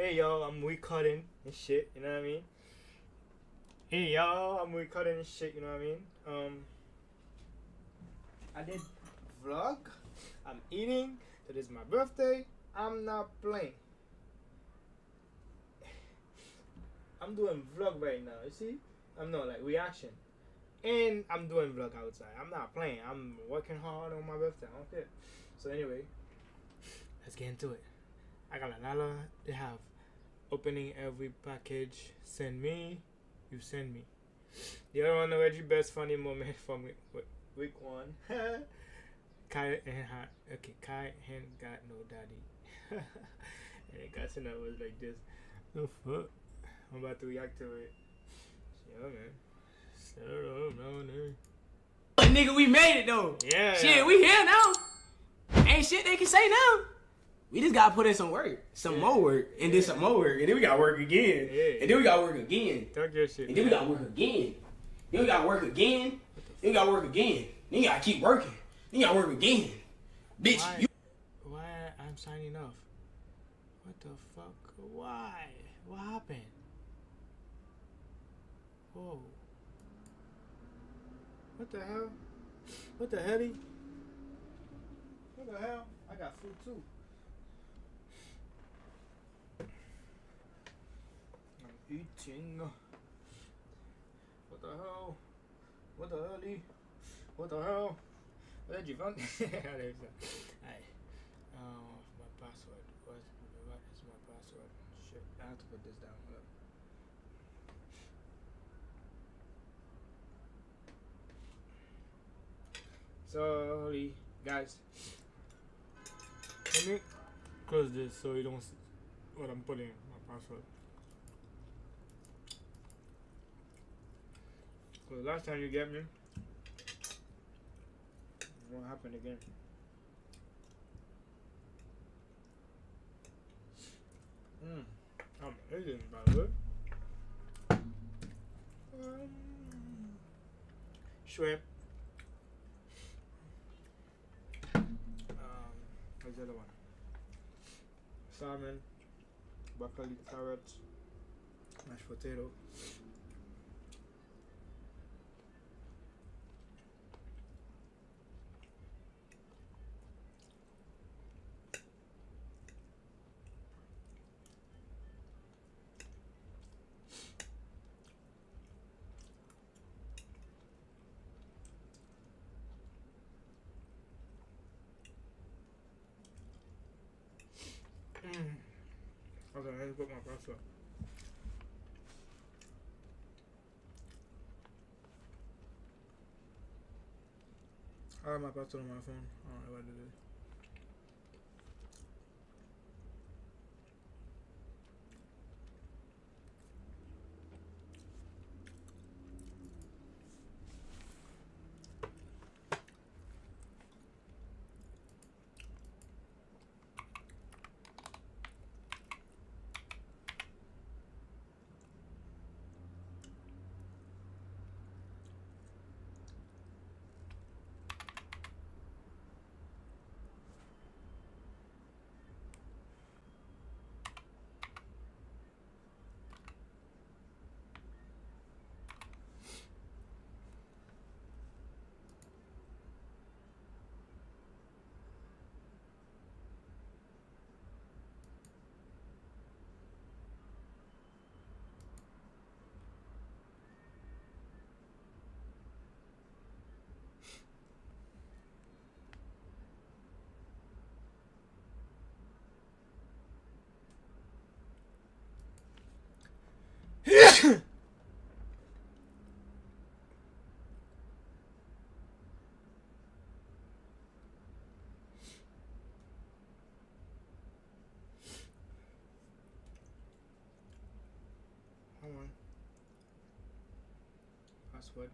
Hey yo, I'm recording and shit. You know what I mean? Hey yo, I'm recording and shit. You know what I mean? I did vlog. I'm eating. So this is my birthday. I'm not playing. I'm doing vlog right now. You see? I'm not like reaction. And I'm doing vlog outside. I'm not playing. I'm working hard on my birthday. I don't care. So anyway, let's get into it. I got a lot. They have opening every package. Send me. You send me. The other one already best funny moment from week one. Kai and okay, Kai ain't got no daddy. And the cousin that was like this. The fuck? I'm about to react to it. Yeah, man. Set it up down there. But nigga, we made it though. Yeah. Shit, yeah. we here now. Ain't shit they can say now. We just gotta put in some work, some more work, and then some more work, and then we gotta work again, and then we gotta work again, Talk your shit. and then we gotta work again, then we gotta work again, then we gotta work again, then you gotta keep working, then you gotta work again, bitch. Why? Why I'm signing off? What the fuck? Why? What happened? Whoa. What the hell? What the hell? What the hell? I got food too. I'm eating. What the hell? What the hell? What the hell? Where did you find? Alright. My password. What is my password? Shit. I have to put this down. Look. Sorry, guys. Let me close this so you don't see what I'm putting in my password. Because last time you get me, it won't happen again. I'm eating, by the way. Shrimp. What's the other one? Salmon, broccoli, carrots, mashed potato. Okay, let's put my pasta. I have my pasta on my phone. I don't know what to do. Hold on. Password.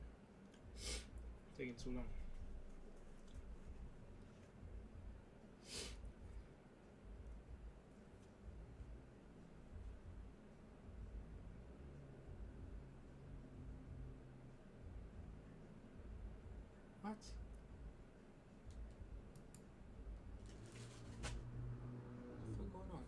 Taking too long. What? What's going on?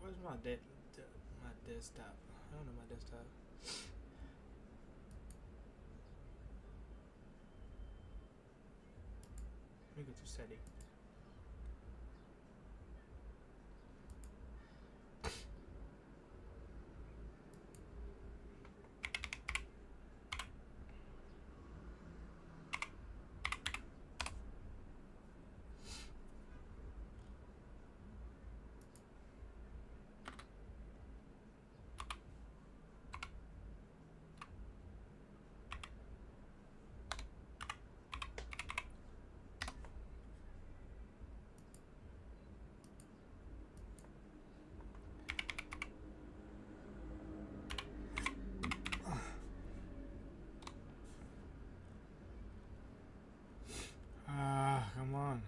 Where's my desktop? I don't know my desktop. Let me go to setting. Come on.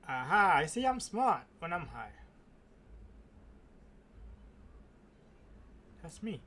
Aha, I see I'm smart when I'm high. That's me.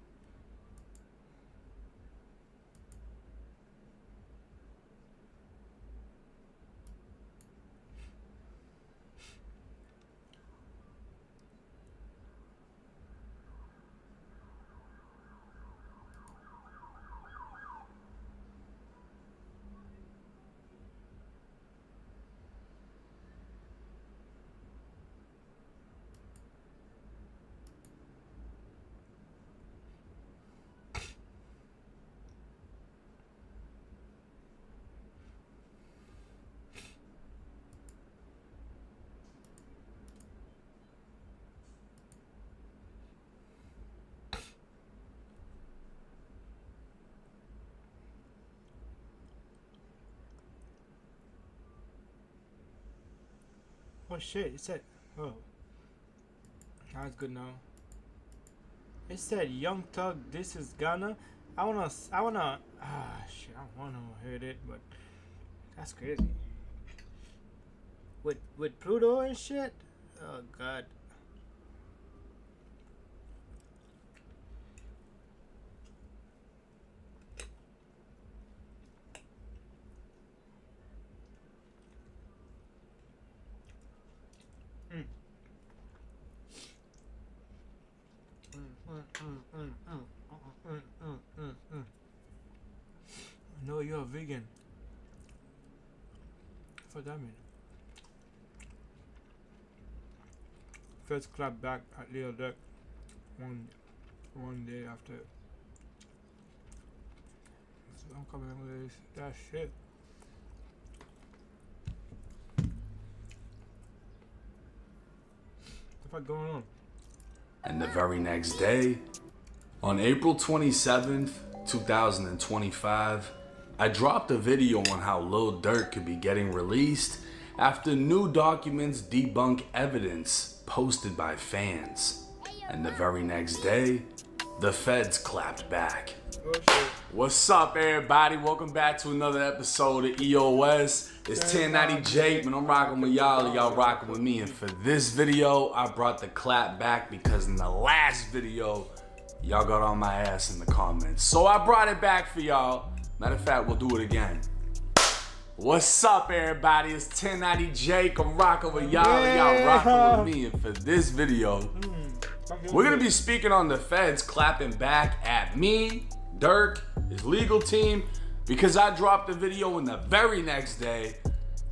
Oh shit, it said, oh. That's good now. It said Young Thug, this is Ghana. I wanna, shit, I wanna hear it, but that's crazy. With Pluto and shit? Oh god. No, you're a vegan. For that mean. First clap back at Lil Durk one day after. So I'm coming with that shit. What the fuck going on? And the very next day, on April 27th, 2025, I dropped a video on how Lil Durk could be getting released after new documents debunk evidence posted by fans. And the very next day, the feds clapped back. Oh, shit. What's up, everybody? Welcome back to another episode of EOS. It's 1090 Jake, man. I'm rocking with y'all, and y'all rocking with me. And for this video, I brought the clap back because in the last video, y'all got on my ass in the comments. So I brought it back for y'all. Matter of fact, we'll do it again. What's up, everybody? It's 1090 Jake. I'm rocking with y'all, and y'all rocking with me. And for this video, we're gonna be speaking on the feds clapping back at me, Durk, his legal team, because I dropped the video and the very next day,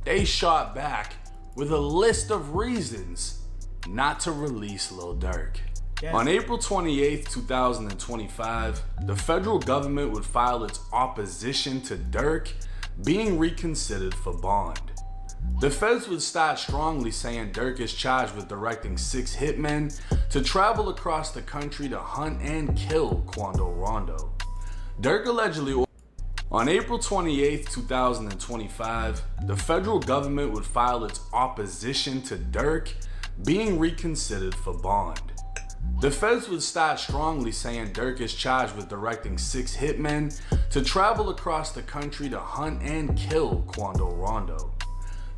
they shot back with a list of reasons not to release Lil Durk. On April 28th, 2025, the federal government would file its opposition to Durk being reconsidered for bond. The feds would start strongly saying Durk is charged with directing 6 hitmen to travel across the country to hunt and kill Quando Rondo. Durk allegedly... On April 28th, 2025, the federal government would file its opposition to Durk being reconsidered for bond. The feds would start strongly saying Durk is charged with directing 6 hitmen to travel across the country to hunt and kill Quando Rondo.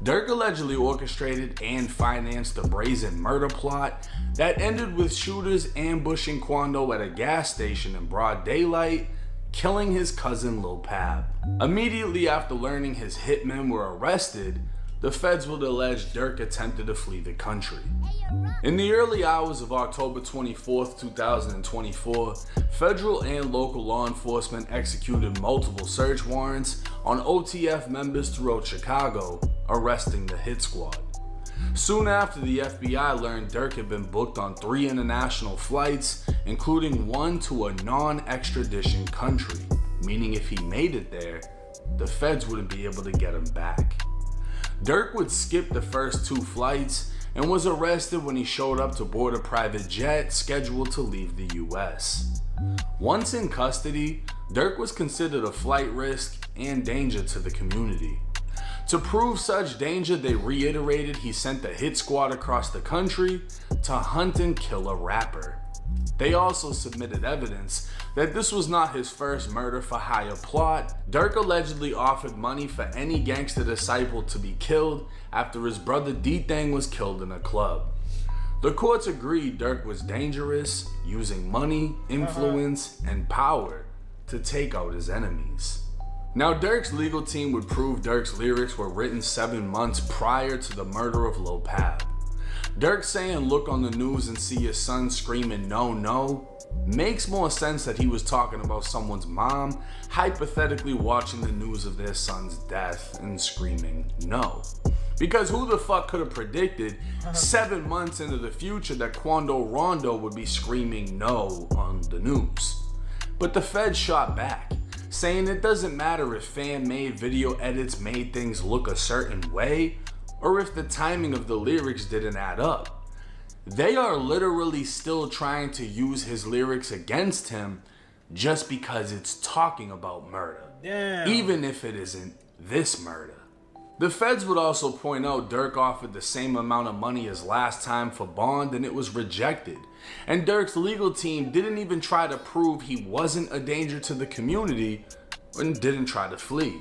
Durk allegedly orchestrated and financed the brazen murder plot that ended with shooters ambushing Quando at a gas station in broad daylight, killing his cousin Lil Pab. Immediately after learning his hitmen were arrested, the feds would allege Durk attempted to flee the country. In the early hours of October 24th, 2024, federal and local law enforcement executed multiple search warrants on OTF members throughout Chicago, arresting the hit squad. Soon after, the FBI learned Durk had been booked on 3 international flights, including one to a non-extradition country, meaning if he made it there, the feds wouldn't be able to get him back. Durk would skip the first 2 flights and was arrested when he showed up to board a private jet scheduled to leave the US. Once in custody, Durk was considered a flight risk and danger to the community. To prove such danger, they reiterated he sent the hit squad across the country to hunt and kill a rapper. They also submitted evidence that this was not his first murder for hire plot. Durk allegedly offered money for any gangster disciple to be killed after his brother D-Thang was killed in a club. The courts agreed Durk was dangerous, using money, influence, and power to take out his enemies. Now, Durk's legal team would prove Durk's lyrics were written 7 months prior to the murder of Lil Pab. Durk saying look on the news and see your son screaming no, no, makes more sense that he was talking about someone's mom hypothetically watching the news of their son's death and screaming no. Because who the fuck could have predicted 7 months into the future that Quando Rondo would be screaming no on the news? But the feds shot back, saying it doesn't matter if fan-made video edits made things look a certain way, or if the timing of the lyrics didn't add up. They are literally still trying to use his lyrics against him just because it's talking about murder. Damn. Even if it isn't this murder. The feds would also point out Durk offered the same amount of money as last time for bond and it was rejected. And Durk's legal team didn't even try to prove he wasn't a danger to the community and didn't try to flee.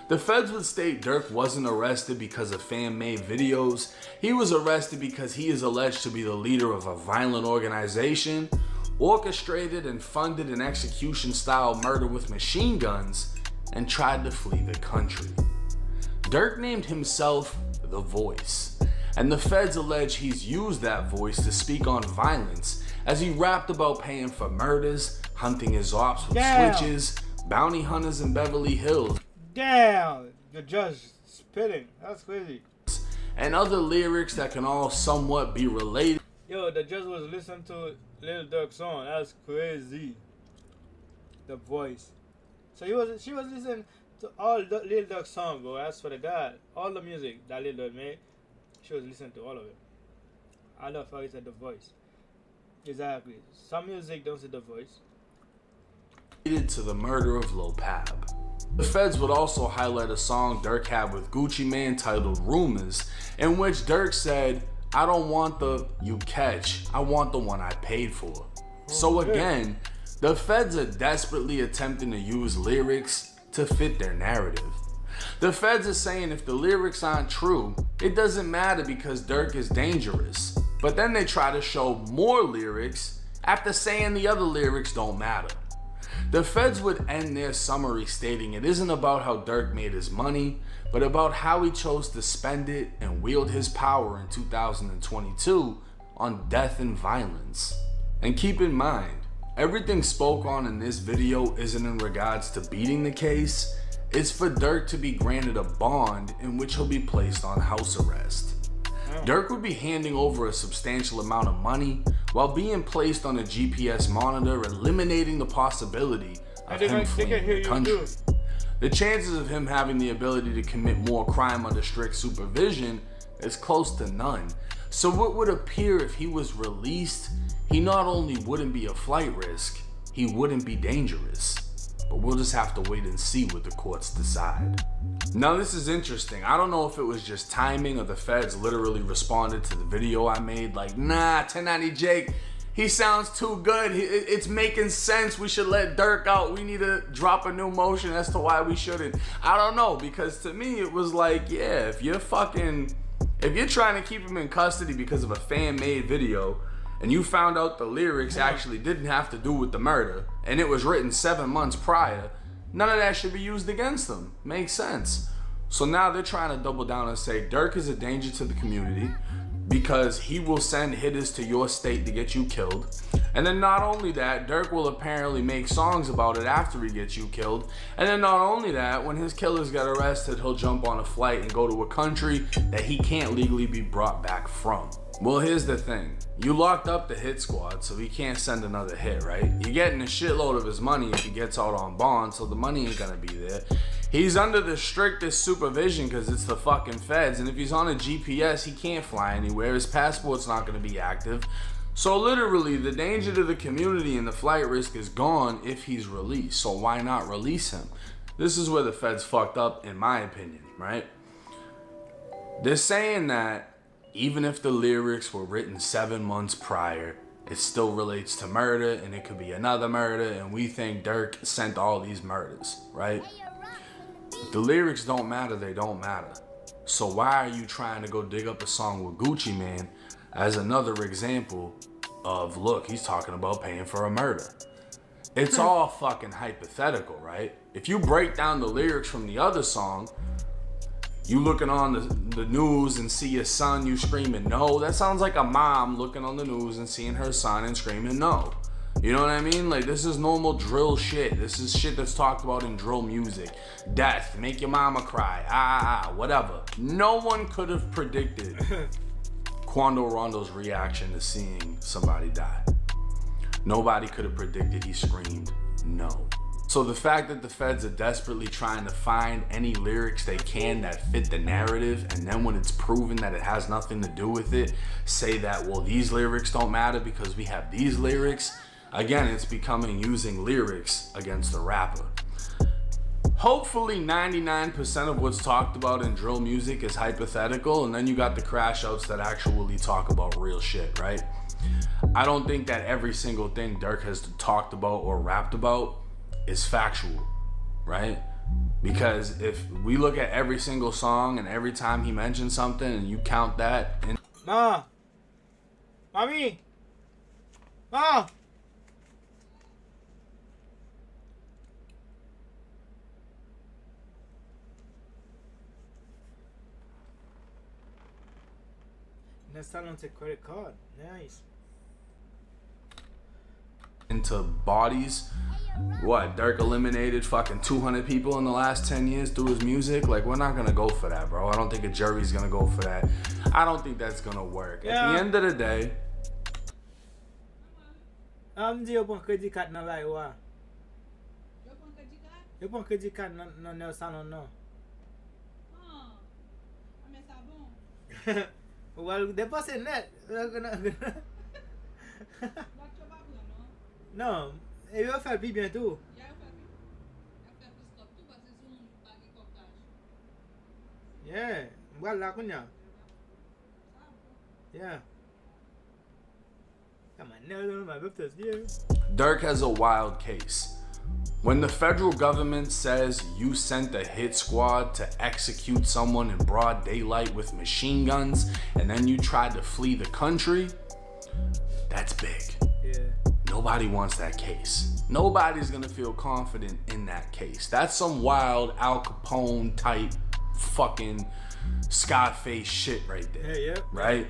The feds would state Durk wasn't arrested because of fan-made videos. He was arrested because he is alleged to be the leader of a violent organization, orchestrated and funded an execution-style murder with machine guns, and tried to flee the country. Durk named himself The Voice, and the feds allege he's used that voice to speak on violence as he rapped about paying for murders, hunting his ops with switches, bounty hunters in Beverly Hills. Damn, the judge spitting. That's crazy. And other lyrics that can all somewhat be related. Yo, the judge was listening to Lil Durk's song. That's crazy. The Voice. So she was listening to all the Lil Durk's song, bro. That's for the God. All the music that Lil Durk made, she was listening to all of it. I love how he said The Voice. Exactly. Some music don't say The Voice. To the murder of Lil Pab. The feds would also highlight a song Durk had with Gucci Mane titled Rumors, in which Durk said, I don't want the you catch, I want the one I paid for. So again, the feds are desperately attempting to use lyrics to fit their narrative. The feds are saying if the lyrics aren't true, it doesn't matter because Durk is dangerous. But then they try to show more lyrics after saying the other lyrics don't matter. The feds would end their summary stating it isn't about how Durk made his money, but about how he chose to spend it and wield his power in 2022 on death and violence. And keep in mind, everything spoke on in this video isn't in regards to beating the case, it's for Durk to be granted a bond in which he'll be placed on house arrest. Durk would be handing over a substantial amount of money while being placed on a GPS monitor, eliminating the possibility of him fleeing the country. The chances of him having the ability to commit more crime under strict supervision is close to none. So what would appear if he was released, he not only wouldn't be a flight risk, he wouldn't be dangerous. But we'll just have to wait and see what the courts decide. Now this is interesting. I don't know if it was just timing or the feds literally responded to the video I made like, nah, 1090 Jake, he sounds too good. It's making sense. We should let Durk out. We need to drop a new motion as to why we shouldn't. I don't know, because to me it was like, yeah, if you're trying to keep him in custody because of a fan-made video, and you found out the lyrics actually didn't have to do with the murder, and it was written 7 months prior, none of that should be used against them. Makes sense. So now they're trying to double down and say Durk is a danger to the community because he will send hitters to your state to get you killed. And then not only that, Durk will apparently make songs about it after he gets you killed. And then not only that, when his killers get arrested, he'll jump on a flight and go to a country that he can't legally be brought back from. Well, here's the thing. You locked up the hit squad, so he can't send another hit, right? You're getting a shitload of his money if he gets out on bond, so the money ain't gonna be there. He's under the strictest supervision because it's the fucking feds, and if he's on a GPS, he can't fly anywhere. His passport's not gonna be active. So literally, the danger to the community and the flight risk is gone if he's released. So why not release him? This is where the feds fucked up, in my opinion, right? They're saying that even if the lyrics were written 7 months prior, it still relates to murder, and it could be another murder, and we think Durk sent all these murders, right? The lyrics don't matter, they don't matter. So why are you trying to go dig up a song with Gucci Mane as another example of, look, he's talking about paying for a murder? It's all fucking hypothetical, right? If you break down the lyrics from the other song, you looking on the news and see your son, you screaming no. That sounds like a mom looking on the news and seeing her son and screaming no. You know what I mean? Like, this is normal drill shit. This is shit that's talked about in drill music. Death, make your mama cry, whatever. No one could have predicted Quando Rondo's reaction to seeing somebody die. Nobody could have predicted he screamed no. So the fact that the feds are desperately trying to find any lyrics they can that fit the narrative, and then when it's proven that it has nothing to do with it, say that, well, these lyrics don't matter because we have these lyrics. Again, it's becoming using lyrics against the rapper. Hopefully 99% of what's talked about in drill music is hypothetical, and then you got the crash outs that actually talk about real shit, right? I don't think that every single thing Durk has talked about or rapped about is factual, right? Because if we look at every single song and every time he mentions something and you count that and Mommy! Next time, take credit card. Nice. into bodies. What, Durk eliminated fucking 200 people in the last 10 years through his music? Like, we're not gonna go for that, bro. I don't think a jury's gonna go for that. I don't think that's gonna work. Yeah. At the end of the day, Yo pon kredi kat nan la yo a. Yo pon kredi kat nan nel salon nan. Ame sa bon. Well, depase net. Non, e yo fè pi bientôt. Yeah, mbwa la kounya. Yeah. Come on, no, my birthday's here. Durk has a wild case. When the federal government says you sent a hit squad to execute someone in broad daylight with machine guns and then you tried to flee the country, that's big. Yeah. Nobody wants that case. Nobody's gonna feel confident in that case. That's some wild Al Capone type fucking Scarface shit right there. Yeah. Right?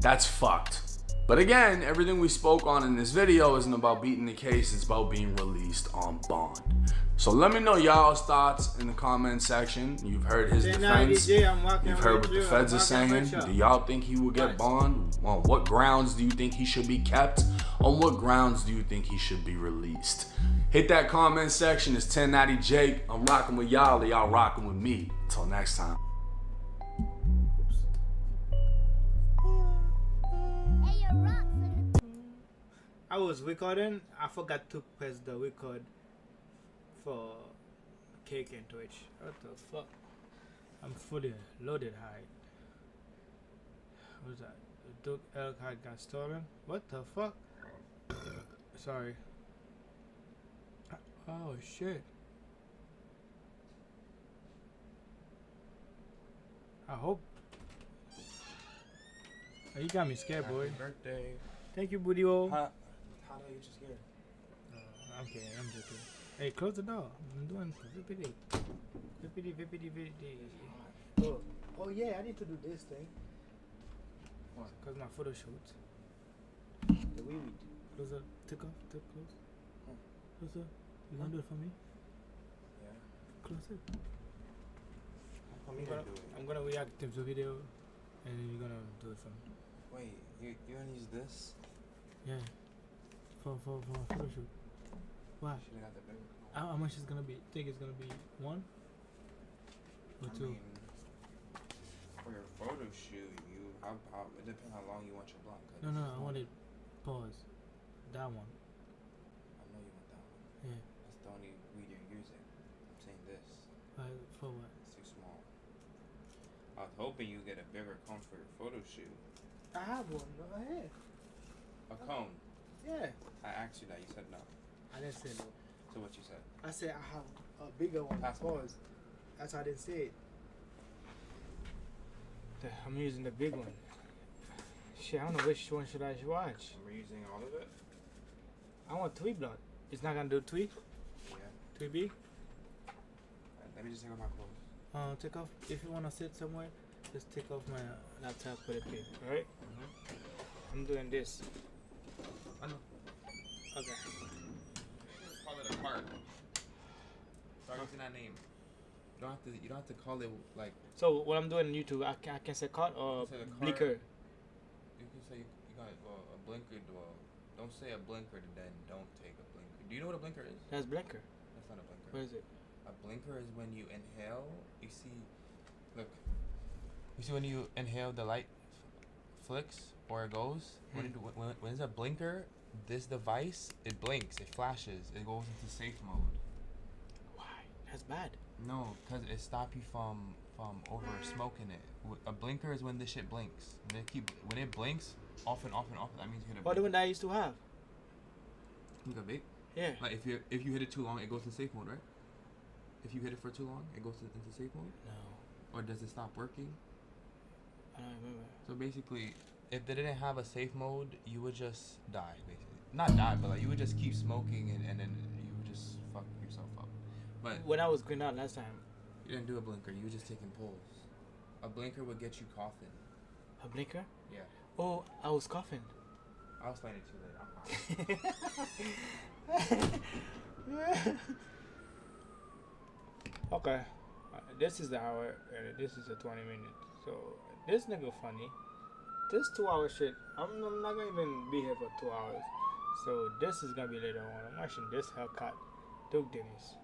That's fucked. But again, everything we spoke on in this video isn't about beating the case, it's about being released on bond. So let me know y'all's thoughts in the comment section. You've heard his defense. You've heard what the feds are saying. Do y'all think he will get bond? On what grounds do you think he should be kept? On what grounds do you think he should be released? Hit that comment section. It's 1090 Jake. I'm rocking with y'all. Y'all rocking with me. Until next time. I was recording. I forgot to press the record for Cake and Twitch. What the fuck? I'm fully loaded high. What was that? The Duke elk hide got stolen? What the fuck? Sorry. Oh shit. I hope. Oh, you got me scared, boy. Happy birthday. Thank you, Budio. How do you just scared? I'm kidding. I'm joking. Hey, close the door. I'm doing vippity. Oh yeah, I need to do this thing. What? Cause my photo shoots. The wee wee. Close up. Take off. Take close. Close up. You gonna do it for me? Yeah. Close it. How come you gonna do it? I'm gonna react to the video, and then you're gonna do it for me. Wait, you gonna use this? Yeah. For a photo shoot. Why? Should've got the bigger one. How much is it gonna be? Think it's gonna be one or I two? mean, for your photo shoot, it depends how long you want your block. No, I wanted pause. That one. I know you want that one. Yeah. That's the only weed you're using. I'm saying this. For what? It's too small. I was hoping you get a bigger cone for your photo shoot. I have one. Go ahead. A cone. Yeah. I asked you that. You said no. I didn't say no. So what you said? I said I have a bigger one. Pass me. Pause. That's why I didn't say it. I'm using the big one. Shit, I don't know which one should I watch. We're using all of it? I want tweet blood. It's not gonna do tweet? Yeah. Tweet B? Let me just take off my clothes. Take off, if you wanna sit somewhere, just take off my laptop, put it here, alright? I'm doing this. I know. Okay. Call it a cart. Start using that name. You don't have to call it like. So what I'm doing on YouTube, I can say cut or You say the cart. blinker. You can say you got a blinker. Don't say a blinker, then don't take a blinker. Do you know what a blinker is? That's blinker. That's not a blinker. What is it? A blinker is when you inhale. You see, look. You see when you inhale, the light flicks or it goes. When it's a blinker, this device it blinks, it flashes, it goes into safe mode. Why? That's bad. No, because it stops you from over smoking it. A blinker is when this shit blinks. When it blinks, off and off and off, that means you hit a What the vape. one that I used to have? Like a vape? Yeah. Like if you hit it too long, it goes to safe mode, right? If you hit it for too long, it goes into safe mode? No. Or does it stop working? I don't remember. So basically, if they didn't have a safe mode, you would just die, basically. Not die, but like you would just keep smoking and then you would just fuck yourself up. But When I was green out last time. you didn't do a blinker, you were just taking pulls. A blinker would get you coughing. A blinker? Yeah. Oh, I was coughing. I'll explain it to you later. I'm fine. Okay. This is the hour and this is the 20 minutes. So this nigga funny. This 2 hour shit, I'm not gonna even be here for 2 hours. So this is gonna be later on. I'm watching this haircut. Duke Dennis.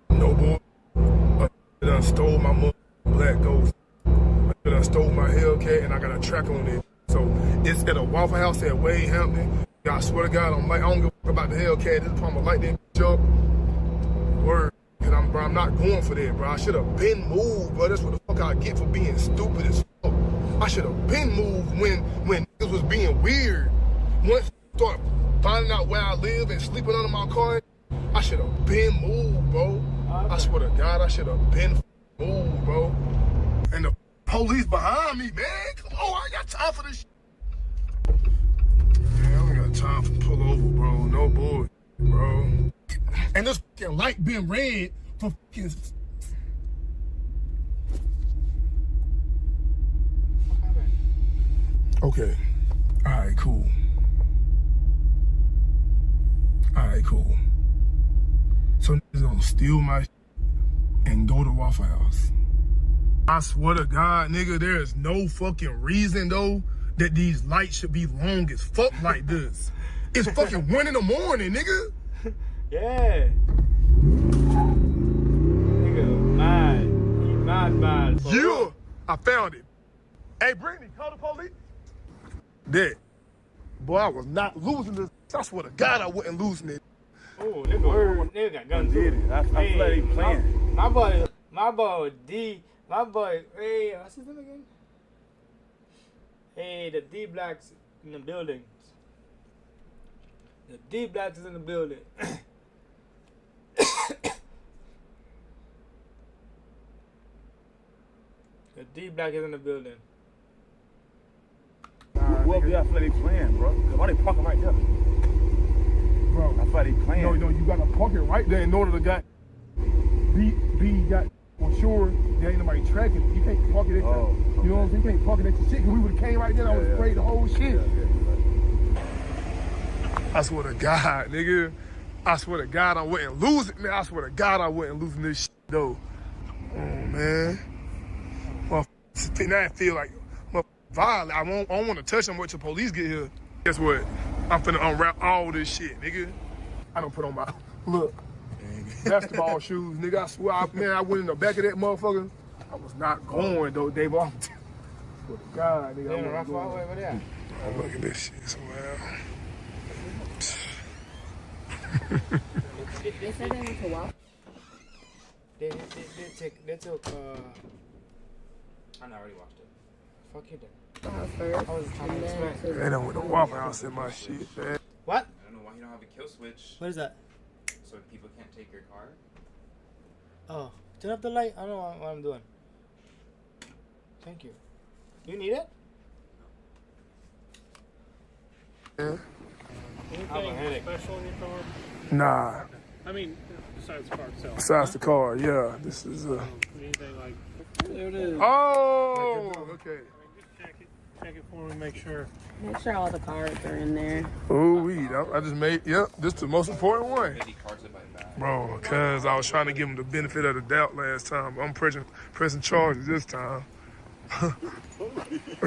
No boy, I done stole my mother black ghost. I done stole my Hellcat and I got a track on it. So it's at a Waffle House at Wade Hampton. I swear to God, I don't give a fuck about the Hellcat. This time I like that up. Word. And I'm not going for that, bro. I should have been moved, bro. That's what the fuck I get for being stupid as fuck. I should have been moved when niggas was being weird. Once I start finding out where I live and sleeping under my car, I should have been moved, bro. I swear to God, I should have been moved, bro. And the police behind me, man. Come on, I ain't got time for this shit. Man, I don't got time for pull over, bro. No boy, bro. And this fucking light been red for fucking... Okay. Alright, cool. Alright, cool. So niggas gonna steal my shit and go to Waffle House. I swear to God, nigga, there is no fucking reason though that these lights should be long as fuck like this. It's fucking 1 in the morning, nigga. Yeah. Nigga, mad. He mad. Yeah, I found it. Hey, Brittany, call the police. That. Boy, I was not losing this. I swear to God, I wasn't losing it. Oh, nigga got guns. Did it. I feel like he playing. My boy D. My boy, hey, what's his name again? Hey, the D Blacks in the building. The D Blacks is in the building. The D Black is in the building. Whoever y'all feel like they playing, bro. Why they parking right there? Bro, I thought they playing. No, you gotta park it right there in order to got for sure there ain't nobody tracking it. You can't park it at Oh, you know what I'm saying? You can't park it at your shit, cause we would've came right there, I would've sprayed the whole shit. I swear to God, nigga. I swear to God I wouldn't lose it, man. I swear to God I wouldn't losing this shit though. Oh man. Now I feel like violent. I don't want to touch them until police get here. Guess what? I'm finna unwrap all this shit, nigga. I don't put on my look basketball shoes, nigga. I swear, I went in the back of that motherfucker. I was not going though, Dave. I swear to God, nigga. Yeah, right far away, what that? Oh, look at this shit, so well. They said they went to Waffle. They took I already watched it. Fuck you then. First, I was trying to and then expect. They done went to Waffle House in my shit, man. What? I don't know why you don't have a kill switch What is that? so people can't take your car. Oh, turn up the light. I don't know what I'm doing. Thank you. You need it? Yeah. I have a headache. Special in your car? Nah, I mean, besides the car itself. besides the car, yeah. This is Anything like, there it is. Oh, okay. Just check it for me, make sure. make sure all the cards are in there. Ooh, I just made, yep, this is the most important one. 50 cards in my bag. Bro, cause I was trying to give him the benefit of the doubt last time. I'm pressing charges this time.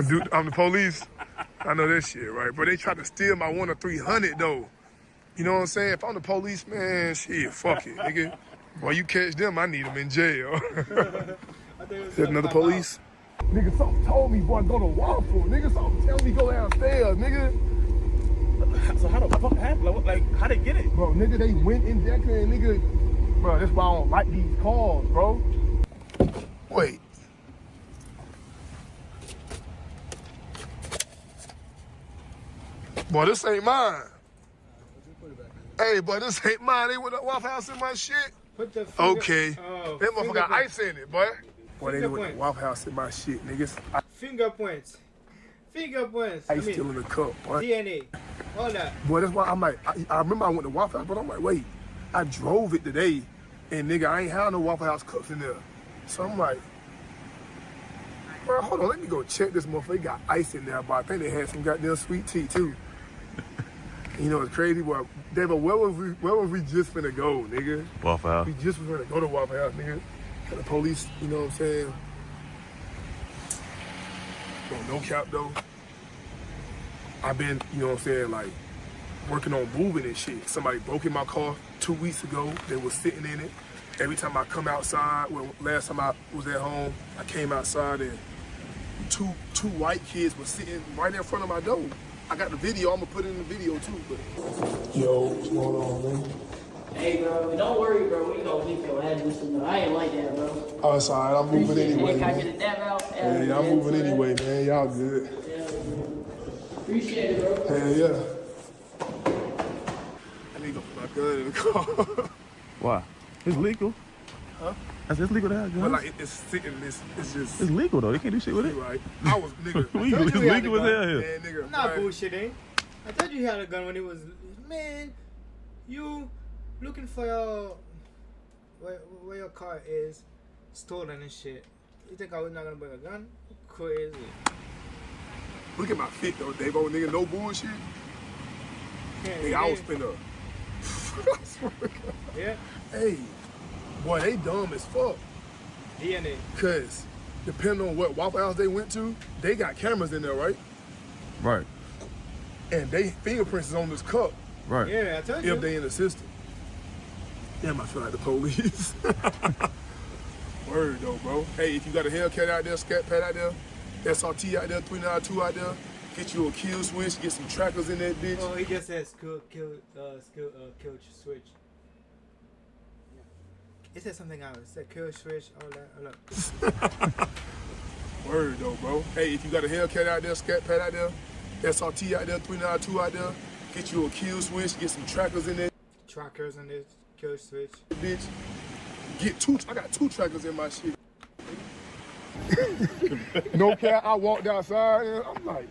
Dude, I'm the police. I know that shit, right? But they tried to steal my 1 or 300 though. You know what I'm saying? If I'm the police, man, shit, fuck it, nigga. Boy, you catch them, I need them in jail. Is that another police? Nigga, something told me, boy, go to Waffle. Nigga, something tell me go downstairs, nigga. So how the fuck happened? Like, how they get it? Bro, nigga, they went in there and nigga, bro, that's why I don't like these cars, bro. Wait. Boy, this ain't mine. Hey, boy, this ain't mine. They went to Waffle House in my shit. Put the finger, Okay. That motherfucker got ice in it, boy. Boy, they went to Fingerprint. Waffle House in my shit, niggas. Fingerprints. Ice still in the cup, boy. DNA. All that. Boy, that's why I'm like, I remember I went to Waffle House, but I'm like, wait, I drove it today, and nigga, I ain't had no Waffle House cups in there. So I'm like, bro, hold on, let me go check this motherfucker. They got ice in there, but I think they had some goddamn sweet tea too. You know, it's crazy, boy. David, where was we just finna go, nigga? Waffle House. We just was finna go to Waffle House, nigga. And the police, you know what I'm saying? Bro, no cap though. I've been, you know what I'm saying, like, working on moving and shit. Somebody broke in my car 2 weeks ago. They was sitting in it. Every time I come outside, well, last time I was at home, I came outside and two white kids were sitting right in front of my door. I got the video. I'm gonna put it in the video too. But yo, what's going on, man? Hey, bro, don't worry, bro. We gonna beat your ass with some. I ain't like that, bro. Oh, it's all right. I'm moving anyway. Can I Man. get a dab out? Yeah, I'm moving anyway, man. Y'all good. Appreciate it, bro. Hell yeah. I need to put my gun in the car. Why? It's legal. Huh? It's legal to have guns. But like it's sitting, it's just It's legal though. They can't do shit with it. right. I was nigga. Legal. It's you had legal the as hell gun. here. Man, nigga. I'm not right. bullshitting. I told you he had a gun when he was. Man, you looking for your. Where your car is stolen and shit. You think I was not gonna bring a gun? Crazy. Look at my fit though, Davo, nigga, no bullshit. Nigga, I was finna. I swear to God. Yeah. Hey, boy, they dumb as fuck. DNA. Cause depending on what Waffle House they went to, they got cameras in there, right? Right. And they fingerprints is on this cup Right. Yeah, I told you. if they in the system. Damn, I feel like the police. Word though, bro. Hey, if you got a Hellcat out there, Scat Pad out there, SRT out there, 392 out there, get you a kill switch, get some trackers in that bitch. Oh, he just says kill switch. It said something else. It said kill switch, all that. Oh, no. Word though, bro. Hey, if you got a Hellcat out there, Scat Pad out there, SRT out there, 392 out there, get you a kill switch, get some trackers in that Trackers in this kill switch. bitch. I got 2 trackers in my shit. No cap, I walked outside and I'm like,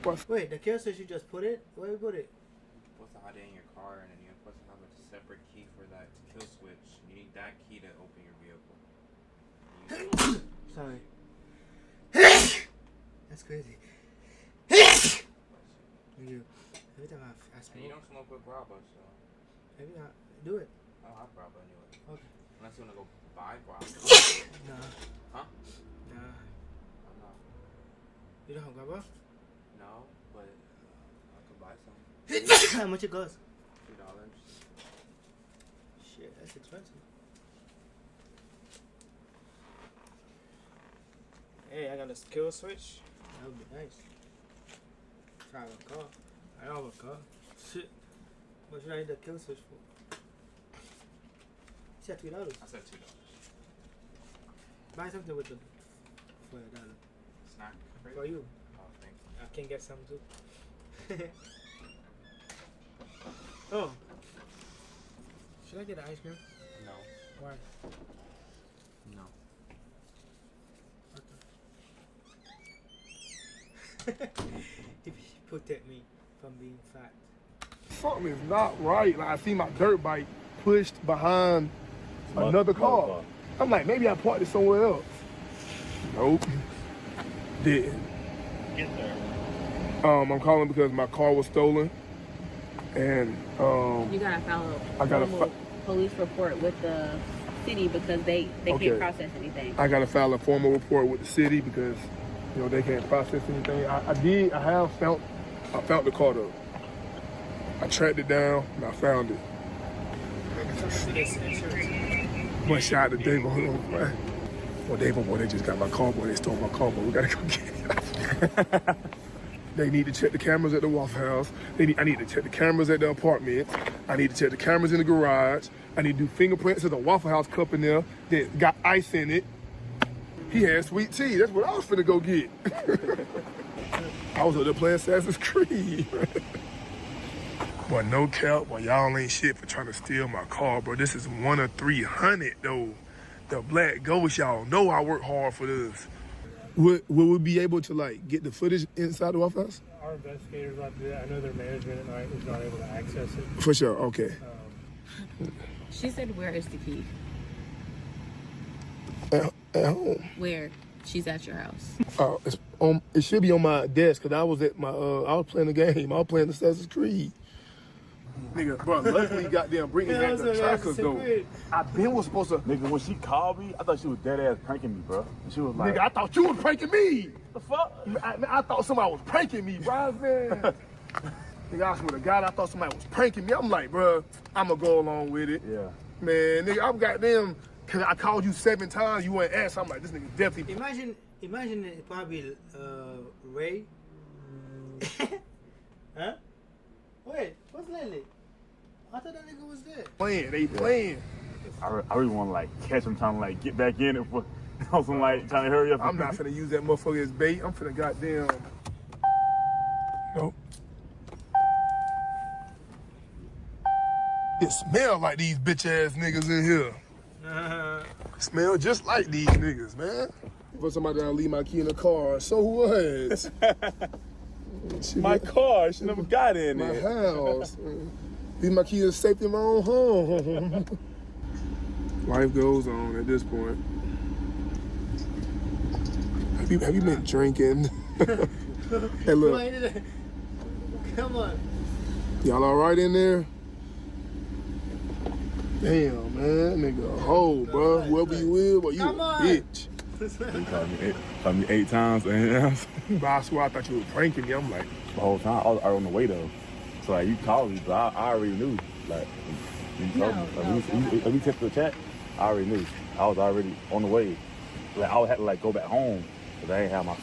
what's Wait, the kill switch you just put it? Where you put it? You're supposed to hide it in your car, and then you're supposed to have a separate key for that kill switch. You need that key to open your vehicle. Sorry. That's crazy. You. Every time I And smoke, you don't smoke with Bravo, so every time do it. I don't have Bravo anyway. Okay. Unless you wanna go buy Bravo. Nah. Huh? Nah. I'm not. You don't have grabber? No, but I could buy some. How much it cost? $2. Shit, that's expensive. Hey, I got a kill switch. That would be nice. If I have a car. I don't have a car. Shit. What should I need the kill switch for? You said $3. I said $2. Buy something with the for $1. Snack. For you. Oh, thanks. I can get some too. Oh. Should I get ice cream? No. Why? No. He protect me from being fat. something is not right. Like I see my dirt bike pushed behind another car. I'm like, maybe I parked it somewhere else. Nope. Didn't. Get there. I'm calling because my car was stolen. And You gotta file I a gotta formal police report with the city because they Okay. can't process anything. I gotta file a formal report with the city because they can't process anything. I found the car though. I tracked it down and I found it. Boy, shout out to Dave. Hold on, man. Well, Dave, boy, they just got my car, boy. They stole my car, boy. We gotta go get it. They need to check the cameras at the Waffle House. I need to check the cameras at the apartment. I need to check the cameras in the garage. I need to do fingerprints of the Waffle House cup in there that got ice in it. He had sweet tea. That's what I was finna go get. I was up there playing Assassin's Creed. Boy, no cap. Boy, y'all ain't shit for trying to steal my car, bro. This is 1 of 300, though. The Black Ghost, y'all know I work hard for this. Will we be able to, like, get the footage inside the Waffle House? Our investigators like to do that. I know their management at night is not able to access it. For sure, okay. She said, "Where is the key? At home. Where? She's at your house." It should be on my desk, because I was at my, I was playing the game. I was playing Assassin's Creed. Nigga, bro, luckily goddamn Brittany had the trackers, though. I been was supposed to... Nigga, when she called me, I thought she was dead ass pranking me, bro. And she was like, Nigga, I thought you was pranking me. the fuck? I thought somebody was pranking me, bro, man. Nigga, I swear to God, I thought somebody was pranking me. I'm like, bro, I'm gonna go along with it. Yeah. Man, nigga, I'm goddamn, cause I called you 7 times, you ain't asked. I'm like, this nigga definitely... Imagine it probably Ray. Huh? Wait, what's Lily? I thought that nigga was there. They playing. I really want to like catch him trying to like get back in it for some like trying to hurry up. I'm not finna use that motherfucker as bait. I'm finna goddamn... Nope. It smell like these bitch ass niggas in here. Smell just like these niggas, man. For somebody to leave my key in the car, so what? My car, she never got in My it. house. Leave my key in safety in my own home. Life goes on at this point. Have you been drinking? Hey, look. Come on. Y'all all right in there? Damn, man. Nigga, a hoe, bro. Whoever you with, but you Come a on. bitch. You called me 8 times. And But I swear I thought you were pranking me. I'm like, the whole time I was on the way though. So like you called me, but I already knew. Like you told me. Like, we texted the chat. I already knew. I was already on the way. Like I would have to like go back home because I ain't have my.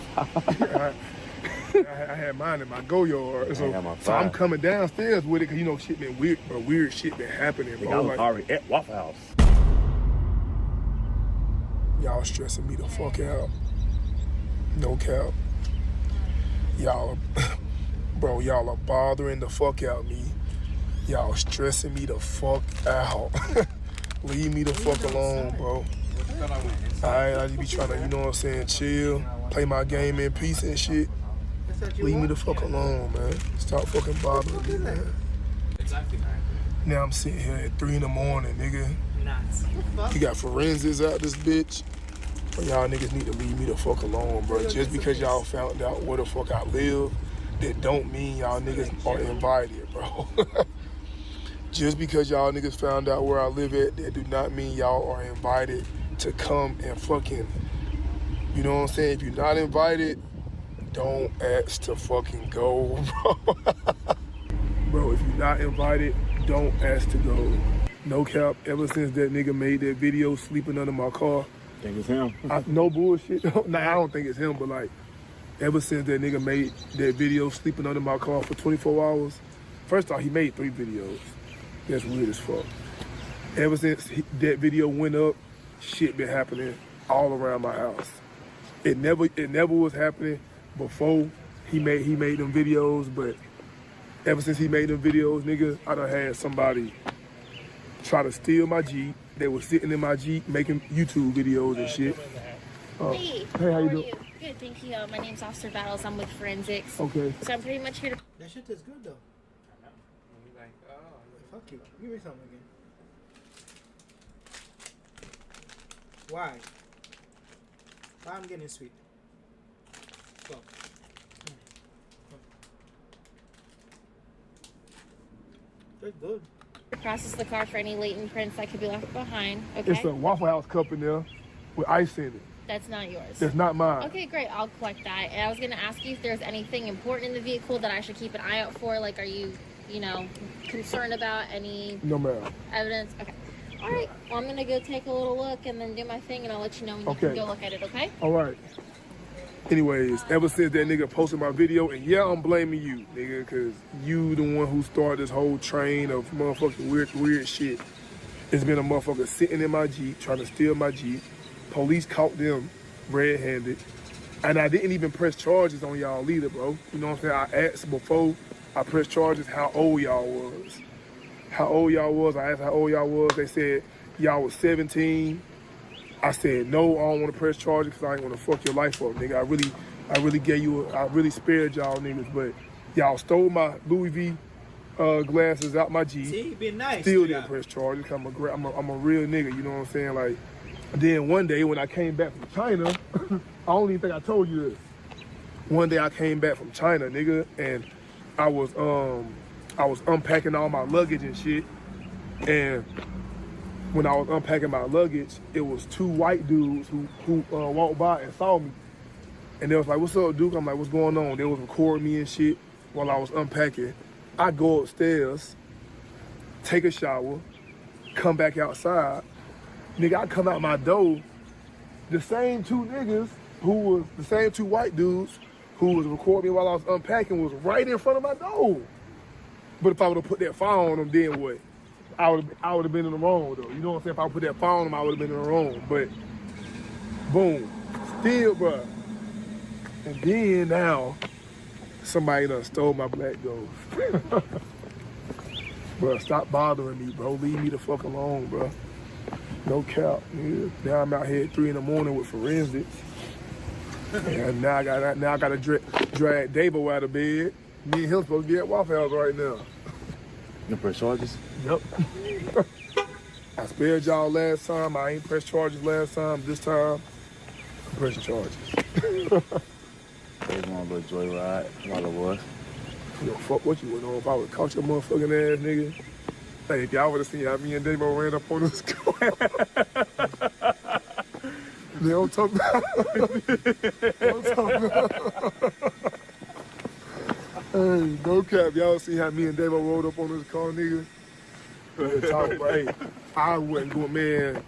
I had mine in my go yard. I had my So I'm five. coming downstairs with it because you know shit been weird, but weird shit been happening, Nigga, I bro. was Like, already at Waffle House. y'all stressing me the fuck out. No cap. Y'all, bro, y'all are bothering the fuck out me. Y'all stressing me the fuck out. Leave me the fuck alone, bro. I just be trying to, you know what I'm saying, chill, play my game in peace and shit. Leave me the fuck alone, man. Stop fucking bothering me, man. Now I'm sitting here at 3 in the morning, nigga. You got forensics out this bitch. But y'all niggas need to leave me the fuck alone, bro. Just because y'all found out where the fuck I live, that don't mean y'all niggas are invited, bro. Just because y'all niggas found out where I live at, that do not mean y'all are invited to come and fucking, you know what I'm saying? If you're not invited, don't ask to fucking go, bro. Bro, if you're not invited, don't ask to go. No cap, ever since that nigga made that video sleeping under my car, Think it's him. no bullshit. Nah, I don't think it's him, but like, ever since that nigga made that video sleeping under my car for 24 hours, first off, he made 3 videos. That's weird as fuck. Ever since that video went up, shit been happening all around my house. It never was happening before he made them videos, but ever since he made them videos, nigga, I done had somebody try to steal my Jeep. They were sitting in my Jeep making YouTube videos and shit. Hey, how you doing? Good, thank you. My name's Officer Battles. I'm with Forensics. Okay. So I'm pretty much here to... That shit is good though. Like, oh. Fuck you. Give me something again. Why? Why I'm getting sweet? Fuck. That's good. process the car for any latent prints that could be left behind. Okay. It's a Waffle House cup in there with ice in it. That's not yours. That's not mine. Okay, great. I'll collect that. And I was going to ask you if there's anything important in the vehicle that I should keep an eye out for. Like, are you, concerned about any evidence? Okay. All right. Well, I'm going to go take a little look and then do my thing, and I'll let you know when you can go look at it, okay? All right. Anyways, ever since that nigga posted my video, and yeah, I'm blaming you, nigga, because you the one who started this whole train of motherfucking weird shit. It's been a motherfucker sitting in my Jeep, trying to steal my Jeep. Police caught them red-handed. And I didn't even press charges on y'all either, bro. You know what I'm saying? I asked before I pressed charges how old y'all was. I asked how old y'all was. They said y'all was 17. I said, no, I don't want to press charges because I ain't want to fuck your life up, nigga. I really spared y'all niggas, but y'all stole my Louis V glasses out my Jeep. See, be nice. Still didn't press charges. I'm a real nigga, you know what I'm saying? Like, then one day when I came back from China, I don't even think I told you this. One day I came back from China, nigga, and I was unpacking all my luggage and shit, and when I was unpacking my luggage, it was two white dudes who walked by and saw me. And they was like, what's up, Duke? I'm like, what's going on? They was recording me and shit while I was unpacking. I go upstairs, take a shower, come back outside. Nigga, I come out my door, the same two white dudes who was recording me while I was unpacking was right in front of my door. But if I would have put that file on them, then what? I would have been in the wrong though. You know what I'm saying? If I put that phone on him, I would have been in the wrong. But boom, still, bro. And then now, somebody done stole my black Ghost. Bro, stop bothering me, bro. Leave me the fuck alone, bro. No cap, nigga. Now I'm out here at 3 in the morning with forensics. And now I gotta drag Davo out of bed. Me and him supposed to be at Waffle House right now. You press charges? Yep. I spared y'all last time. I ain't pressed charges last time. This time, I'm pressing charges. They want little joyride. My little boy. Yo, fuck what you went on. If I would caught your motherfucking ass, nigga. Hey, if y'all would have seen how me and Damo ran up on this car. They don't talk about Hey, no cap. Y'all see how me and Damo rolled up on this car, nigga? Talk, hey, I wouldn't go, man.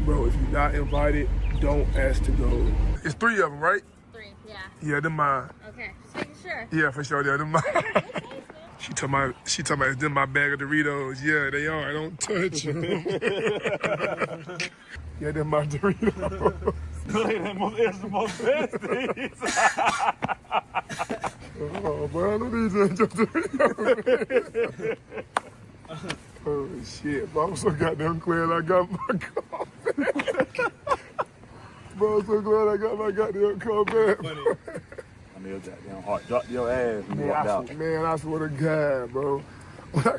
Bro, if you're not invited, don't ask to go. It's 3 of them, right? 3, yeah. Yeah, them mine. Okay, just making sure. Yeah, for sure, them mine. She talking about it's them my bag of Doritos. Yeah, they are. Don't touch them. Yeah, them my Doritos. It's the most best things. Oh, bro, I don't need to enjoy Doritos. Oh, shit. Bro, I'm so goddamn glad I got my car back. Bro, I'm so glad I got my goddamn car back. I mean, your goddamn heart dropped your ass and walked out. Man, I swear to God, bro. When I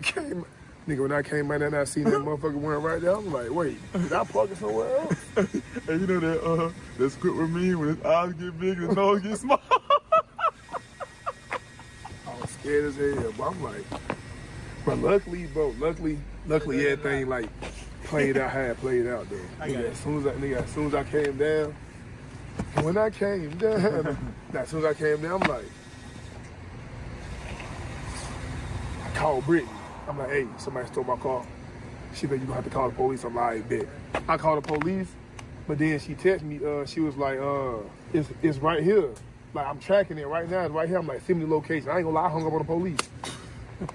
came out there and I seen that motherfucker went right there, I'm like, wait, did I park it somewhere else? And you know that that script with me when his eyes get big and his nose get small. I was scared as hell, but I'm like, but luckily, everything like played out how it played out though. As soon as I came down, I'm like, I called Brittany. I'm like, hey, somebody stole my car. She said, you gonna have to call the police. I'm like, I bet. I called the police, but then she texted me, she was like, it's right here. Like, I'm tracking it right now. It's right here. I'm like, send me the location. I ain't gonna lie, I hung up on the police.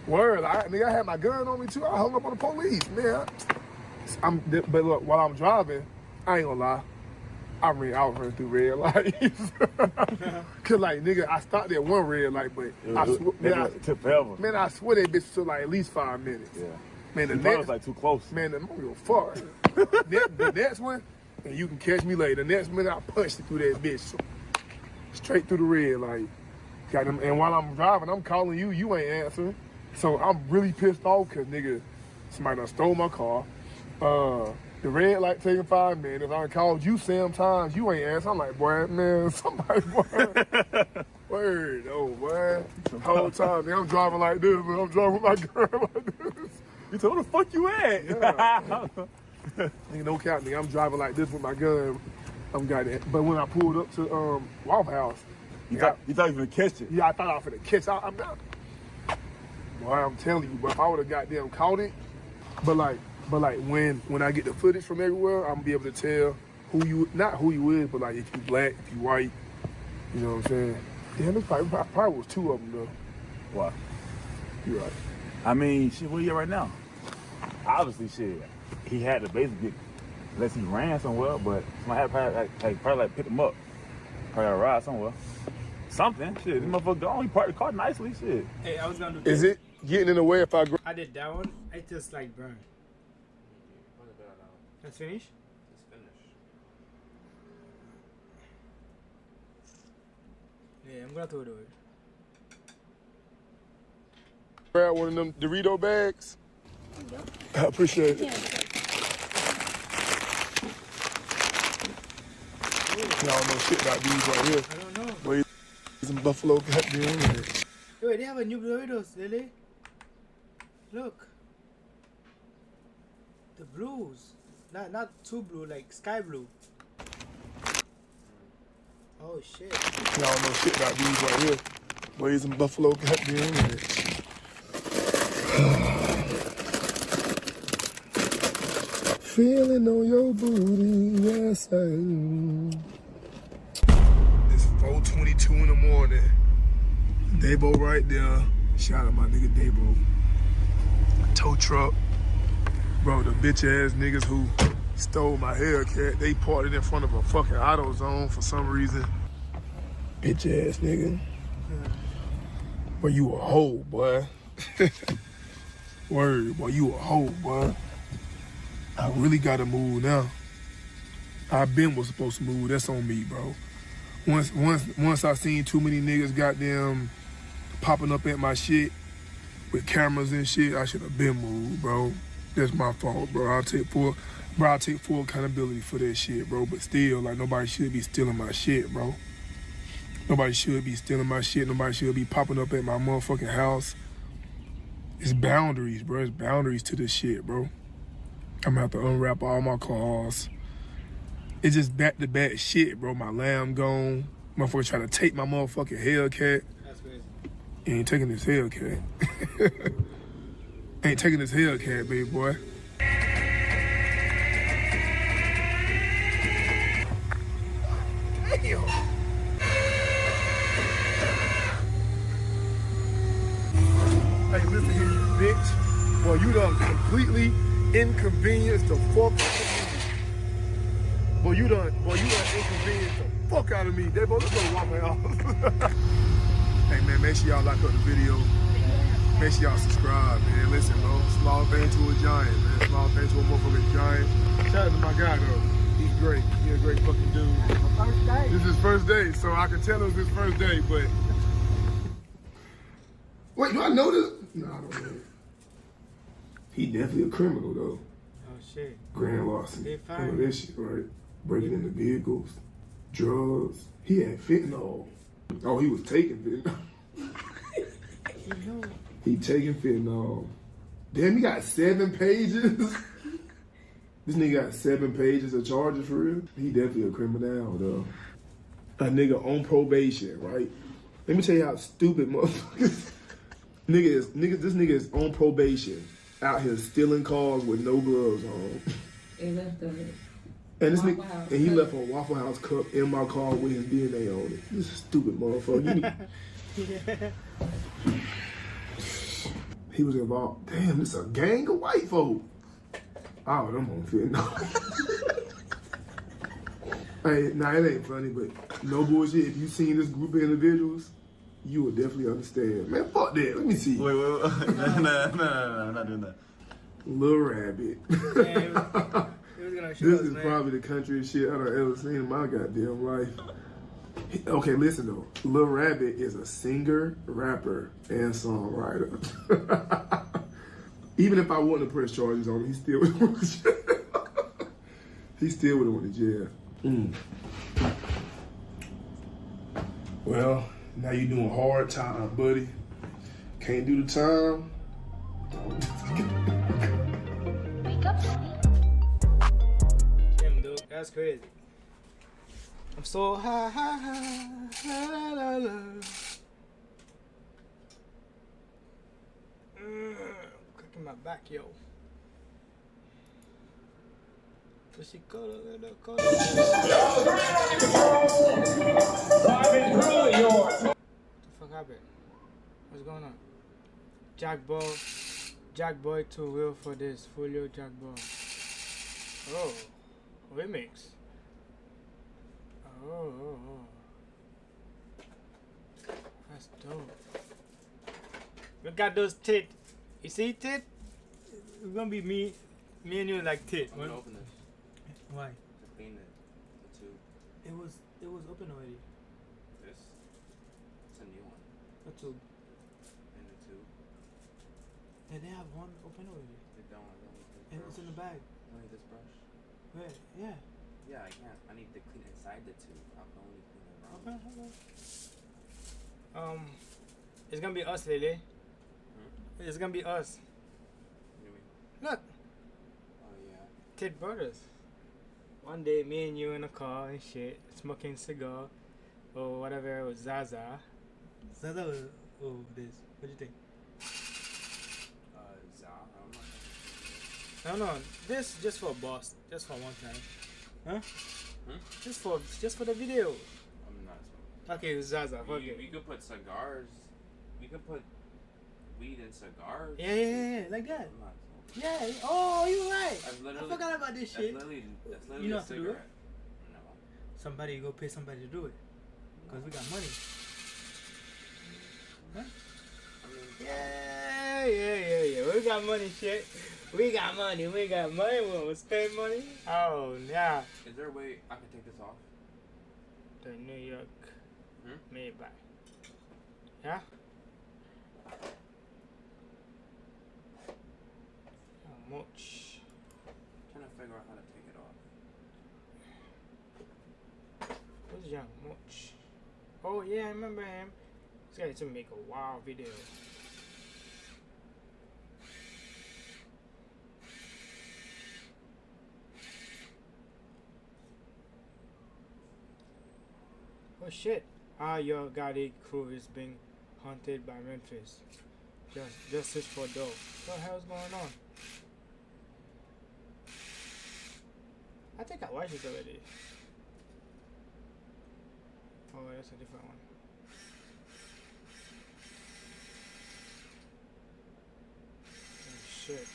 Word, nigga, I had my gun on me too. I hung up on the police, man. But look, while I'm driving, I ain't gonna lie. I was running through red lights. Cause like, nigga, I stopped at one red light, but It took forever. Man, I swear that bitch took like at least 5 minutes. Yeah. Man, the next was like too close. Man, the movie was far. The next one, and you can catch me later. The next minute, I punched it through that bitch. So, straight through the red light. Got them. And while I'm driving, I'm calling you. You ain't answering. So I'm really pissed off because, nigga, somebody done stole my car. The red light taking 5 minutes. I done called you 7 times. You ain't answering. I'm like, boy, man, somebody, boy. Word, oh, boy. The whole time, nigga, I'm driving like this, man. I'm driving with my girl like this. You told where the fuck you at? Yeah. Nigga, no cap, nigga. I'm driving like this with my gun. I'm got it. But when I pulled up to Waffle House, you thought you were gonna catch it? Yeah, I thought I was gonna catch. I'm not. Boy, I'm telling you, but if I would have goddamn caught it, but like when I get the footage from everywhere, I'm gonna be able to tell not who you is, but like if you black, if you white, you know what I'm saying? Damn, this probably was 2 of them though. Why? You right. I mean, shit, where you at right now? Obviously, shit, he had to basically get, unless he ran somewhere, but somebody had probably pick him up. Probably got a ride somewhere. Something, shit. This motherfucker gone. He parked the car nicely, shit. Hey, I was gonna do Is it getting in the way if I I did that one. I just like burned. Let's finish? Let's finish. Yeah, I'm gonna throw it away. grab one of them Dorito bags? I appreciate it. Y'all know shit about these right here. I don't know. Wait, some Buffalo goddamn. Yo, they have a new Doritos, Lily. Look. The blues. Not too blue, like sky blue. Oh shit. Y'all know shit about these right here. Wait, some Buffalo goddamn. Feeling on your booty, yes I am. It's 4:22 in the morning. Dabo right there. Shout out my nigga Dabo. Tow truck. Bro, the bitch ass niggas who stole my Hellcat, they parked it in front of a fucking AutoZone for some reason. Bitch ass nigga. Boy, you a hoe, boy. Word, boy, you a hoe, boy. I really gotta move now. I was supposed to move. That's on me, bro. Once I seen too many niggas goddamn popping up at my shit with cameras and shit, I should have been moved, bro. That's my fault, bro. I'll take full accountability for that shit, bro. But still, like, nobody should be stealing my shit, bro. Nobody should be stealing my shit. Nobody should be popping up at my motherfucking house. It's boundaries, bro. It's boundaries to this shit, bro. I'm gonna have to unwrap all my cars. It's just back-to-back shit, bro. My lamb gone. Motherfucker trying to take my motherfucking Hellcat. That's crazy. He ain't taking this Hellcat. Ain't taking this Hellcat, baby boy. Damn. Hey, listen here, you bitch. Boy, you done completely inconvenienced the fuck out of me. Boy, you done inconvenienced the fuck out of me. They both go to Waffle House. Hey, man, make sure y'all like up the video. Make sure y'all subscribe, man. Listen, bro. Small thing to a giant, man. Small thing to a motherfucking giant. Shout out to my guy, though. He's great. He's a great fucking dude. First day. This is his first day, so I can tell it was his first day, but... Wait, do I know this? No, I don't know. He definitely a criminal, though. Oh, shit. Grand larceny. They All fine. that shit, right? Breaking into vehicles, drugs. He had fentanyl. Oh, he was taking fentanyl. He taking fentanyl. Damn, he got 7 pages. This nigga got 7 pages of charges for real. He definitely a criminal, though. A nigga on probation, right? Let me tell you how stupid motherfuckers. This nigga is on probation, out here stealing cars with no gloves on. They left the And this Waffle nigga, House and he cup. left a Waffle House cup in my car with his DNA on it. This stupid motherfucker. He was involved. Damn, this a gang of white folk. Oh, them on fentanyl. Hey, nah, it ain't funny, but no bullshit. If you seen this group of individuals, you will definitely understand. Man, fuck that. Let me see. Wait. No, I'm not doing that. Lil Rabbit. He was gonna show This us, is man. probably the countryest shit I've ever seen in my goddamn life. Okay, listen though. Lil Rabbit is a singer, rapper, and songwriter. Even if I wouldn't have pressed charges on him, he still would have went to jail. He still would have went to jail. Well, now you doing hard time, buddy. Can't do the time. Damn, dude, that's crazy. I'm so high, la, la, la. Cracking my back, yo. What's she call it? What the fuck happened? What's going on? Jack Boy too real for this. Folio Jack Boy. Oh, remix. Oh. That's dope. Look at those tits. You see tit? It's gonna be me and you like tit. I'm gonna open this Why? to clean the tube. It was open already. This? It's a new one. The tube. And the tube. Yeah, they have one open already. They don't. I don't need this And brush. it's in the bag. I don't need this brush. Where? Yeah. Yeah, I can't. I need to clean inside the tube. I can only clean around. Okay. It's gonna be us, Lily. It's gonna be us. What do you mean? Look, Oh, yeah. Tit Brothers. One day, me and you in a car and shit, smoking cigar or whatever. It was Zaza. Zaza or this? What do you think? Za, I don't know. No, this just for boss, just for one time, huh? Hmm? Just for the video. I'm not smoking. Okay, Zaza. Fuck it. We could put cigars. We could put weed in cigars. Yeah, like that. I'm not smoking. Yeah. Oh, you're right. I've I literally, forgot about this shit. That's literally You know a how to do it? cigarette. No. Somebody go pay somebody to do it, cause we got money. Huh? I mean, Yeah. We got money, shit. We got money. We won't spend money. Oh, yeah. is there a way I can take this off? The New York Maybach. Yeah? How much? I'm trying to figure out how to take it off. What's young much? Oh yeah, I remember him. This guy used to make a wild video. Oh shit! Your Gotti crew is being haunted by Memphis. Just search for dough. What the hell's going on? I think I watched it already. Oh, that's a different one. Oh shit.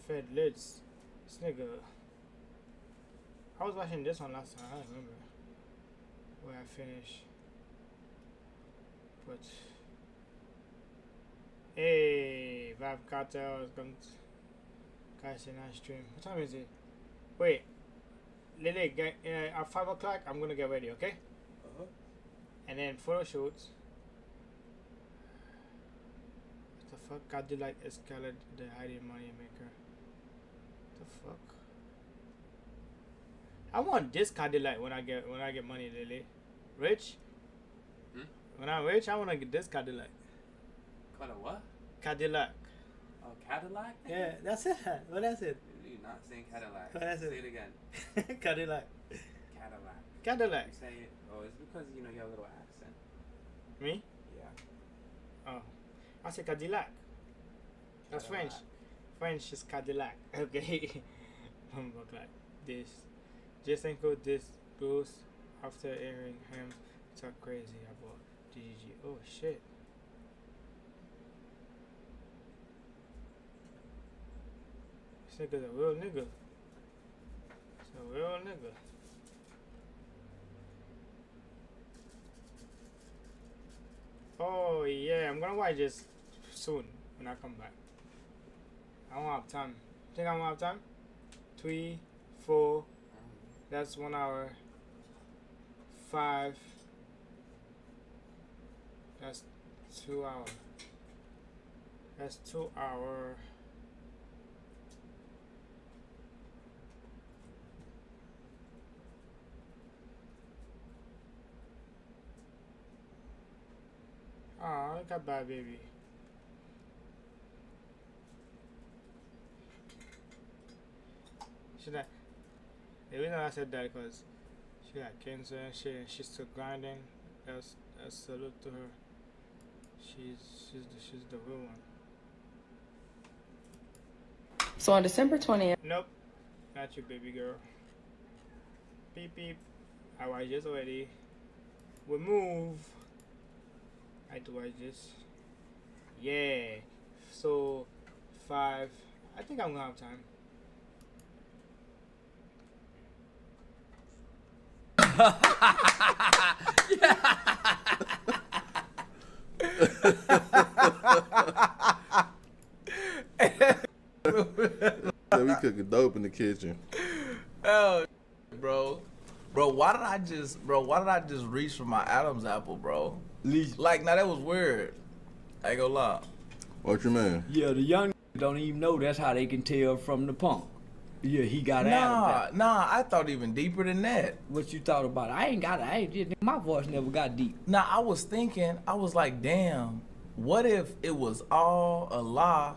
Fed lids. This nigga. I was watching this one last time, I don't remember where I finished. But hey, Vibe Cartel is going to guys in our stream. What time is it? Wait, Lily, at 5 o'clock I'm gonna get ready, okay? And then photo shoots. What the fuck? Cadillac Escalade, the hiding money maker. What the fuck? I want this Cadillac when I get money, Lily. Rich? When I'm rich, I wanna get this Cadillac. Called a what? Cadillac. Oh, Cadillac? Yeah, that's it. What is it? You're not saying Cadillac. What is it? Say it again. Cadillac. Cadillac. Cadillac. You say it. Oh, it's because you have a little accent. Me? Yeah. Oh, I say Cadillac. That's Cadillac. French. French is Cadillac. Okay. Look like this. Jasenko this Bruce after hearing him talk crazy about GGG. Oh shit. This nigga's a real nigga. It's a real nigga. Oh yeah, I'm gonna watch this soon when I come back. I don't have time. Think I don't have time? 3, 4. That's 1 hour. 5. That's 2 hours. That's 2 hours. Oh, look at bad baby. Should I? The reason I said that because she got cancer and shit, and she's still grinding. That's salute to her. She's the real one. So on December 20th. Nope, not you, baby girl. Beep beep. I watched this already. We move. I had to watch this. Yeah. So 5. I think I'm gonna have time. So we cooking dope in the kitchen. Oh, bro, why did I just reach for my Adam's apple, bro? Like, now that was weird. I ain't gonna lie. What you mean? Yeah, the young don't even know that's how they can tell from the punk. Yeah, he got Adam's apple. Nah, I thought even deeper than that. What you thought about it? My voice never got deep. Nah, I was thinking, I was like, damn, what if it was all a lie?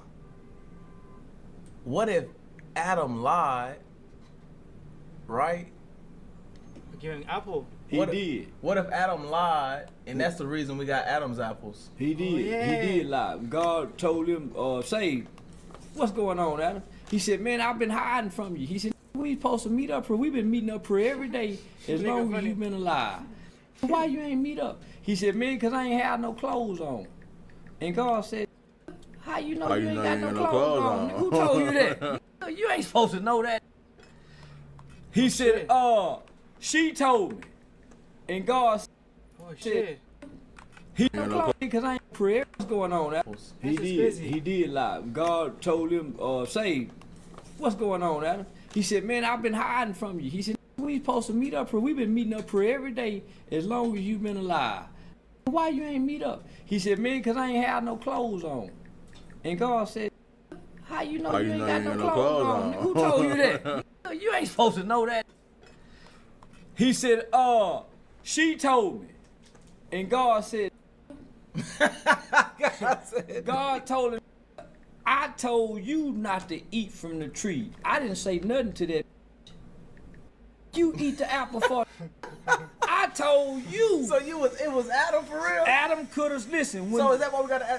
What if Adam lied, right? Giving apple. He did. What if Adam lied, and that's the reason we got Adam's apples? He did. Oh, yeah. He did lie. God told him, say, what's going on, Adam? He said, man, I've been hiding from you. He said, we supposed to meet up here. We've been meeting up here every day as long as you've been alive. Why you ain't meet up? He said, man, because I ain't had no clothes on. And God said, how you know you ain't got no clothes on? Who told you that? You ain't supposed to know that. He said, she told me. And God said, he no clothes because I ain't prayer. What's going on? Adam? He did. He did lie. God told him, say, what's going on, Adam? He said, man, I've been hiding from you. He said, we supposed to meet up here. We've been meeting up here every day as long as you've been alive. Why you ain't meet up? He said, man, because I ain't had no clothes on. And God said, how you know you ain't got no clothes on? Who told you that? You ain't supposed to know that. He said, She told me, and God said, God told him, I told you not to eat from the tree. I didn't say nothing to that. You eat the apple for. I told you. So it was Adam for real? Adam could have listened. So is that why we got the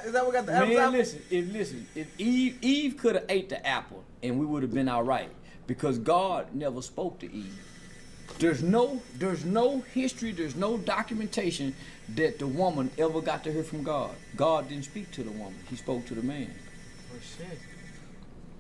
Adam's apple? Listen. If Eve could have ate the apple and we would have been all right, because God never spoke to Eve. There's no history, there's no documentation that the woman ever got to hear from God. God didn't speak to the woman, he spoke to the man. Oh shit.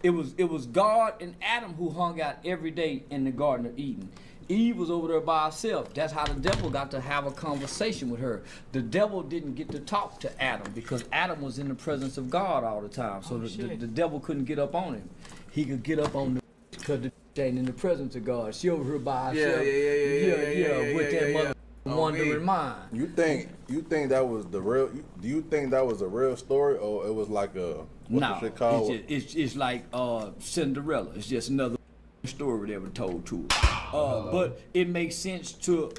It was God and Adam who hung out every day in the Garden of Eden. Eve was over there by herself. That's how the devil got to have a conversation with her. The devil didn't get to talk to Adam because Adam was in the presence of God all the time. So the devil couldn't get up on him. He could get up on the because the ain't in the presence of God. She over here by herself. Yeah, with that mother wandering mind. You think that was the real? Do you think that was a real story, or it was like a what's the shit called? It's like Cinderella. It's just another story that was told to her. But it makes sense to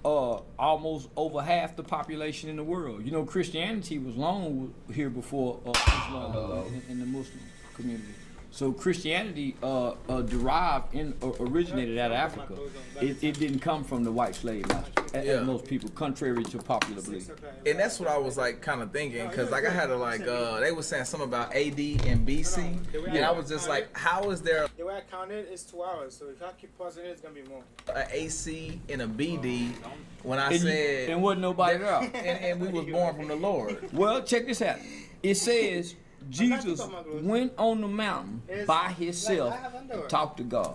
almost over half the population in the world. You know, Christianity was long here before Islam in the Muslim community. So Christianity originated out of Africa. It didn't come from the white slave master, as most people, contrary to popular belief. And that's what I was like kind of thinking, because like I had to like they were saying something about AD and BC, and I was just like, how is there? The way I counted is 2 hours, so if I keep pausing it, it's gonna be more. A AC and a BD when I said and wasn't nobody there, and we was born from the Lord. Well, check this out. It says Jesus went on the mountain by himself and talked to God.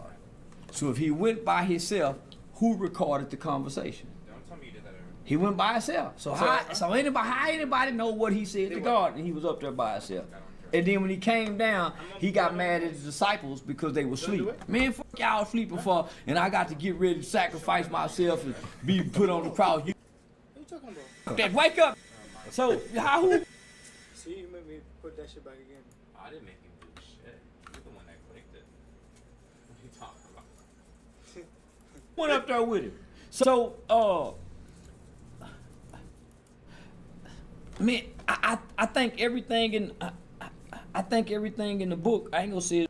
So if he went by himself, who recorded the conversation? He went by himself. So how anybody know what he said to God? And he was up there by himself. And then when he came down, he got mad at his disciples because they were asleep. Man, fuck y'all sleeping for, and I got to get ready to sacrifice myself and be put on the cross. What are you talking about? That wake up. So who? See, you made me put that shit back again. I didn't make him do shit. You're the one that clicked it. What are you talking about? Went up there with him. So, man, I think everything in the book. I ain't gonna say it,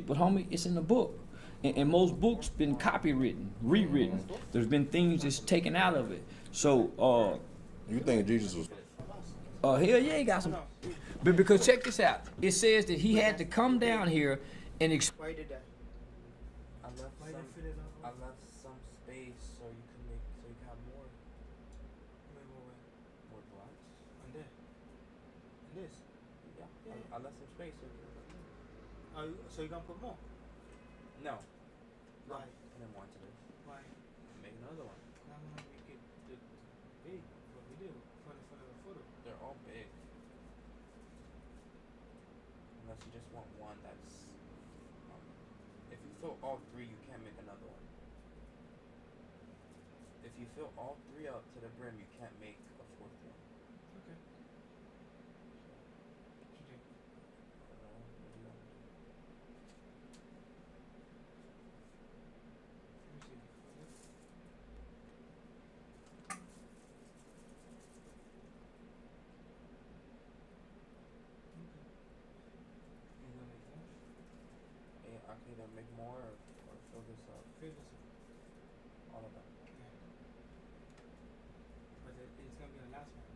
but homie, it's in the book. And most books been copywritten, rewritten. There's been things that's taken out of it. So, you think Jesus was? Hell yeah, he got some. But because check this out, it says that he had to come down here and Why you did that? I left some space so you can have more. More blocks. On there. And this. Yeah. I left some space so you can put more. So you gonna put more? No. Why? I didn't want to. Why? Make another one. No, we get the big. What we do for the photo. They're all big. Unless you just want one that's. If you fill all three, you can't make another one. If you fill all three up to the brim, you can't make a fourth one. Okay. I can either make more or fill this up. Fill this up. All of them. Yeah. But it's gonna be the last one.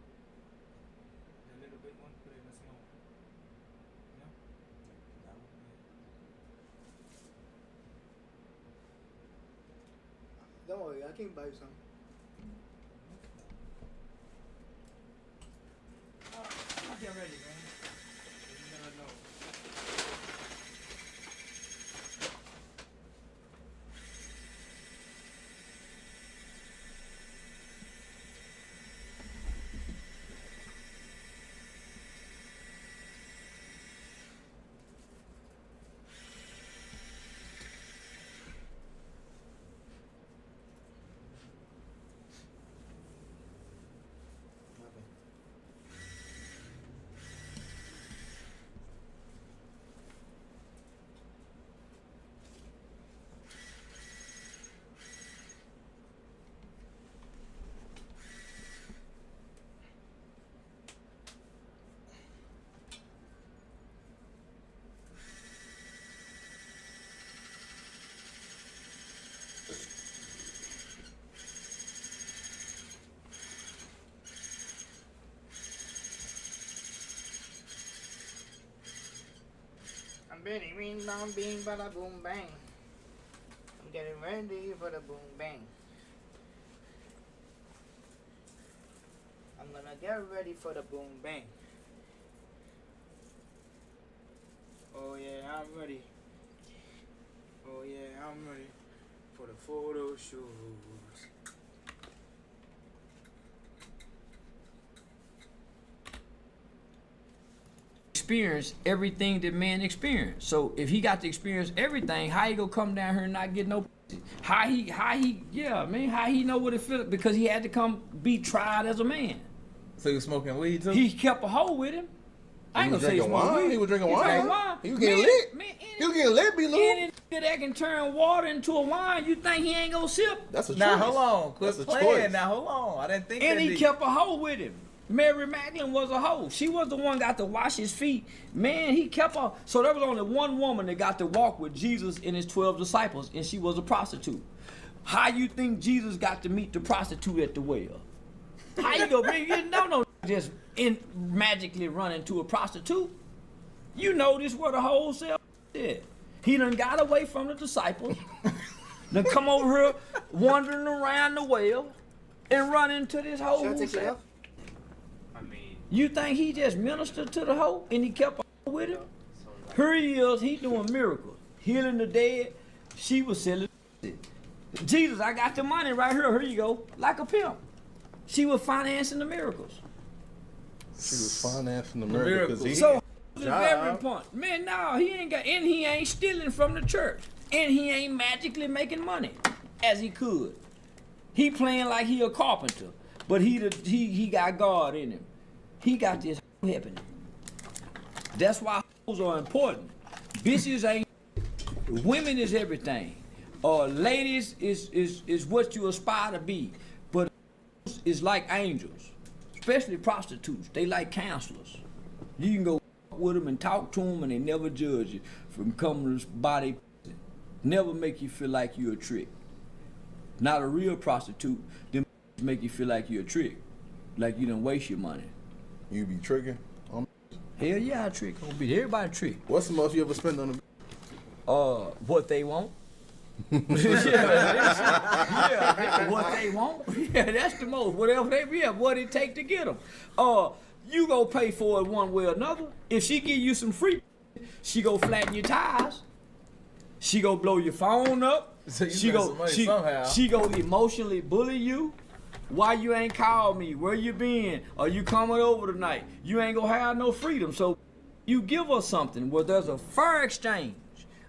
The little big one, put it in the small one. You know? That one? Don't worry, I can buy you some. I'll get ready, man. You never know. Benny, bing, bong, bing, bada, boom, bang. I'm getting ready for the boom, bang. I'm gonna get ready for the boom, bang. Oh yeah, I'm ready. Oh yeah, I'm ready for the photo shoots. Experience everything that man experienced. So if he got to experience everything, how he gonna come down here and not get no pussy? How he know what it feel? Because he had to come be tried as a man. So he was smoking weed too? He kept a hoe with him. I ain't gonna say he smoked weed. He was drinking wine. He was getting lit. He was getting lit, B. Lou. Any nigga that can turn water into a wine, you think he ain't gonna sip? That's a choice. Now hold on, quit That's a playing. choice. Now hold on, I didn't think. And that he deep. kept a hoe with him. Mary Magdalene was a hoe. She was the one got to wash his feet. Man, he kept her. So there was only one woman that got to walk with Jesus and his 12 disciples, and she was a prostitute. How you think Jesus got to meet the prostitute at the well? How you gonna bring? You don't just magically run into a prostitute. You know this where the whole self is. He done got away from the disciples. Done come over here wandering around the well and run into this whole self. You think he just ministered to the hoe and he kept on with him? Here he is, he doing miracles, healing the dead. She was selling it. Jesus, I got the money right here. Here you go, like a pimp. She was financing the miracles. She was financing the miracles. So the very point, man. No, he ain't got, and he ain't stealing from the church, and he ain't magically making money as he could. He playing like he a carpenter, but he got God in him. He got this happening. That's why hoes are important. Bitches ain't. Women is everything. Ladies is what you aspire to be, but is like angels, especially prostitutes. They like counselors. You can go with them and talk to them, and they never judge you from coming to body. Never make you feel like you're a trick. Not a real prostitute. Them make you feel like you're a trick, like you done waste your money. You be tricking? Hell yeah, I trick on beat. Everybody trick. What's the most you ever spent on a what they want. Yeah, what they want. Yeah, that's the most. Whatever what it take to get them. You go pay for it one way or another. If she give you some free, she go flatten your tires. She go blow your phone up. So she go emotionally bully you. Why you ain't called me? Where you been? Are you coming over tonight? You ain't gonna have no freedom. So you give us something where there's a fair exchange.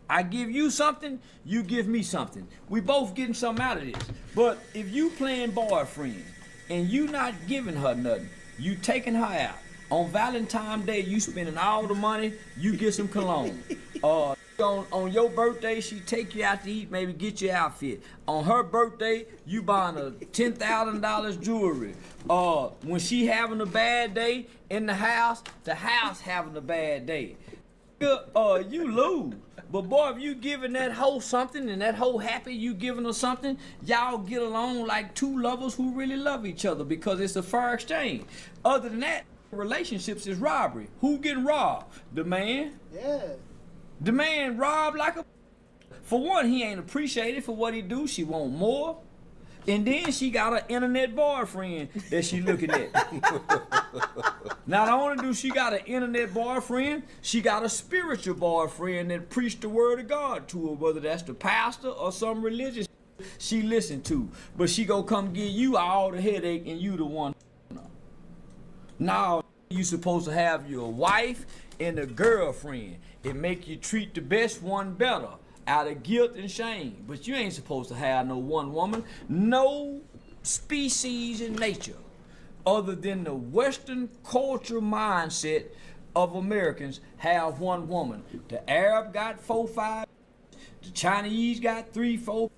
I give you something, you give me something. We both getting something out of this. But if you playing boyfriend and you not giving her nothing, you taking her out. On Valentine's Day, you spending all the money, you get some cologne. On your birthday, she take you out to eat, maybe get your outfit. On her birthday, you buying a $10,000 jewelry. When she having a bad day in the house having a bad day. You lose. But boy, if you giving that hoe something and that hoe happy you giving her something, y'all get along like two lovers who really love each other because it's a fair exchange. Other than that, relationships is robbery. Who getting robbed? The man? Yeah. The man robbed like a... For one, he ain't appreciated for what he do. She want more. And then she got an internet boyfriend that she looking at. Not only do she got an internet boyfriend, she got a spiritual boyfriend that preached the word of God to her, whether that's the pastor or some religious she listen to. But she go come give you all the headache and you the one. Now you supposed to have your wife and a girlfriend. It make you treat the best one better out of guilt and shame. But you ain't supposed to have no one woman, no species in nature, other than the Western culture mindset of Americans have one woman. The Arab got 4, 5, the Chinese got 3, 4,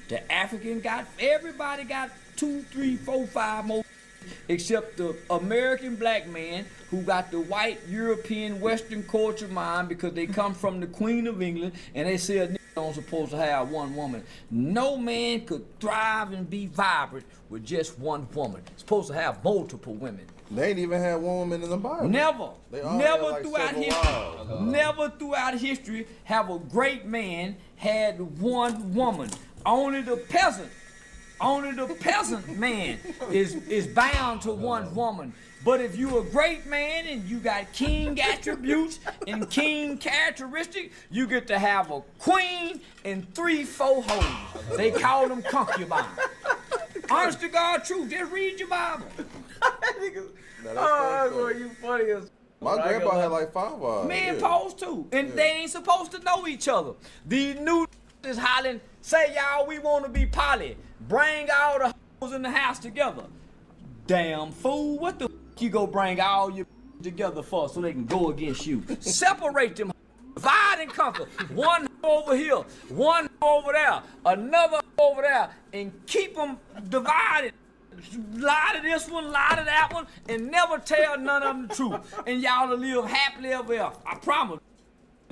the African got, everybody got 2, 3, 4, 5 more, except the American black man who got the white European Western culture mind because they come from the Queen of England and they said niggas don't supposed to have one woman. No man could thrive and be vibrant with just one woman. Supposed to have multiple women. They ain't even had one woman in the Bible. Never. They all Never had, like, throughout several history. wives. Never throughout history have a great man had one woman. Only the peasant man is bound to one woman. But if you a great man and you got king attributes and king characteristics, you get to have a queen and 3-4 hoes. They call them concubines. Honest to God, truth. Just read your Bible. Oh, you funny as. My grandpa had like 5 wives. Men pose too, and they ain't supposed to know each other. These new is hollering, say y'all we want to be poly. Bring all the hoes in the house together. Damn fool, what the you go bring all your together for so they can go against you? Separate them, divide and conquer. One over here, one over there, another over there, and keep them divided. Lie to this one, lie to that one, and never tell none of them the truth. And y'all will live happily ever after. I promise.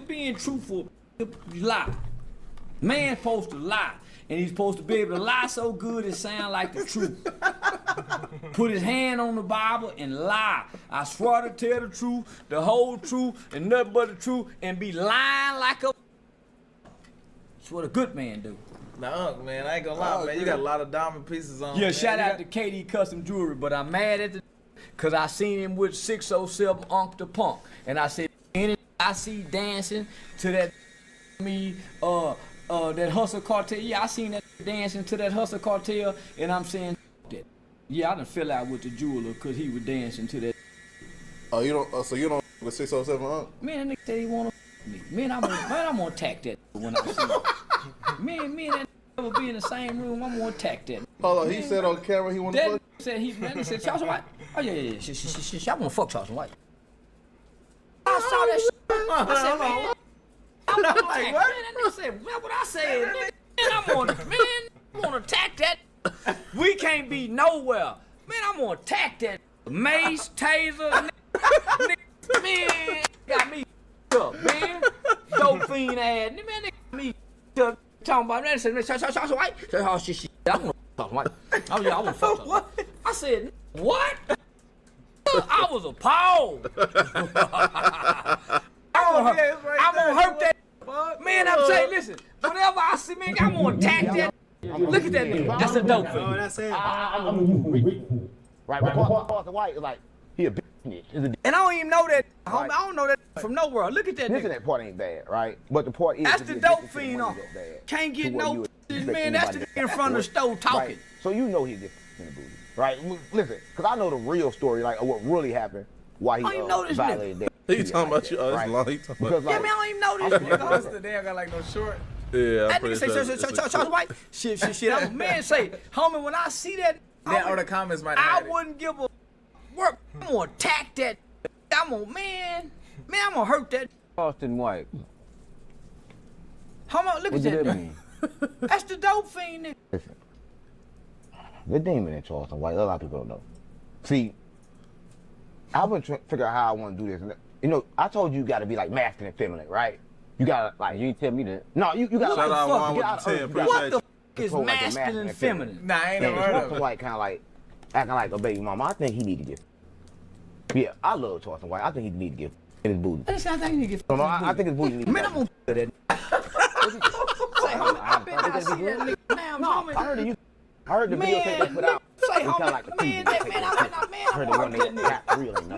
Being truthful, lie. Man's supposed to lie. And he's supposed to be able to lie so good it sound like the truth. Put his hand on the Bible and lie. I swear to tell the truth, the whole truth, and nothing but the truth, and be lying like a... That's what a good man do. Nah, man, I ain't gonna lie, man. You got a lot of diamond pieces on. Yeah, man. shout out to KD Custom Jewelry, but I'm mad at the because I seen him with 607 Unk the Punk. And I said, I see dancing to that that Hustle Cartel. Yeah, I seen that dancing to that Hustle Cartel, and I'm saying that. Yeah, I done fell out with the jeweler because he was dancing to that. Oh, you don't? So you don't with 607 Unk? Man, that nigga said he wanna me. Man, I'm gonna attack that when I see him. Me and that will be in the same room. I'm gonna attack that. Hold on, he said on camera he wanted to fuck. Said he said Charles White. Oh yeah. She I wanna fuck Charles White. I saw that shit. I said, man, I'm like, what? Man, that nigga said, well, what I said, nigga, I'm gonna attack that. We can't be nowhere. Man, I'm gonna attack that. Mace, taser, nigga, man, got me up, man. Dope fiend ass, man, nigga, me up. Talking about that, said, Charles White. Said, oh shit, I wanna fuck Charles White. Oh yeah, I wanna fuck Charles White. I said, what? I was appalled. I'm gonna hurt that. Man, I'm saying, listen, whenever I see, man, I'm gonna attack that. Look at that nigga. That's a dope thing. Oh, that's it. Right, Charles White is like, he a bitch. And I don't even know that. I don't know that from nowhere. Look at that nigga. That part ain't bad, right? But the part is, that's the dope fiend on. Can't get no man. That's the nigga in front of the stove talking. Right. So you know he gets in the booty, right? Listen, because I know the real story, like what really happened, why he violated that. He talking about you? Oh, that's long. He talking about. Yeah, man, I don't even know this nigga. What's the damn got like no short? Yeah, that nigga say Charles White. Shit. I'm man say, homie, when I see that, or the comments might. I wouldn't give a work. I'm gonna attack that. I'm gonna man, I'm gonna hurt that. Austin White. Look at that. That's the dope fiend, nigga. Listen, the demon in Charleston White. A lot of people don't know. See, I've been trying to figure out how I want to do this. You know, I told you got to be like masculine and feminine, right? You gotta like. You didn't tell me that. No, you gotta. Shout out one with the 10. What the fuck is masculine and feminine? Nah, I ain't never heard of it. Charleston White kind of like acting like a baby mama. I think he need to get. Yeah, I love Charleston White. I think he need to get in his booty. I think he need to get. No, I think his booty need to get. Man, I'm gonna that. Say, homie, I bet I see that nigga now, homie. I heard the videotape they put out. Say, homie, man,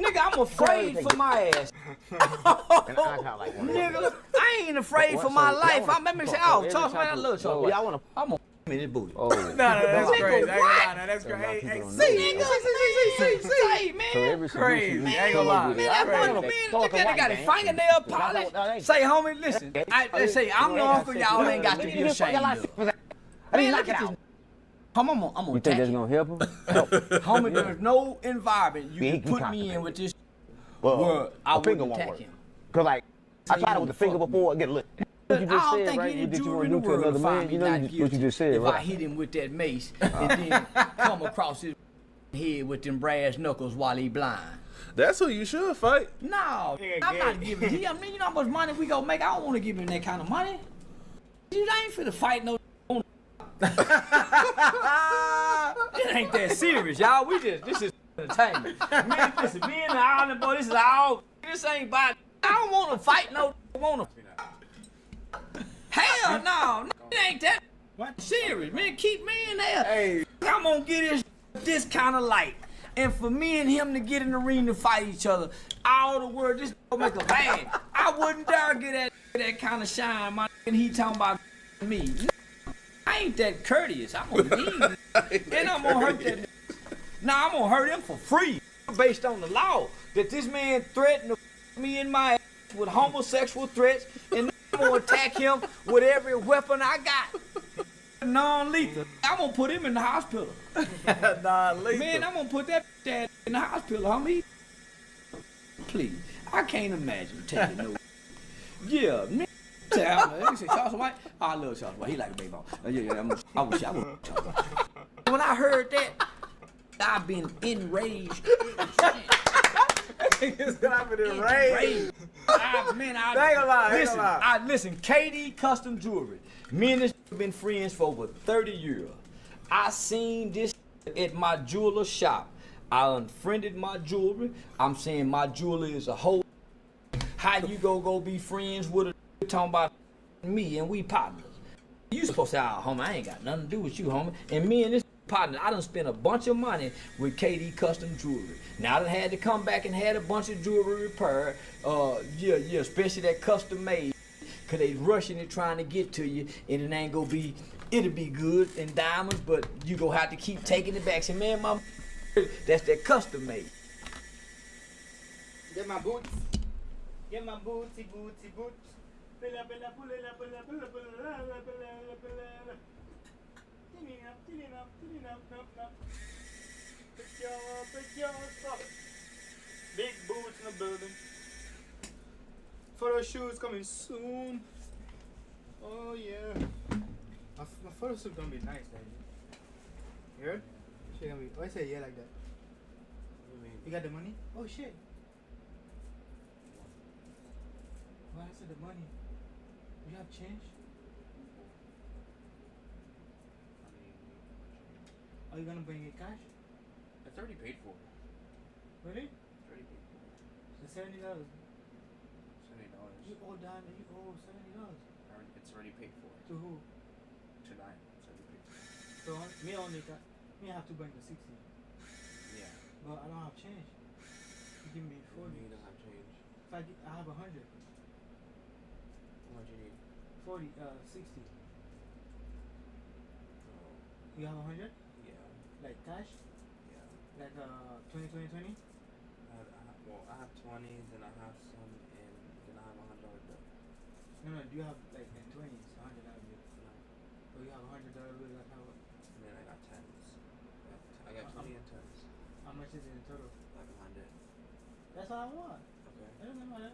nigga, I'm afraid for my ass. Nigga, I ain't afraid for my life. I'm let say, oh, Charles White, I love Charles White. I'm gonna in his booty. No, that's crazy. That's crazy. See, man. Crazy. I ain't gonna lie. Man, look at that, got his fingernail polished. Say, homie, listen. They say, I'm the uncle, y'all ain't got to be ashamed of. Man, look at this. I'm gonna you think that's gonna help him? Homie, there's no environment you can put me in with this where I wouldn't attack him. Cause like, I tried it with the finger before, get a look. What you just said, right? What you want to do to another man? You know what you just said, right? If I hit him with that mace and then come across his head with them brass knuckles while he blind. That's who you should fight. No, I'm not giving him. I mean, you know how much money we gonna make? I don't want to give him that kind of money. You ain't finna fight no. It ain't that serious, y'all. This is entertainment. Man, listen, me and the Island Boy, this is all. This ain't about. I don't want to fight no. Hell no, it ain't that. What? Serious, man. Keep me in there. Hey, I'm gonna get this kind of light. And for me and him to get in the ring to fight each other, all the world just make a bang. I wouldn't dare get that kind of shine, my and he talking about me. I ain't that courteous. I'm gonna leave. And I'm gonna hurt that. Now I'm gonna hurt him for free, based on the law that this man threatened me and my ass with homosexual threats, and I'm gonna attack him with every weapon I got. Non-lethal. I'm gonna put him in the hospital. Non-lethal. Man, I'm gonna put that dad in the hospital, homie. Please, I can't imagine taking no. Yeah, man. You say Charles White? I love Charles White. He like a baseball. Yeah, I wish I would. When I heard that, I've been enraged. I've been enraged. Man, listen, KD Custom Jewelry. Me and this been friends for over 30 years. I seen this at my jeweler shop. I unfriended my jewelry. I'm saying my jeweler is a hoe. How you go be friends with a talking about me and we partners? You supposed to say, oh, homie, I ain't got nothing to do with you, homie. And me and this partner, I done spent a bunch of money with KD Custom Jewelry. Now I done had to come back and had a bunch of jewelry repaired. Especially that custom made. Cause they rushing it trying to get to you, and it ain't gonna be, it'll be good in diamonds, but you gonna have to keep taking it back. Say, man, that's that custom made. Get my boots. Get my booty boots. Bella, bella, bella, bella, bella, bella, bella. Clean up, no. Pick your stuff. Big boots in the building. Photo shoot's coming soon. Oh yeah. My photo shoot gonna be nice, baby. You heard? She gonna be. Why say yeah like that? You got the money? Oh shit. Why I said the money? You have change? Are you gonna bring it cash? It's already paid for. Really? It's already paid for. So $70. $70. You owe $70. It's already paid for. To who? Tonight. It's already paid for. So me have to bring the 60. Yeah. But I don't have change. You give me 40. You don't have change. If I have 100. What do you need? 40, 60. You have 100? Yeah. Like cash? Yeah. Like 20? I have 20, then I have some, and then I have $100 bill. No, do you have like in 20s, $100 bill? No. Or you have $100 bill like how? And then I got 10s. I got 20 and 10s. How much is it in total? Like 100. That's all I want. Okay. I don't know that.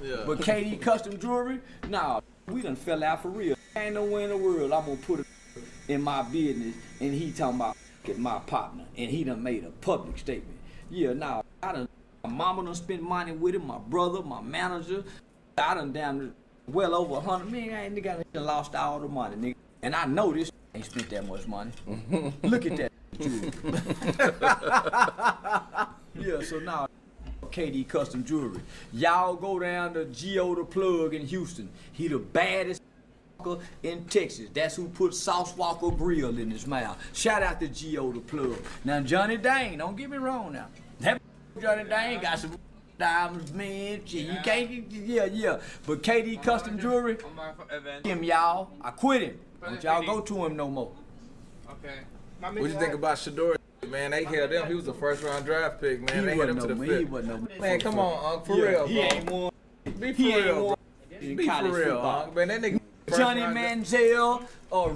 Yeah. But KD Custom Jewelry, nah, we done fell out for real. Ain't nowhere in the world I'm gonna put it in my business and he talking about my partner and he done made a public statement. Yeah, nah, my mama done spent money with him, my brother, my manager. I done damn well over 100 million. I ain't nigga done lost all the money, nigga. And I know this ain't spent that much money. Look at that jewelry. Yeah, so now KD Custom Jewelry. Y'all go down to Geo the Plug in Houston. He the baddest in Texas. That's who put Sauce Walker Grill in his mouth. Shout out to Geo the Plug. Now Johnny Dane, don't get me wrong now. That Johnny Dane got some diamonds, man. Shit, you can't, yeah. But KD Custom Jewelry, him y'all. I quit him. Don't y'all go to him no more. Okay. What you think about Shador? Man, they held him. He was a first round draft pick, man. They held him to the fifth. He wasn't no man, come on, Unc, for real, bro. He ain't won. Be for real, bro. Be for real, Unc. Man, that nigga. Johnny Manziel,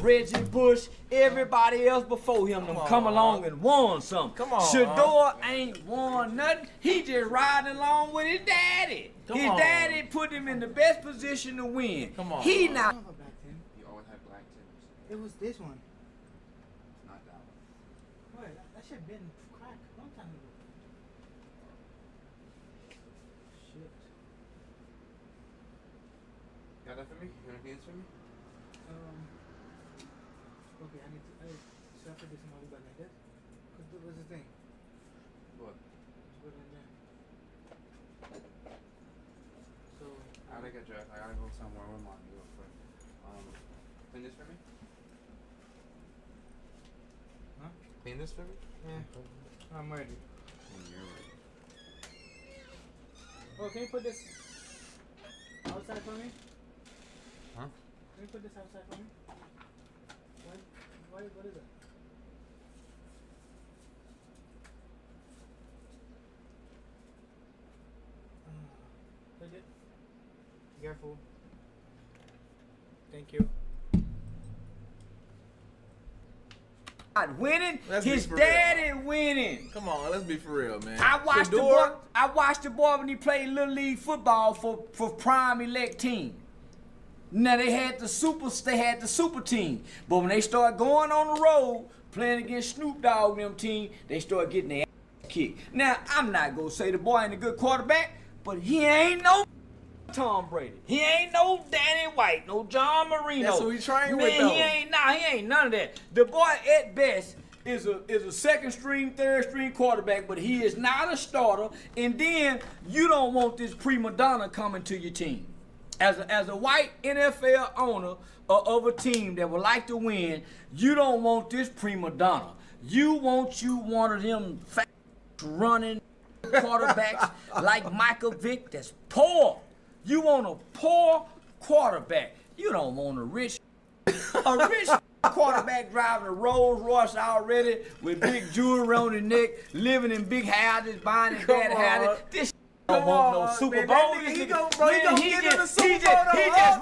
Reggie Bush, everybody else before him come along and won something. Come on, Shador ain't won nothing. He just riding along with his daddy. His daddy put him in the best position to win. Come on. He not. You always had black Timbs. It was this one. Not that one. Wait, that shit been cracked a long time ago. Shit. Got that for me? You want to clean this for me? Okay, I need to. So after this, I'm gonna go like this. What's the thing? What? Put it in there. So. I gotta get dressed. I gotta go somewhere with mommy real quick. Clean this for me? Huh? Clean this for me? Yeah. I'm ready. When you're ready. Oh, can you put this outside for me? Huh? Can you put this outside for me? What is it? Take it. Careful. Thank you. Not winning. Let's His be for daddy winning. Come on, let's be for real, man. I watched the boy when he played Little League football for Prime Elect team. Now they had the super team. But when they start going on the road, playing against Snoop Dogg and them team, they start getting their ass kicked. Now, I'm not gonna say the boy ain't a good quarterback, but he ain't no Tom Brady. He ain't no Danny White, no John Marino. That's who he trained Man, with, though. he ain't none of that. The boy at best is a second string, third string quarterback, but he is not a starter. And then you don't want this prima donna coming to your team. As a white NFL owner of a team that would like to win, you don't want this prima donna. You want one of them fast running quarterbacks like Michael Vick that's poor. You want a poor quarterback. You don't want a rich quarterback driving a Rolls Royce already with big jewelry on his neck, living in big houses, buying his daddy houses. This don't want no Super Bowl. He just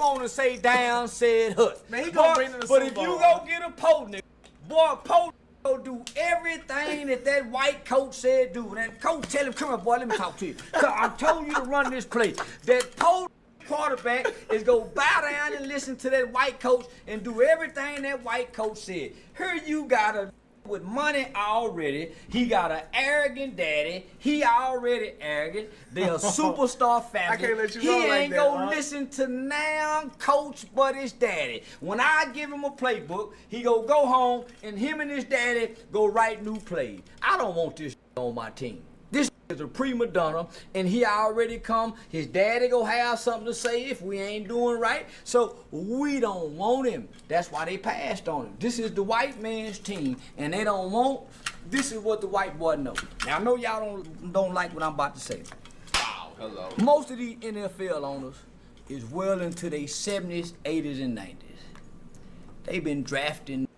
want to say down, said hut. Man, he gonna bring in the Super Bowl. But if you go get a Poe nigga, boy, Poe go do everything that white coach said do. That coach tell him, come here, boy, let me talk to you. I told you to run this play. That Poe quarterback is go bow down and listen to that white coach and do everything that white coach said. Here you got a with money already. He got an arrogant daddy. He already arrogant. They're a superstar family. I can't let you he go like ain't that, gonna huh? listen to now coach but his daddy. When I give him a playbook, he go home and him and his daddy go write new plays. I don't want this on my team. This is a prima donna, and he already come. His daddy go have something to say if we ain't doing right. So we don't want him. That's why they passed on him. This is the white man's team, and they don't want. This is what the white boy knows. Now I know y'all don't like what I'm about to say. Wow. Hello. Most of these NFL owners is well into their 70s, 80s, and 90s. They've been drafting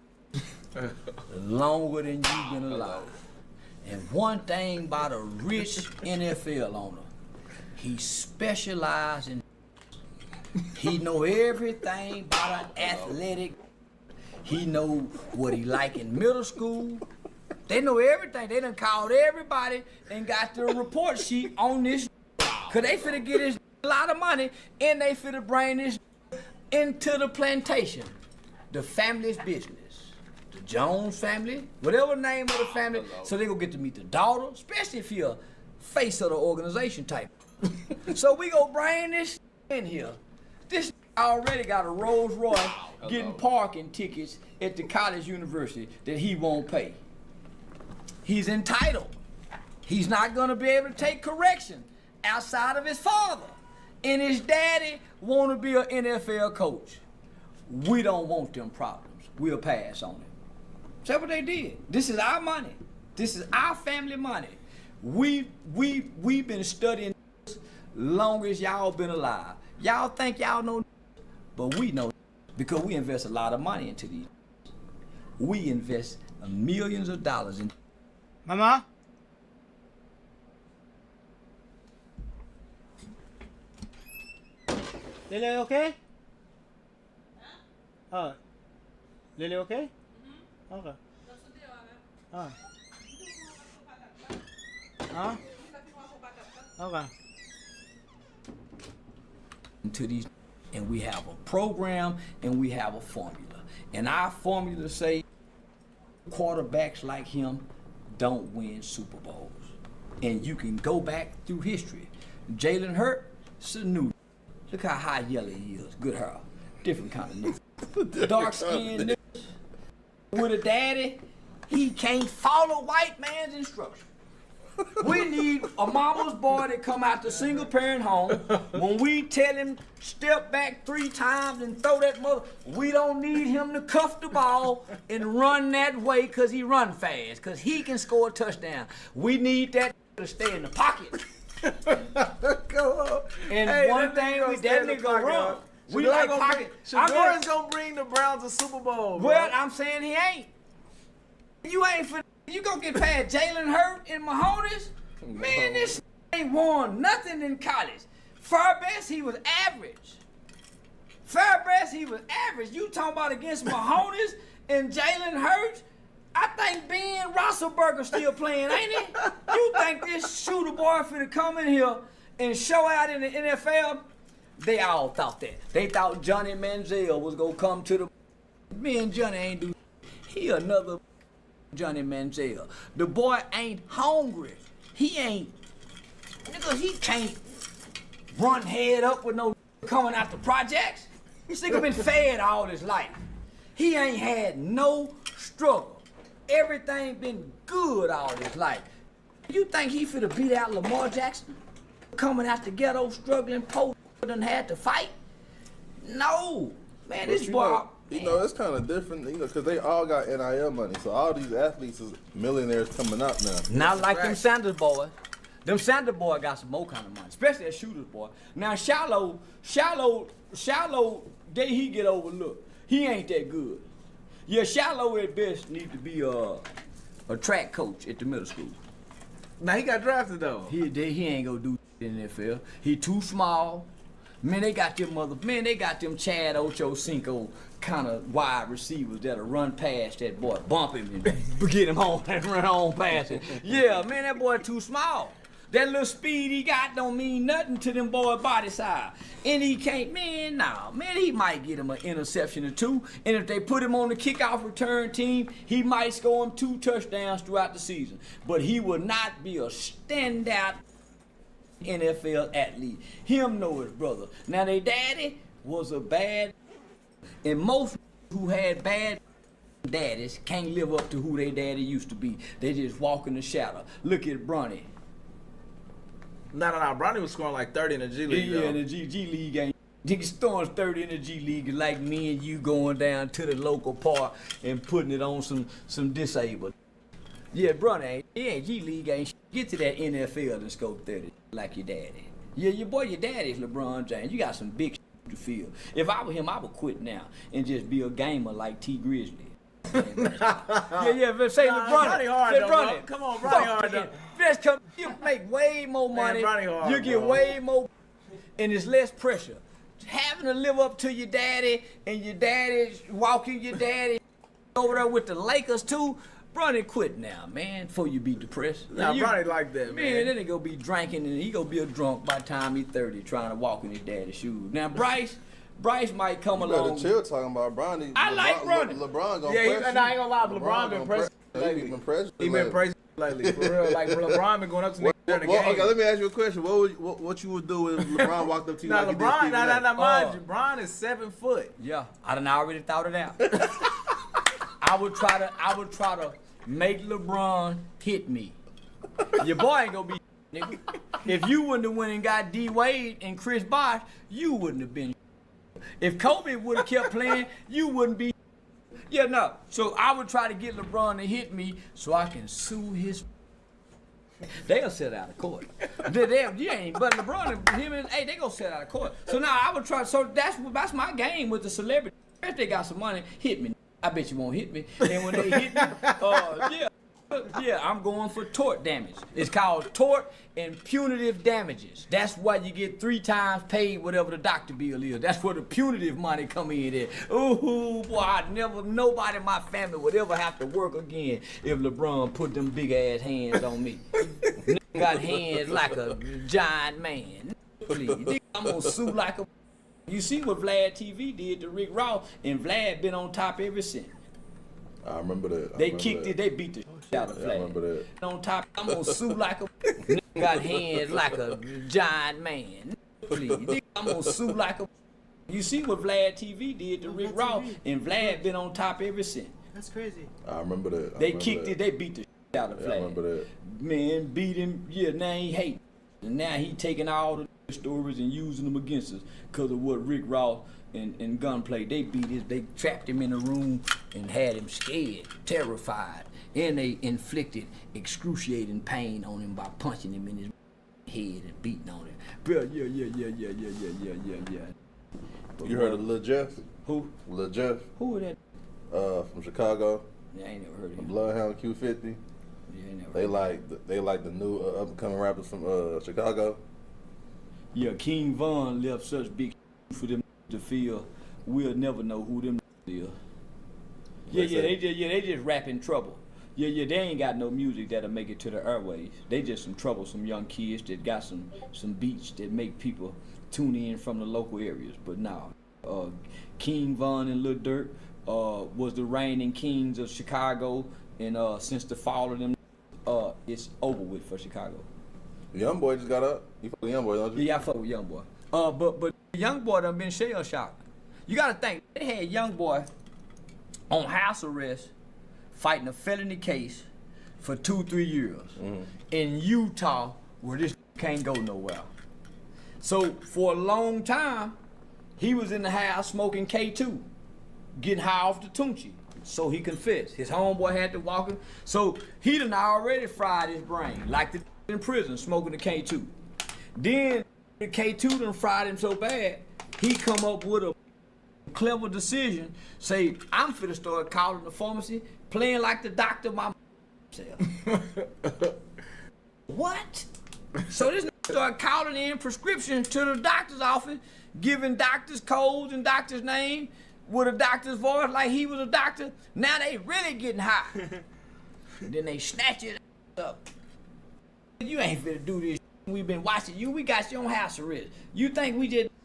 longer than you've been alive. And one thing about a rich NFL owner, he specializes in. He know everything about an athletic. He know what he like in middle school. They know everything. They done called everybody and got the report sheet on this. Cause they finna get this a lot of money and they finna bring this into the plantation. The family's business. The Jones family, whatever name of the family, so they gonna get to meet the daughter, especially if you're a face of the organization type. So we gonna bring this in here. This already got a Rolls Royce getting parking tickets at the college university that he won't pay. He's entitled. He's not gonna be able to take correction outside of his father. And his daddy wanna be an NFL coach. We don't want them problems. We'll pass on it. That's what they did. This is our money. This is our family money. We've been studying this long as y'all been alive. Y'all think y'all know, but we know because we invest a lot of money into these. We invest millions of dollars in. Mama? Lily okay? Lily okay? Okay. Okay. To these, and we have a program and we have a formula. And our formula say quarterbacks like him don't win Super Bowls. And you can go back through history. Jalen Hurts, Sanu. Look how high yellow he is. Good hair. Different kind of nigga. Dark skinned nigga with a daddy He can't follow white man's instructions. We need a mama's boy to come out to single parent home. When we tell him step back 3 times and throw that mother, we don't need him to cuff the ball and run that way because he run fast, because he can score a touchdown. We need that to stay in the pocket. And Hey, one that thing, nigga that gonna nigga stay in the run. pocket. We like pocket. Shadoran's gonna bring the Browns to Super Bowl. Bro. Well, I'm saying he ain't. You ain't for. You gonna get past Jalen Hurts and Mahomes? Man, this ain't won nothing in college. Far best, he was average. Far best, he was average. You talking about against Mahomes and Jalen Hurts? I think Ben Roethlisberger still playing, ain't he? You think this shooter boy finna come in here and show out in the NFL? They all thought that. They thought Johnny Manziel was gonna come to the. Me and Johnny ain't do. He another Johnny Manziel. The boy ain't hungry. He ain't. Nigga, he can't run head up with no coming out the projects. This nigga been fed all his life. He ain't had no struggle. Everything been good all his life. You think he finna beat out Lamar Jackson? Coming out the ghetto, struggling, poor done had to fight? No. Man, this boy. You know, it's kind of different, you know, because they all got NIL money. So all these athletes is millionaires coming up now. Not like them Sanders boys. Them Sanders boys got some more kind of money, especially that shooters boy. Now Shallow, day he get overlooked. He ain't that good. Yeah, Shallow at best need to be a track coach at the middle school. Now he got drafted though. He ain't gonna do in the NFL. He too small. Man, they got them Chad Ochocinco kind of wide receivers that'll run past that boy, bump him and get him home and run on past him. Yeah, man, that boy too small. That little speed he got don't mean nothing to them boy body size. And he can't, man, he might get him an interception or 2. And if they put him on the kickoff return team, he might score him 2 touchdowns throughout the season. But he will not be a standout NFL athlete. Him know his brother. Now their daddy was a bad, and most who had bad daddies can't live up to who their daddy used to be. They just walk in the shadow. Look at Bronny. No. Bronny was scoring like 30 in the G League. Yeah, in the G League ain't. Niggas throwing 30 in the G League like me and you going down to the local park and putting it on some disabled. Yeah, Bronny ain't. G League ain't. Get to that NFL and score 30 like your daddy. Yeah, your daddy's LeBron James. You got some big to feel. If I were him, I would quit now and just be a gamer like T Grizzly. But say LeBron. Bronny hard though, bro. Come on, Bronny hard though. Just come, you make way more money. Man, hard, you get bro. way more, and it's less pressure. Having to live up to your daddy and your daddy walking your daddy over there with the Lakers too. Bronny quit now, man, before you be depressed. Nah, Bronny like that, man. Then he gonna be drinking and he gonna be a drunk by the time he's 30 trying to walk in his daddy's shoes. Now Bryce might come along. Chill talking about Bronny. I like Bronny. LeBron gonna I press ain't gonna lie, LeBron been pressing lately. He been pressing lately, for real. Like LeBron been going up to niggas during the game. Okay, let me ask you a question. What you would do if LeBron walked up to you Nah, like he did LeBron, Stephen A? mind you, LeBron is 7 foot. Yeah, I done already thought it out. I would try to make LeBron hit me. Your boy ain't gonna be nigga. If you wouldn't have went and got D Wade and Chris Bosh, you wouldn't have been. If Kobe would have kept playing, you wouldn't be. Yeah, no. So I would try to get LeBron to hit me so I can sue his. They'll set out of court. But LeBron and him and they gonna set out of court. So now I would try. So that's my game with the celebrity. If they got some money, hit me. I bet you won't hit me. And when they hit me, I'm going for tort damage. It's called tort and punitive damages. That's why you get 3 times paid whatever the doctor bill is. That's where the punitive money come in at. Ooh, boy, nobody in my family would ever have to work again if LeBron put them big ass hands on me. Got hands like a giant man. Please, I'm gonna sue like a. You see what Vlad TV did to Rick Ross, and Vlad been on top ever since. I remember that. They kicked it, they beat the shit out of Vlad. I remember that. On top, I'm gonna sue like a. Got hands like a giant man. Please, I'm gonna sue like a. You see what Vlad TV did to Rick Ross, and Vlad been on top ever since. That's crazy. I remember that. They kicked it. They beat the shit out of Flag. I remember that. Man, beat him. Yeah, now he hate. And now he taking all the stories and using them against us because of what Rick Ross and Gunplay. They beat his. They trapped him in a room and had him scared, terrified, and they inflicted excruciating pain on him by punching him in his head and beating on him. Bro, yeah. But you heard of Lil Jeff? Who? Lil Jeff. Who was that? From Chicago. Yeah, I ain't never heard of him. Bloodhound Q50. Yeah, I ain't never. They like the new up and coming rappers from Chicago. Yeah, King Von left such big for them to feel. We'll never know who them is. They just rapping trouble. Yeah, they ain't got no music that'll make it to the airways. They just some troublesome young kids that got some beats that make people tune in from the local areas. But now, King Von and Lil Durk was the reigning kings of Chicago, and since the fall of them, it's over with for Chicago. Young Boy just got up. You fuck with Young Boy, don't you? Yeah, I fuck with Young Boy. But Young Boy done been shell shocked. You gotta think, they had Young Boy on house arrest, fighting a felony case for 2-3 years in Utah, where this can't go nowhere. So for a long time, he was in the house smoking K2, getting high off the Tunchi. So he confessed. His homeboy had to walk him. So he done already fried his brain, like the in prison smoking the K2. Then the K2 done fried him so bad, he come up with a clever decision, say, I'm finna start calling the pharmacy, playing like the doctor my What? So this started calling in prescriptions to the doctor's office, giving doctors codes and doctor's name with a doctor's voice like he was a doctor. Now they really getting high. Then they snatch it up. You ain't finna do this. We've been watching you. We got you on house arrest. You think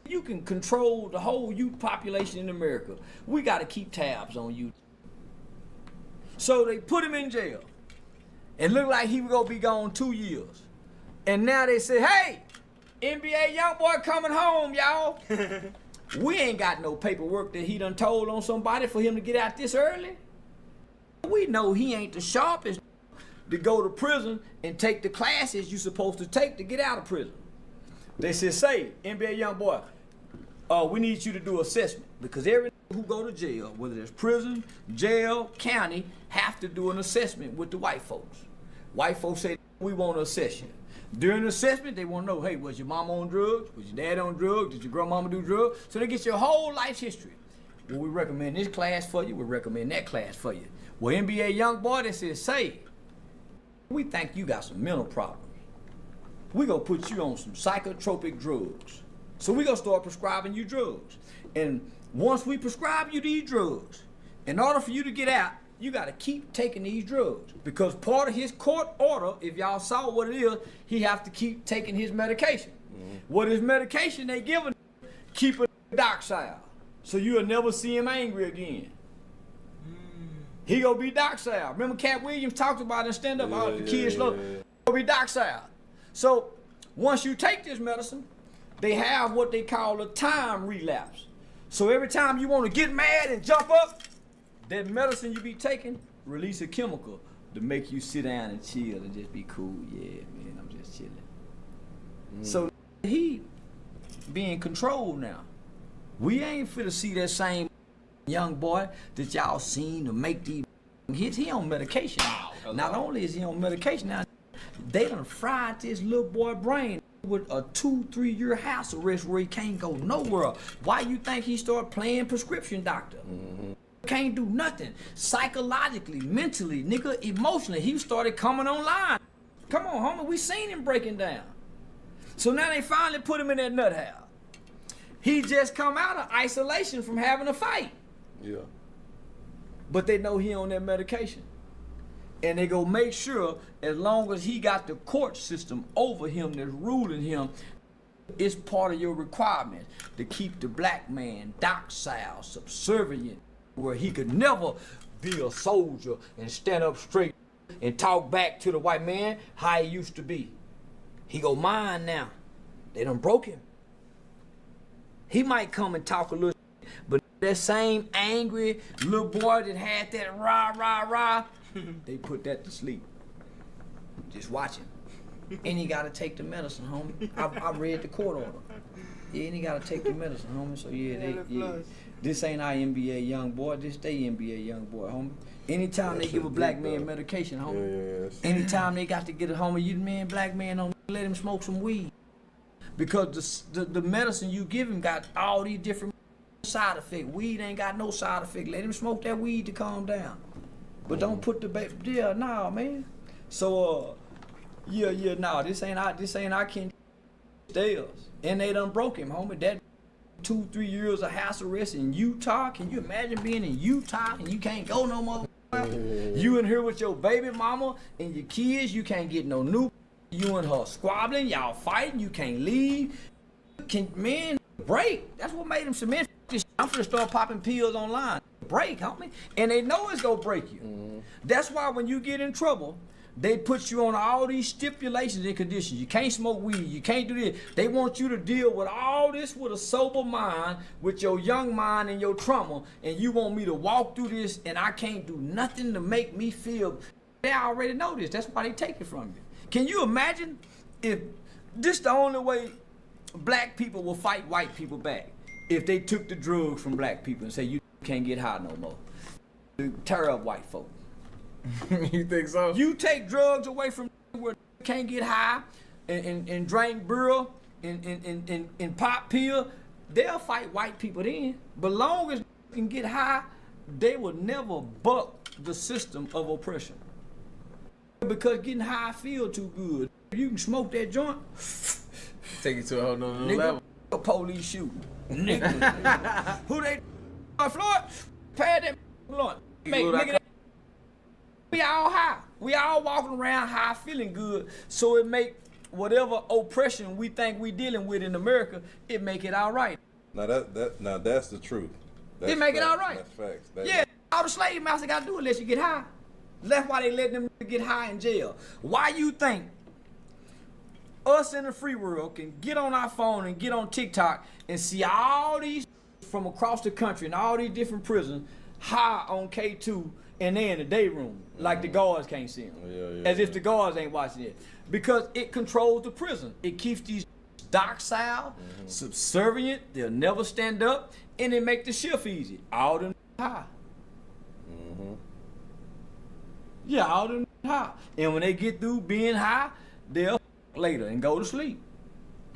you can control the whole youth population in America. We got to keep tabs on you. So they put him in jail. It looked like he was going to be gone 2 years. And now they say, hey, NBA young boy coming home, y'all. We ain't got no paperwork that he done told on somebody for him to get out this early. We know he ain't the sharpest to go to prison and take the classes you supposed to take to get out of prison. They said, say, NBA young boy, we need you to do assessment, because every who go to jail, whether it's prison, jail, county, have to do an assessment with the white folks. White folks say, we want to assess you. During the assessment, they want to know, hey, was your mama on drugs? Was your dad on drugs? Did your grandmama do drugs? So they get your whole life history. Well, we recommend this class for you. We recommend that class for you. Well, NBA young boy, they said, say, we think you got some mental problems. We gonna put you on some psychotropic drugs. So we gonna start prescribing you drugs. And once we prescribe you these drugs, in order for you to get out, you gotta keep taking these drugs. Because part of his court order, if y'all saw what it is, he have to keep taking his medication. What his medication they giving, keep it docile. So you'll never see him angry again. He gonna be docile. Remember Cat Williams talked about in stand-up, all the kids slow. Gonna be docile. So once you take this medicine, they have what they call a time relapse. So every time you want to get mad and jump up, that medicine you be taking release a chemical to make you sit down and chill and just be cool. Yeah, man, I'm just chilling. So he being controlled now. We ain't finna see that same young boy that y'all seen to make these hits. He on medication. Not only is he on medication now, they done fried this little boy brain with a 2-3 year house arrest where he can't go nowhere. Why you think he started playing prescription doctor? Can't do nothing. Psychologically, mentally, nigga, emotionally, he started coming online. Come on, homie, we seen him breaking down. So now they finally put him in that nut house. He just come out of isolation from having a fight. Yeah. But they know he on that medication. And they go make sure, as long as he got the court system over him that's ruling him, it's part of your requirement to keep the black man docile, subservient, where he could never be a soldier and stand up straight and talk back to the white man how he used to be. He go mine now. They done broke him. He might come and talk a little, but that same angry little boy that had that rah, rah, rah, they put that to sleep. Just watch him. And he got to take the medicine, homie. I read the court order. Yeah, and he got to take the medicine, homie. So, this ain't our NBA young boy. This they NBA young boy, homie. Anytime they give a black man medication, homie. Anytime they got to get a homie, black man, don't let him smoke some weed. Because the medicine you give him got all these different side effects. Weed ain't got no side effect. Let him smoke that weed to calm down. But don't put the nah, man. So this ain't our Ken Stales. And they done broke him, homie. That 2-3 years of house arrest in Utah. Can you imagine being in Utah and you can't go no more? You in here with your baby mama and your kids, you can't get no new. You and her squabbling, y'all fighting, you can't leave. Man, break. That's what made him cement this. I'm finna start popping pills online. Break, homie. And they know it's gonna break you. That's why when you get in trouble, they put you on all these stipulations and conditions. You can't smoke weed, you can't do this. They want you to deal with all this with a sober mind, with your young mind and your trauma, and you want me to walk through this and I can't do nothing to make me feel. They already know this. That's why they take it from you. Can you imagine if this the only way black people will fight white people back? If they took the drugs from black people and say you can't get high no more. Tear up white folk. You think so? You take drugs away from where they can't get high and drink beer and pop pill, they'll fight white people then. But long as they can get high, they will never buck the system of oppression. Because getting high feel too good. You can smoke that joint. Take it to a whole nother nigga, level. A police shooting. Nigga. Who they? Floyd? Pad that blunt. Nigga, we all high. We all walking around high feeling good. So it make whatever oppression we think we dealing with in America, it make it all right. Now that's the truth. That's it make facts. it all right. That's facts. Yeah, all the slave masters got to do unless you get high. That's why they let them get high in jail. Why you think us in the free world can get on our phone and get on TikTok and see all these from across the country and all these different prisons high on K2 and they in the day room like the guards can't see them. As if the guards ain't watching it. Because it controls the prison. It keeps these docile, subservient, they'll never stand up, and it make the shift easy. All them high. Yeah, all them high. And when they get through being high, they'll later and go to sleep.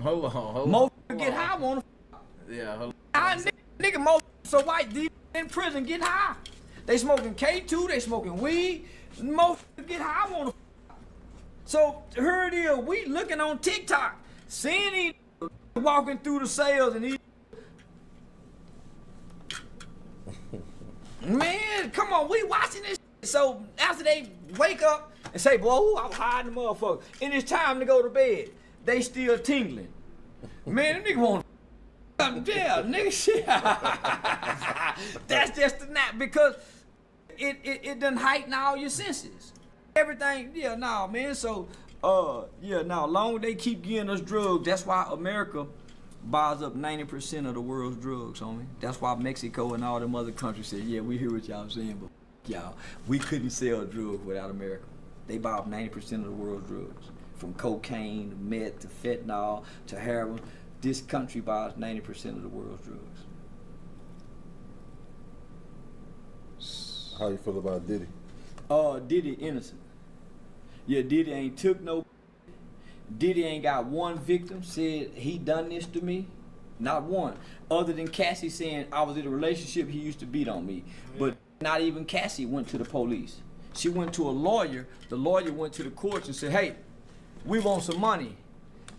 Hold on. Most get high wanna hold on. Nigga, most so white these in prison get high. They smoking K2, they smoking weed. Most get high wanna. So here it is, we looking on TikTok, seeing these walking through the cells and these. Man, come on, we watching this. So after they wake up and say, boy, I'm high in the motherfucker, and it's time to go to bed, they still tingling. Man, them nigga want nigga shit. That's just the nap because it done heighten all your senses. Everything, man. So long as they keep giving us drugs, that's why America buys up 90% of the world's drugs, homie. That's why Mexico and all them other countries say, yeah, we hear what y'all saying, but y'all, we couldn't sell drugs without America. They buy up 90% of the world's drugs. From cocaine, to meth, to fentanyl, to heroin. This country buys 90% of the world's drugs. How you feel about Diddy? Diddy innocent. Yeah, Diddy ain't took no. Diddy ain't got one victim said he done this to me. Not one. Other than Cassie saying I was in a relationship, he used to beat on me. But not even Cassie went to the police. She went to a lawyer. The lawyer went to the courts and said, hey, we want some money.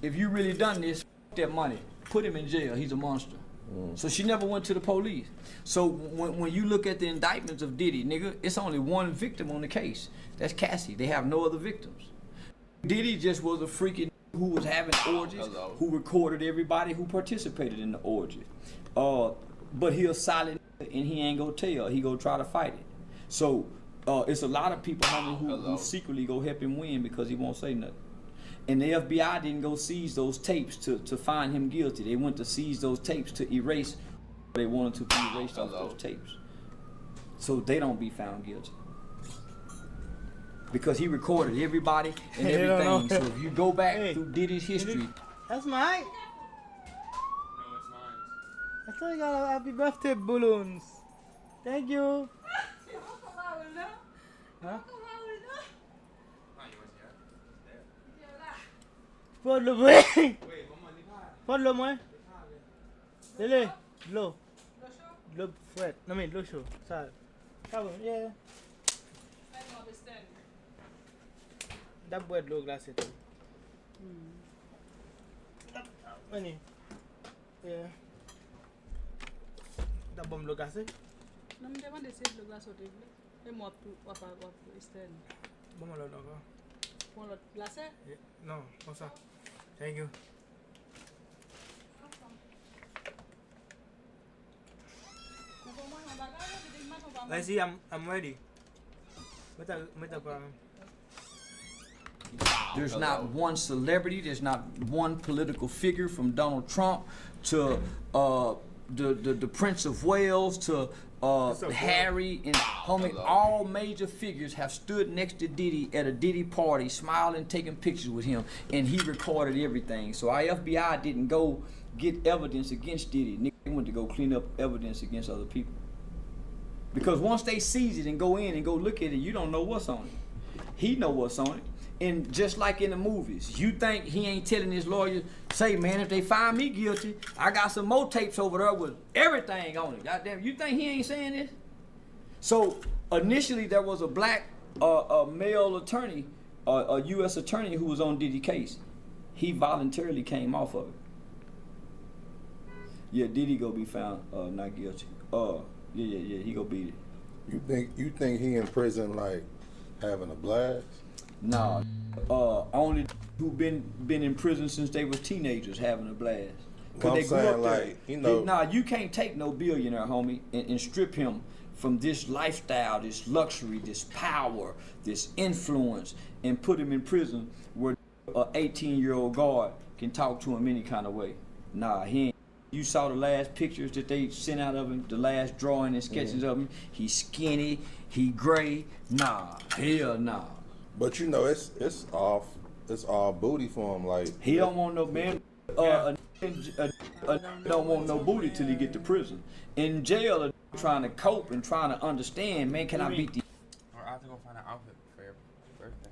If you really done this, that money. Put him in jail. He's a monster. So she never went to the police. So when you look at the indictments of Diddy, nigga, it's only one victim on the case. That's Cassie. They have no other victims. Diddy just was a freaking who was having orgies, who recorded everybody who participated in the orgy. But he a silent and he ain't gonna tell. He gonna try to fight it. So it's a lot of people who secretly go help him win because he won't say nothing. And the FBI didn't go seize those tapes to find him guilty. They went to seize those tapes to erase they wanted to be erased off those tapes, so they don't be found guilty. Because he recorded everybody and everything. So if you go back through Diddy's history, that's mine. No, it's mine. I thought you got happy birthday balloons. Thank you. Huh? Follow me. Follow me. Lele, low. Low fret. No, low show. Sorry. Yeah. That boy low glasses. Money. Yeah. That bomb low glasses. No, me want to say low glasses. I'm more to what extend. Bomb low logo. Bomb low glasses? No, what's up? Thank you. I see. I'm ready. there's not one celebrity, there's not one political figure, from Donald Trump to the Prince of Wales to Harry and homie, all major figures have stood next to Diddy at a Diddy party, smiling, taking pictures with him, and he recorded everything. So our FBI didn't go get evidence against Diddy. They went to go clean up evidence against other people. Because once they seize it and go in and go look at it, you don't know what's on it. He know what's on it. And just like in the movies, you think he ain't telling his lawyer, say, man, if they find me guilty, I got some more tapes over there with everything on it. Goddamn, you think he ain't saying this? So initially there was a black male attorney, a U.S. attorney who was on Diddy case. He voluntarily came off of it. Yeah, Diddy go be found not guilty. Yeah, he go beat it. You think he in prison like having a blast? No, only who been in prison since they was teenagers having a blast. Well, I'm saying like, you know. Nah, you can't take no billionaire, homie, and strip him from this lifestyle, this luxury, this power, this influence, and put him in prison where a 18-year-old guard can talk to him any kind of way. Nah, he ain't. You saw the last pictures that they sent out of him, the last drawing and sketches of him. He's skinny, he gray. Nah, hell nah. But you know, it's all booty for him. Like he don't want no man. Don't want no booty till he get to prison. In jail, trying to cope and trying to understand. Man, can I beat the? Or I have to go find an outfit for your birthday.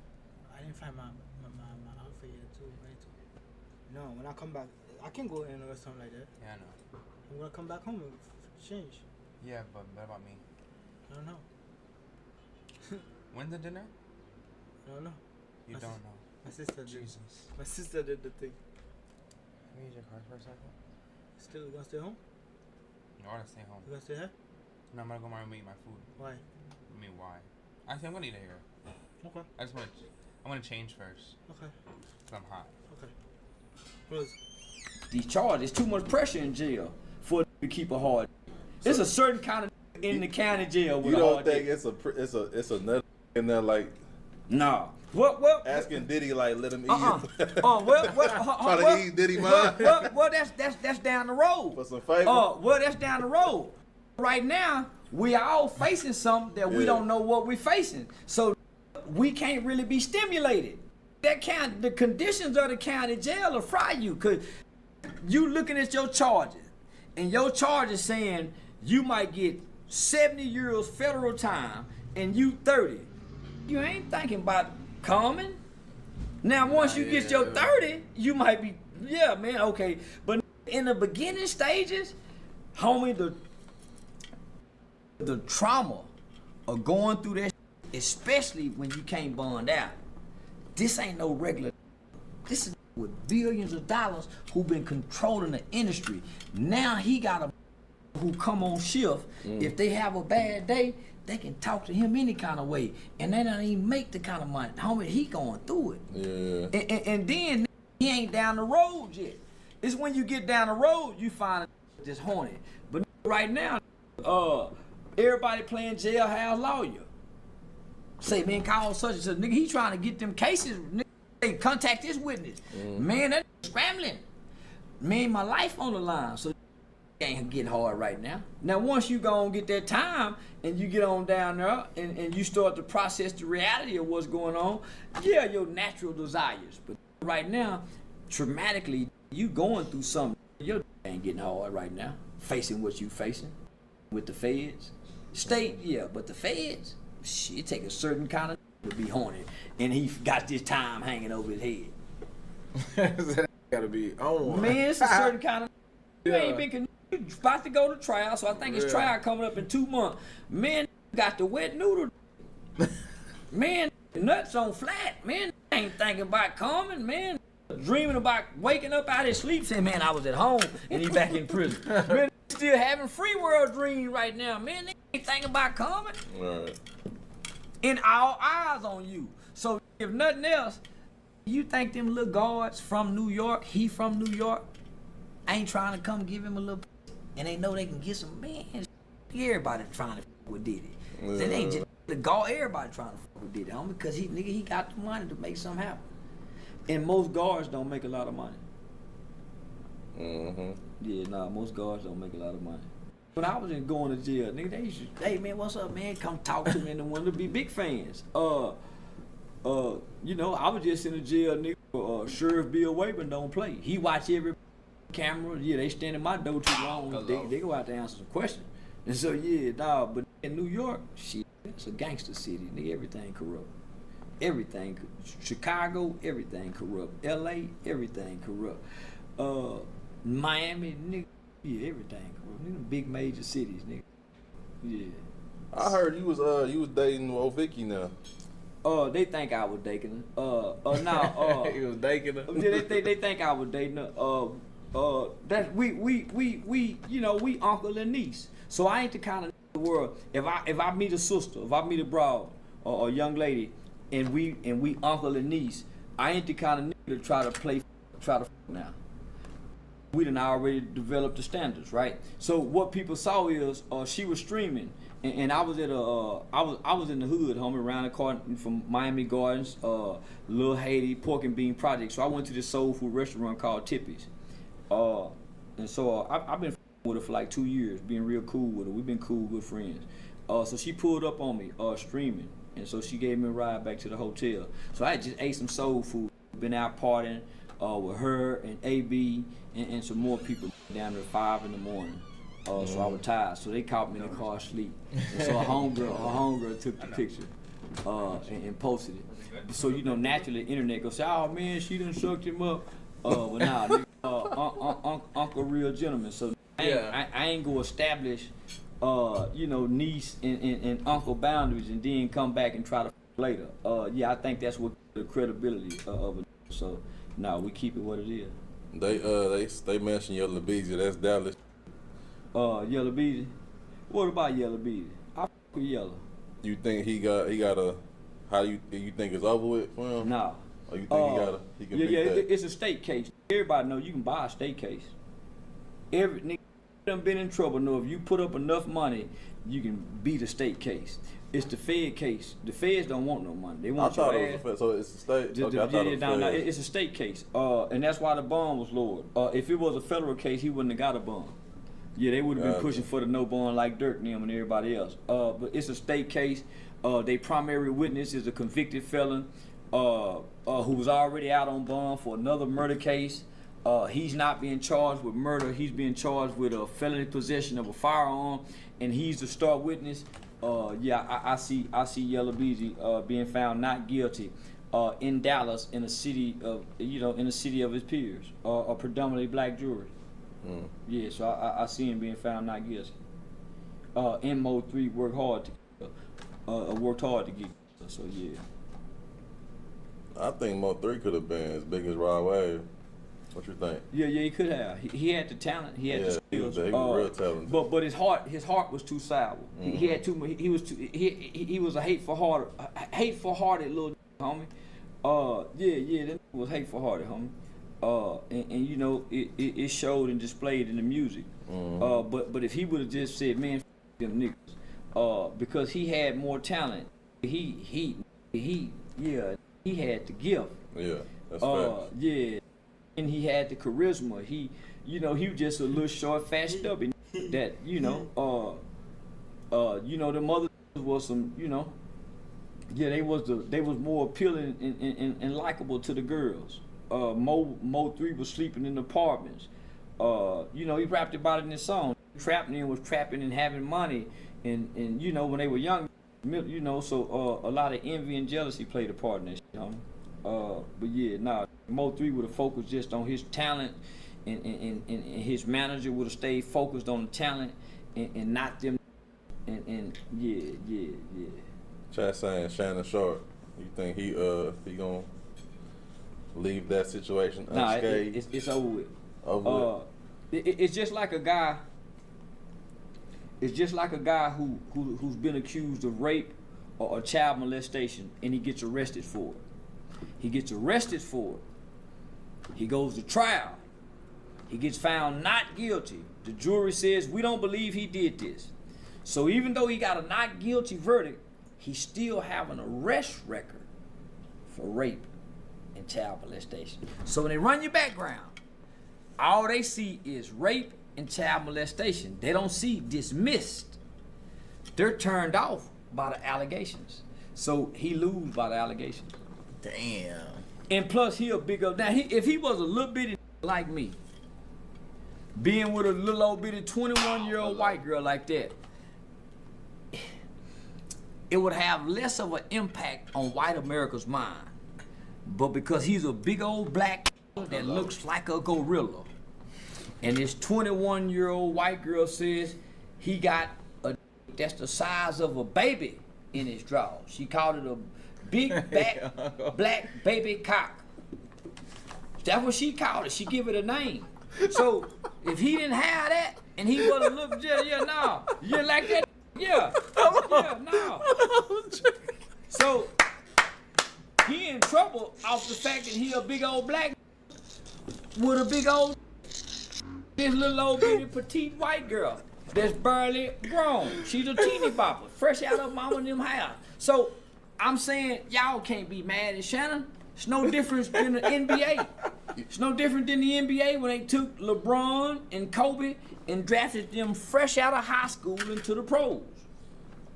I didn't find my outfit yet too. Right? No, when I come back, I can go in or something like that. Yeah, I know. I'm gonna come back home and change. Yeah, but what about me? I don't know. When's the dinner? I don't know. You don't know. My sister did. Jesus. My sister did the thing. Can we use your card for a second? Still gonna stay home? No, I wanna stay home. You gonna stay here? No, I'm gonna go my room and eat my food. Why? I mean, why? Actually, I'm gonna eat it here. Okay. I wanna change first. Okay. Cause I'm hot. Okay. Close. These charges, too much pressure in jail for to keep a hard. There's a certain kind of in the county jail with you a hard. You don't think it's another in there like? No. What? Asking Diddy like let him eat. Trying to eat Diddy mine. Well, that's down the road. For some favor. Well, that's down the road. Right now, we are all facing something that we don't know what we're facing, so we can't really be stimulated. The conditions of the county jail will fry you, cause you looking at your charges, and your charges saying you might get 70 years federal time and you 30. You ain't thinking about coming. Now once you get your 30, you might be, yeah man, okay. But in the beginning stages, homie, the trauma of going through that, especially when you can't bond out. This ain't no regular. This is with billions of dollars who been controlling the industry. Now he got a who come on shift. If they have a bad day, they can talk to him any kind of way, and they don't even make the kind of money. Homie, he going through it. Yeah. And then he ain't down the road yet. It's when you get down the road you find it just haunted. But right now, everybody playing jailhouse lawyer. Say, man, call such and such. Nigga, he trying to get them cases. Nigga, they contact this witness. Man, that's scrambling. Man, my life on the line. So ain't getting hard right now. Now, once you go and get that time and you get on down there and you start to process the reality of what's going on, yeah, your natural desires. But right now, traumatically, you going through something. Your ain't getting hard right now. Facing what you facing with the feds. State, yeah, but the feds, shit, it take a certain kind of to be haunted. And he got this time hanging over his head. That gotta be on. Man, it's a certain kind of you Yeah. ain't been you about to go to trial, so I think his trial coming up in 2 months. Man, got the wet noodle. Man, nuts on flat. Man, ain't thinking about coming. Man, dreaming about waking up out of his sleep, saying, "Man, I was at home," and he back in prison. Man, still having free world dreams right now. Man, they ain't thinking about coming. Right. And all eyes on you. So if nothing else, you think them little guards from New York, he from New York, ain't trying to come give him a little, and they know they can get some, man. Everybody trying to fuck with Diddy. Yeah. They ain't just the guard. Everybody trying to fuck with Diddy, homie, because he got the money to make something happen. And most guards don't make a lot of money. Mm-hmm. Yeah, nah, most guards don't make a lot of money. When I was going to jail, nigga, they used to, hey man, what's up, man? Come talk to me, and they wanted to be big fans. You know, I was just in the jail, nigga. Sheriff Bill Wayman don't play. He watch every camera. Yeah, they stand in my door too long. They go out to answer some questions. And so yeah, dog. But in New York, shit, it's a gangster city, nigga. Everything corrupt. Everything. Chicago, everything corrupt. L.A., everything corrupt. Miami, nigga. Yeah, everything corrupt. Nigga, big major cities, nigga. Yeah. I heard you was dating old Vicky now. They think I was dating her. Now, he was dating her. Yeah, they think I was dating her. That we you know, we uncle and niece. So I ain't the kind of the world. If I meet a sister, if I meet a broad or a young lady, and we uncle and niece, I ain't the kind of nigga to try to now. We done already developed the standards, right? So what people saw is she was streaming. And I was at I was in the hood, homie, around the corner from Miami Gardens, Lil Haiti, Pork and Bean Project. So I went to this soul food restaurant called Tippy's. And so I've been with her for like 2 years, being real cool with her. We've been cool, good friends. So she pulled up on me, streaming. And so she gave me a ride back to the hotel. So I just ate some soul food, been out partying with her and AB and some more people down there 5 in the morning. So I was tired, so they caught me in the car asleep. And so her homegirl took the picture and posted it. So you know, naturally the internet goes, "Oh man, she done sucked him up." Well, nah, nigga, Uncle real gentleman. So I ain't gonna establish, you know, niece and uncle boundaries and then come back and try to later. Yeah, I think that's what the credibility of it. So no, we keep it what it is. They mentioned Yellow Beezy. That's Dallas. Yellow Beezy. What about Yellow Beezy? I with Yellow. You think he got a? How you think it's over with for him? Nah. Or you think he can beat that? It's a state case. Everybody know you can buy a state case. Every nigga done been in trouble. Know if you put up enough money, you can beat a state case. It's the Fed case. The Feds don't want no money. They want your ass. So it's a state. Okay, it's a state case. And that's why the bond was lowered. If it was a federal case, he wouldn't have got a bond. Yeah, they would have been pushing for the no bond like Dirk and them and everybody else. But it's a state case. Their primary witness is a convicted felon who was already out on bond for another murder case. He's not being charged with murder. He's being charged with a felony possession of a firearm, and he's the star witness. I see Yellow Beezy being found not guilty in Dallas, in a city of his peers, a predominantly black jury. Yeah, so I see him being found not guilty. In Mode 3 worked hard to get. So yeah. I think Mode 3 could have been as big as Rod Wave. What you think? Yeah, he could have. He had the talent. He had the skills. He was real talented. But his heart was too sour. Mm-hmm. He had too much. He was a hateful hearted little homie. That was hateful hearted, homie. And you know, it showed and displayed in the music. Mm-hmm. But if he would have just said, "Man, f them niggas," because he had more talent. He had the gift. Yeah, that's fact. Yeah. And he had the charisma. He was just a little short, fat, stubby. that you know, the mothers was some, you know, yeah, they was more appealing and likable to the girls. Mo 3 was sleeping in apartments. You know, he rapped about it in his song. Trapping was trapping and having money, and you know, when they were young, you know, so a lot of envy and jealousy played a part in this, you know. But yeah, nah, Mo 3 would have focused just on his talent, and his manager would have stayed focused on the talent and not them. And yeah. Chat saying Shannon Sharp. You think he gonna leave that situation unscathed? Nah, it's over with. Over with. It's just like a guy. It's just like a guy who's been accused of rape or child molestation, and he gets arrested for it. He gets arrested for it. He goes to trial. He gets found not guilty. The jury says, we don't believe he did this. So even though he got a not guilty verdict, he still have an arrest record for rape and child molestation. So when they run your background, all they see is rape and child molestation. They don't see dismissed. They're turned off by the allegations. So he lose by the allegations. Damn. And plus he a big up. Now if he was a little bitty like me, being with a little old bitty 21-year-old white girl like that, it would have less of an impact on white America's mind. But because he's a big old black that looks like a gorilla, and this 21-year-old white girl says he got a that's the size of a baby in his drawers. She called it a big back black baby cock. That's what she called it. She give it a name. So if he didn't have that and he was a little you like that, So he in trouble off the fact that he a big old black with a big old this little old bitty petite white girl that's barely grown. She's a teeny bopper, fresh out of mama and them house. So I'm saying y'all can't be mad at Shannon. It's no difference than the NBA. It's no different than the NBA when they took LeBron and Kobe and drafted them fresh out of high school into the pros.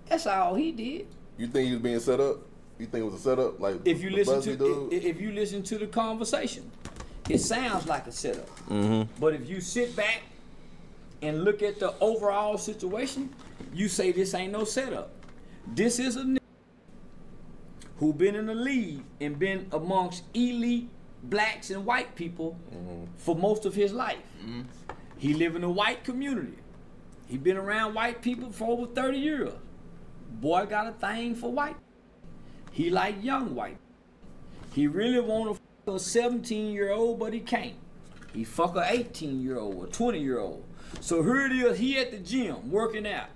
That's all he did. You think he was being set up? You think it was a setup? Like if you listen to the conversation, it sounds like a setup. Mm-hmm. But if you sit back and look at the overall situation, you say this ain't no setup. This is a nigga who been in the league and been amongst elite blacks and white people for most of his life. Mm-hmm. He live in a white community. He been around white people for over 30 years. Boy got a thing for white. He like young white. He really want to fuck a 17-year-old, but he can't. He fuck a 18-year-old or 20-year-old. So here it is, he at the gym working out.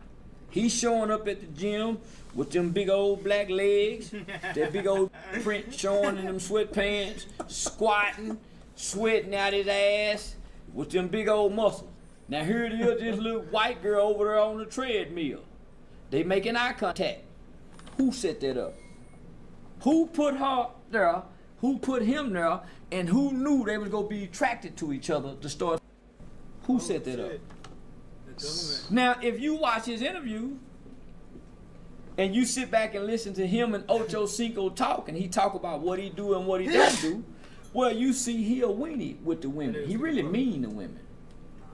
He's showing up at the gym with them big old black legs, that big old print showing in them sweatpants, squatting, sweating out his ass with them big old muscles. Now here it is, this little white girl over there on the treadmill. They making eye contact. Who set that up? Who put her there? Who put him there? And who knew they was gonna be attracted to each other to start? Who set that up? Now, if you watch his interview and you sit back and listen to him and Ocho Cinco talk, and he talk about what he do and what he don't do, well, you see he a weenie with the women. He really mean to women.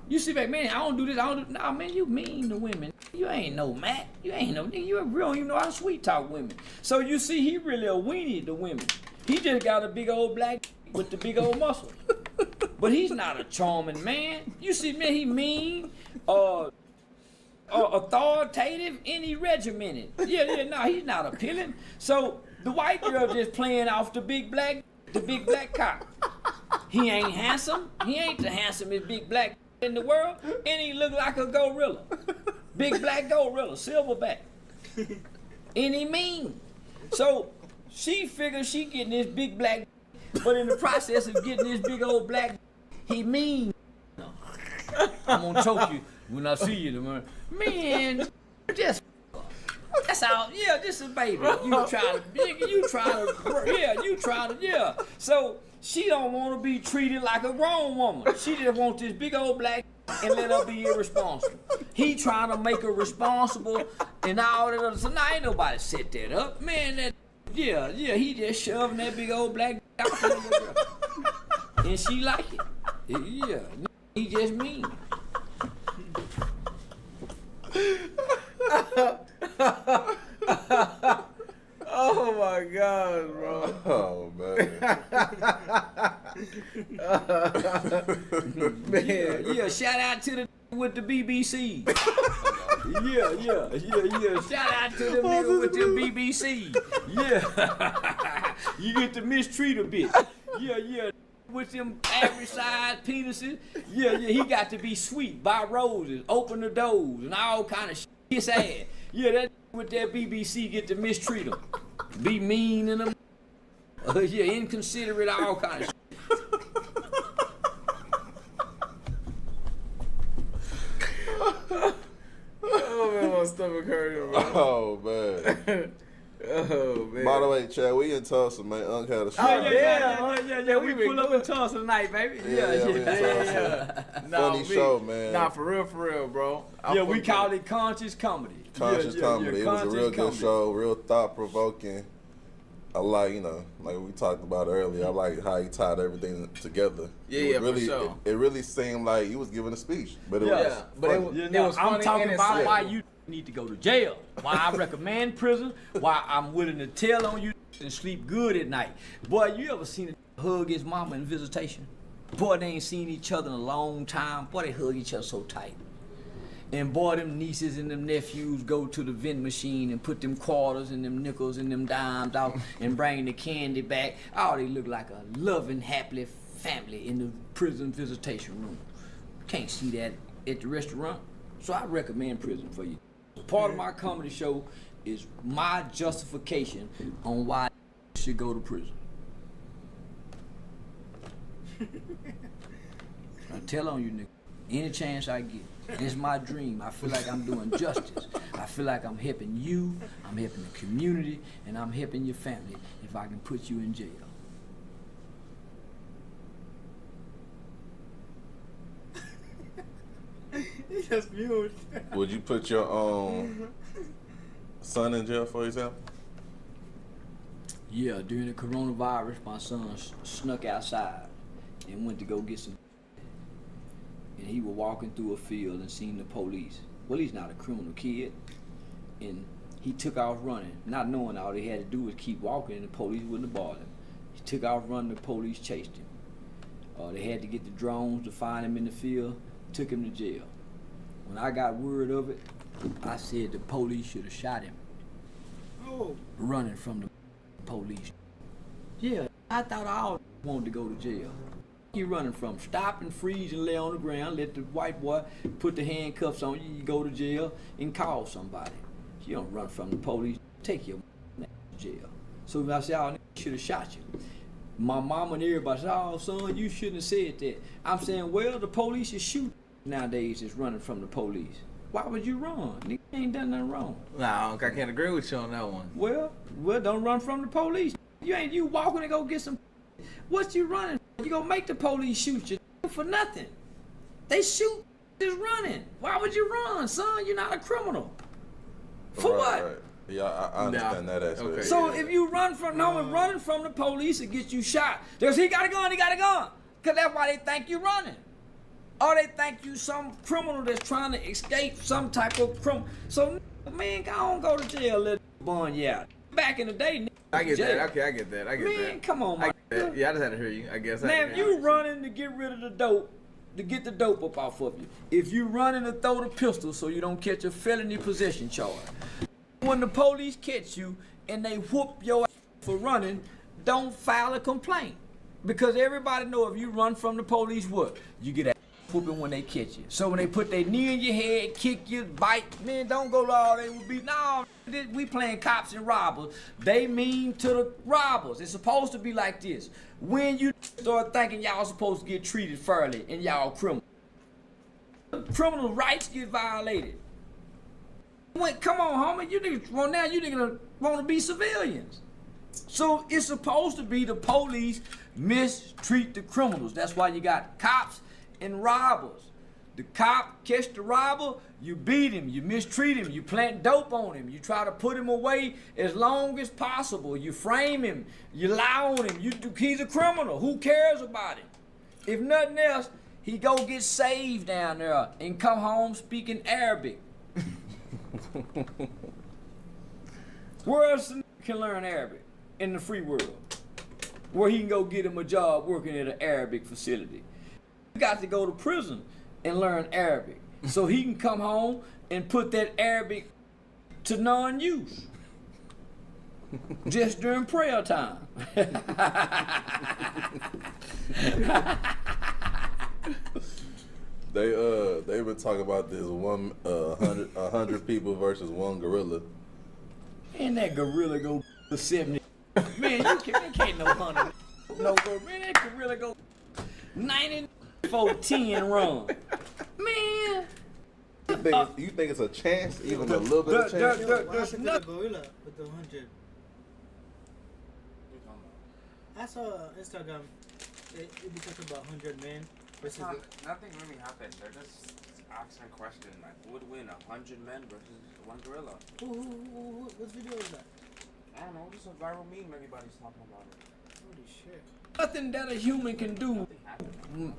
You sit back, man, I don't do this, I don't do. Nah, man, you mean to women. You ain't no Matt. You ain't no nigga. You don't even know how to sweet talk women. So you see, he really a weenie to women. He just got a big old black with the big old muscle. But he's not a charming man. You see, man, he mean, authoritative, and he regimented. No, he's not appealing. So the white girl just playing off the big black cock. He ain't handsome. He ain't the handsomest big black in the world, and he look like a gorilla. Big black gorilla, silverback. And he mean. So she figures she getting this big black, but in the process of getting this big old black, he mean. No. I'm gonna choke you when I see you tomorrow. Man, just that's all. Yeah, this is baby. You try to. So she don't want to be treated like a grown woman. She just wants this big old black and let her be irresponsible. He trying to make her responsible and all that other. So now ain't nobody set that up, man. That he just shoving that big old black out there, and she like it. Yeah, he just mean. Oh my God, bro. Oh man. Man, yeah, shout out to the with the BBC. Yeah. Shout out to the nigga with the BBC. Yeah. You get to mistreat a bitch. Yeah. With them average size penises. Yeah, he got to be sweet, buy roses, open the doors, and all kind of shit. Kiss ass. Yeah, that with that BBC get to mistreat them. Be mean in them. Yeah, inconsiderate, all kind of shit. Oh man, my stomach hurting, bro. Oh man. Oh man. By the way, Chad, we in Tulsa, man. Unc had a show. Yeah. We pull up in Tulsa tonight, baby. Yeah. Funny show, man. Nah, for real, bro. We called it Conscious Comedy. Conscious comedy. It was a real good comedy. show, real thought provoking. I like, like we talked about earlier. I like how he tied everything together. Yeah, really, for sure. It really seemed like he was giving a speech, but it was. But it was funny. I'm talking about why you need to go to jail. Why I recommend prison. Why I'm willing to tell on you and sleep good at night. Boy, you ever seen a hug his mama in visitation? Boy, they ain't seen each other in a long time. Boy, they hug each other so tight. And boy, them nieces and them nephews go to the vending machine and put them quarters and them nickels and them dimes out and bring the candy back. Oh, they look like a loving, happy family in the prison visitation room. Can't see that at the restaurant. So I recommend prison for you. Part of my comedy show is my justification on why you should go to prison. I tell on you, nigga, any chance I get. It's my dream. I feel like I'm doing justice. I feel like I'm helping you, I'm helping the community, and I'm helping your family if I can put you in jail. He just mute. Would you put your son in jail, for example? Yeah, during the coronavirus, my son snuck outside and went to go get some. And he was walking through a field and seen the police. Well, he's not a criminal kid. And he took off running, not knowing all he had to do was keep walking and the police wouldn't have bothered him. He took off running, the police chased him. They had to get the drones to find him in the field, took him to jail. When I got word of it, I said the police should have shot him. Oh. Running from the police. Yeah, I thought I all wanted to go to jail. You running from? Stop and freeze and lay on the ground, let the white boy put the handcuffs on you, you go to jail and call somebody. You don't run from the police, take your to jail. So I said, oh, should have shot you. My mama and everybody said, oh son, you shouldn't have said that. I'm saying, well, the police is shooting nowadays is running from the police. Why would you run? Nigga ain't done nothing wrong. Nah, I can't agree with you on that one. Well, don't run from the police. You walking to go get some. What you running? You gonna make the police shoot you for nothing. They shoot just running. Why would you run, son? You're not a criminal. For what? Right. Yeah, I understand that aspect. Okay. So if you run from running from the police, it gets you shot. There's he got a gun, Cause that's why they think you running. Or they think you some criminal that's trying to escape some type of criminal. So man, go to jail, let bun you out. Back in the day, I get that. Okay, I get that. Man, come on, man. Yeah, I just had to hear you, I guess. Now, if you running to get rid of the dope, to get the dope up off of you, if you running to throw the pistol so you don't catch a felony possession charge, when the police catch you and they whoop your ass for running, don't file a complaint. Because everybody know if you run from the police, what? You get a whooping when they catch you. So when they put their knee in your head, kick you, bite, man, don't go to all they will be. No, we playing cops and robbers. They mean to the robbers. It's supposed to be like this. When you start thinking y'all supposed to get treated fairly and y'all criminal, criminal rights get violated. Come on, homie, you niggas want to be civilians. So it's supposed to be the police mistreat the criminals. That's why you got cops and robbers. The cop catch the robber, you beat him, you mistreat him, you plant dope on him, you try to put him away as long as possible, you frame him, you lie on him, he's a criminal, who cares about him? If nothing else, he go get saved down there and come home speaking Arabic. Where else can learn Arabic in the free world? Where he can go get him a job working at an Arabic facility. He got to go to prison and learn Arabic so he can come home and put that Arabic to non-use just during prayer time. They were talking about this 100 people versus one gorilla. And that gorilla go to 70. Man, can't no 100. No, man, that gorilla go 94-10 run. Man. You think it's a chance? Even a little bit of chance? There's a gorilla with the 100. I saw Instagram. It be talking about 100 men versus. Nothing really happened. They're just asking a question like, who would win 100 men versus one gorilla? What video is that? I don't know. This is a viral meme. Everybody's talking about it. Holy shit. Nothing that a human can do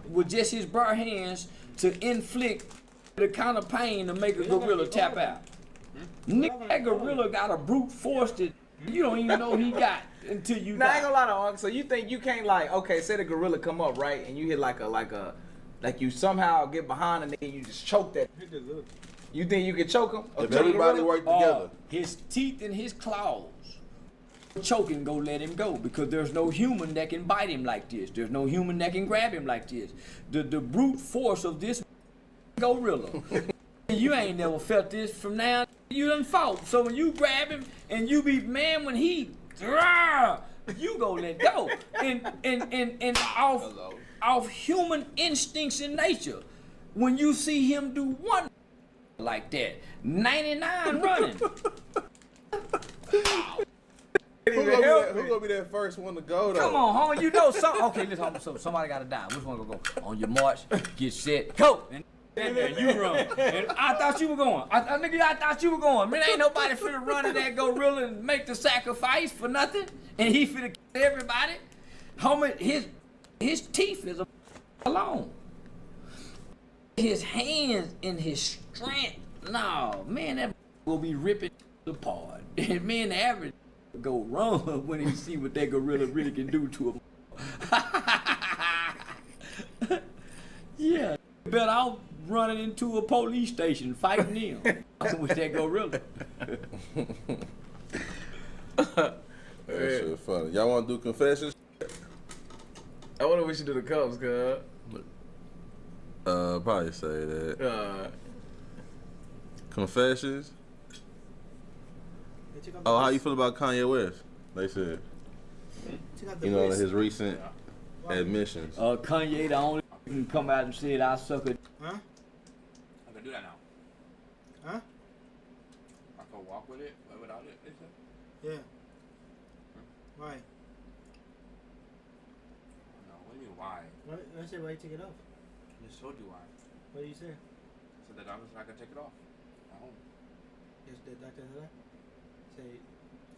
with just his bare hands to inflict the kind of pain to make a gorilla tap out. Nigga, that gorilla got a brute force that you don't even know he got until you Nah, I die. ain't gonna lie to Unc. So you think you can't like, okay, say the gorilla come up, right, and you hit like you somehow get behind and then you just choke that. You think you can choke him? If everybody work together. His teeth and his claws. Choking go let him go because there's no human that can bite him like this. There's no human that can grab him like this. The brute force of this gorilla. You ain't never felt this from now. You done fought. So when you grab him and you be man when he you go let go. And off human instincts in nature. When you see him do one like that, 99 running. Who gonna be that first one to go though? Come on, homie, you know something. Okay, listen, so somebody gotta die. Which one gonna go? On your march, get set, go. And then you run. And I thought you were going. I thought you were going. Man, ain't nobody finna run in that gorilla and make the sacrifice for nothing. And he finna kill everybody. Homie, his teeth is alone. His hands and his strength. No, man, that will be ripping apart. And man, the average go wrong when he see what that gorilla really can do to him. Yeah, better out running into a police station fighting them with that gorilla. That shit funny. Y'all want to do confessions? I wonder if we should do the Cubs, cuz. Probably say that. Confessions. Oh, how you feel about Kanye West? They said. You know, his recent admissions. Kanye the only can come out and said I suck a. Huh? I can do that now. Huh? I can walk with it, but without it, they said. Yeah. Why? No, what do you mean why? I said why you take it off. I just told you why. What did you say? So the doctor said I could take it off at home. Yes, the doctor said that? Say,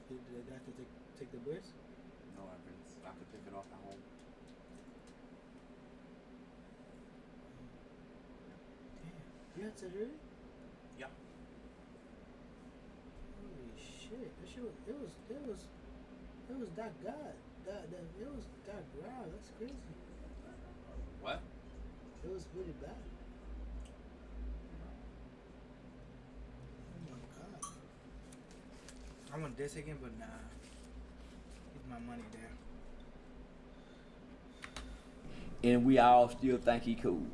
did the doctor take the breast? No evidence. I could take it off at home. You had surgery? Yeah. Holy shit! That shit it was that God. It was that wow. That's crazy. What? It was really bad. Oh my God. I want this again, but nah. Keep my money there. And we all still think he cool.